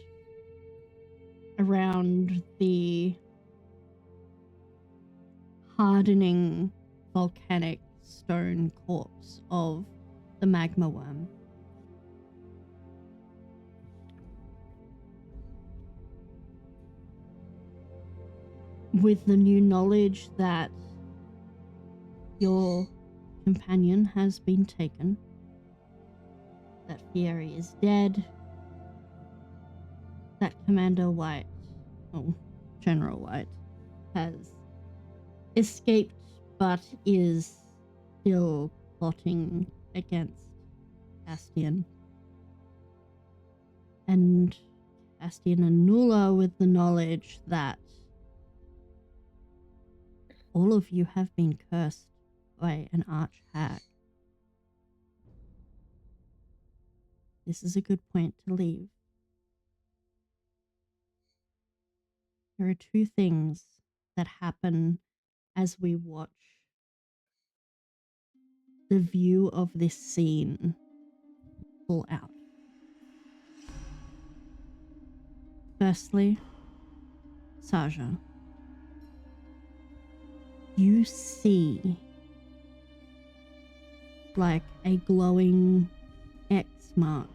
around the hardening volcanic stone corpse of the magma worm, with the new knowledge that your companion has been taken, that Fieri is dead, that Commander White, oh, General White, has escaped but is still plotting against Castian. And Castian and Nula with the knowledge that all of you have been cursed by an arch hag. This is a good point to leave. There are two things that happen as we watch the view of this scene pull out. Firstly, Saja, you see like a glowing X mark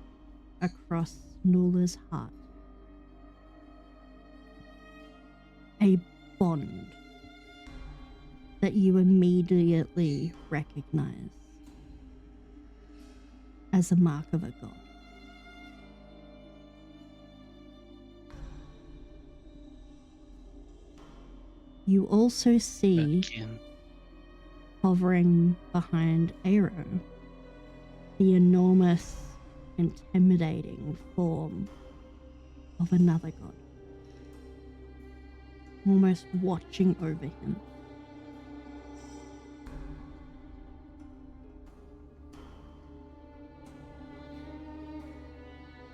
across Nula's heart. A bond that you immediately recognize as a mark of a god. You also see, hovering behind Aero, the enormous, intimidating form of another god, almost watching over him.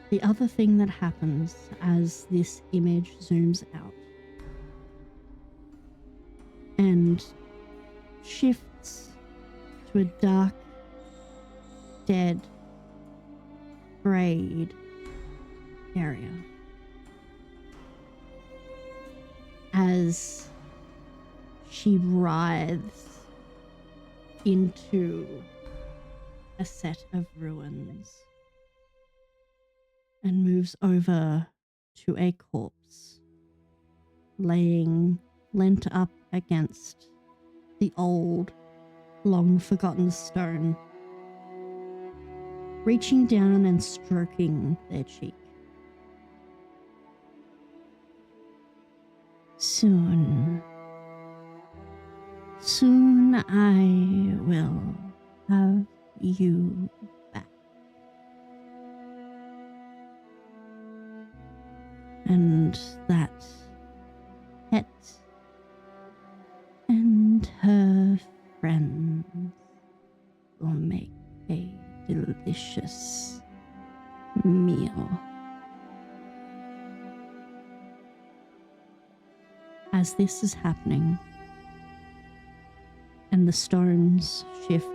The other thing that happens as this image zooms out and shifts to a dark, dead frayed area. As she writhes into a set of ruins and moves over to a corpse laying leant up against the old, long forgotten stone, reaching down and stroking their cheek. Soon I will have you back. And that pet and her friends will make a delicious meal. As this is happening, and the stones shift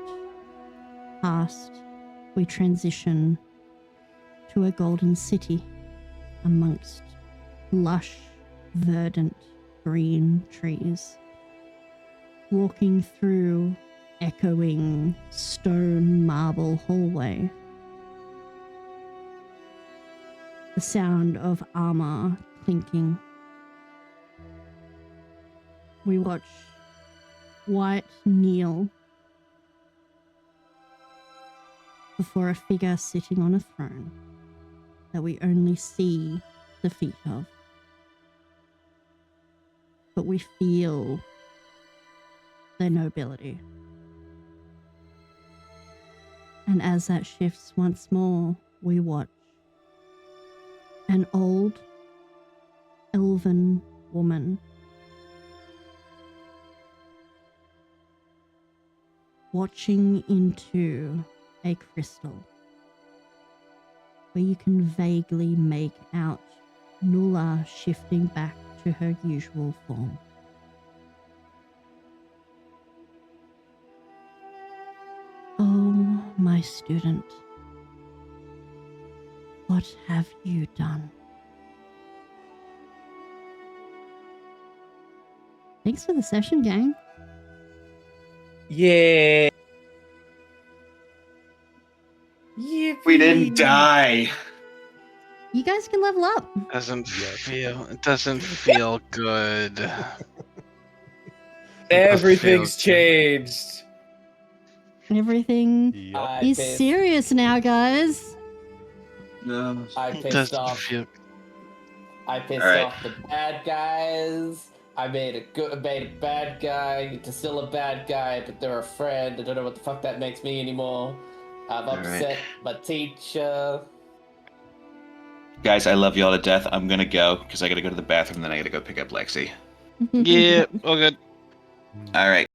past, we transition to a golden city amongst lush, verdant green trees, walking through echoing stone marble hallway. The sound of armor clinking. We watch White kneel before a figure sitting on a throne that we only see the feet of. But we feel their nobility. And as that shifts once more, we watch an old elven woman watching into a crystal where you can vaguely make out Nula shifting back to her usual form. Oh, my student, what have you done? Thanks for the session, gang. Yeah. Yippee. We didn't die. You guys can level up. It doesn't feel good. Everything's Feels good. changed. Everything Yep. is serious now, guys. No. I It pissed doesn't off. feel I pissed All right. off the bad guys. I made a bad guy to still a bad guy, but they're a friend. I don't know what the fuck that makes me anymore. I've All right. upset my teacher. Guys, I love y'all to death. I'm gonna go because I gotta go to the bathroom, then I gotta go pick up Lexi. Yeah, all good. All right.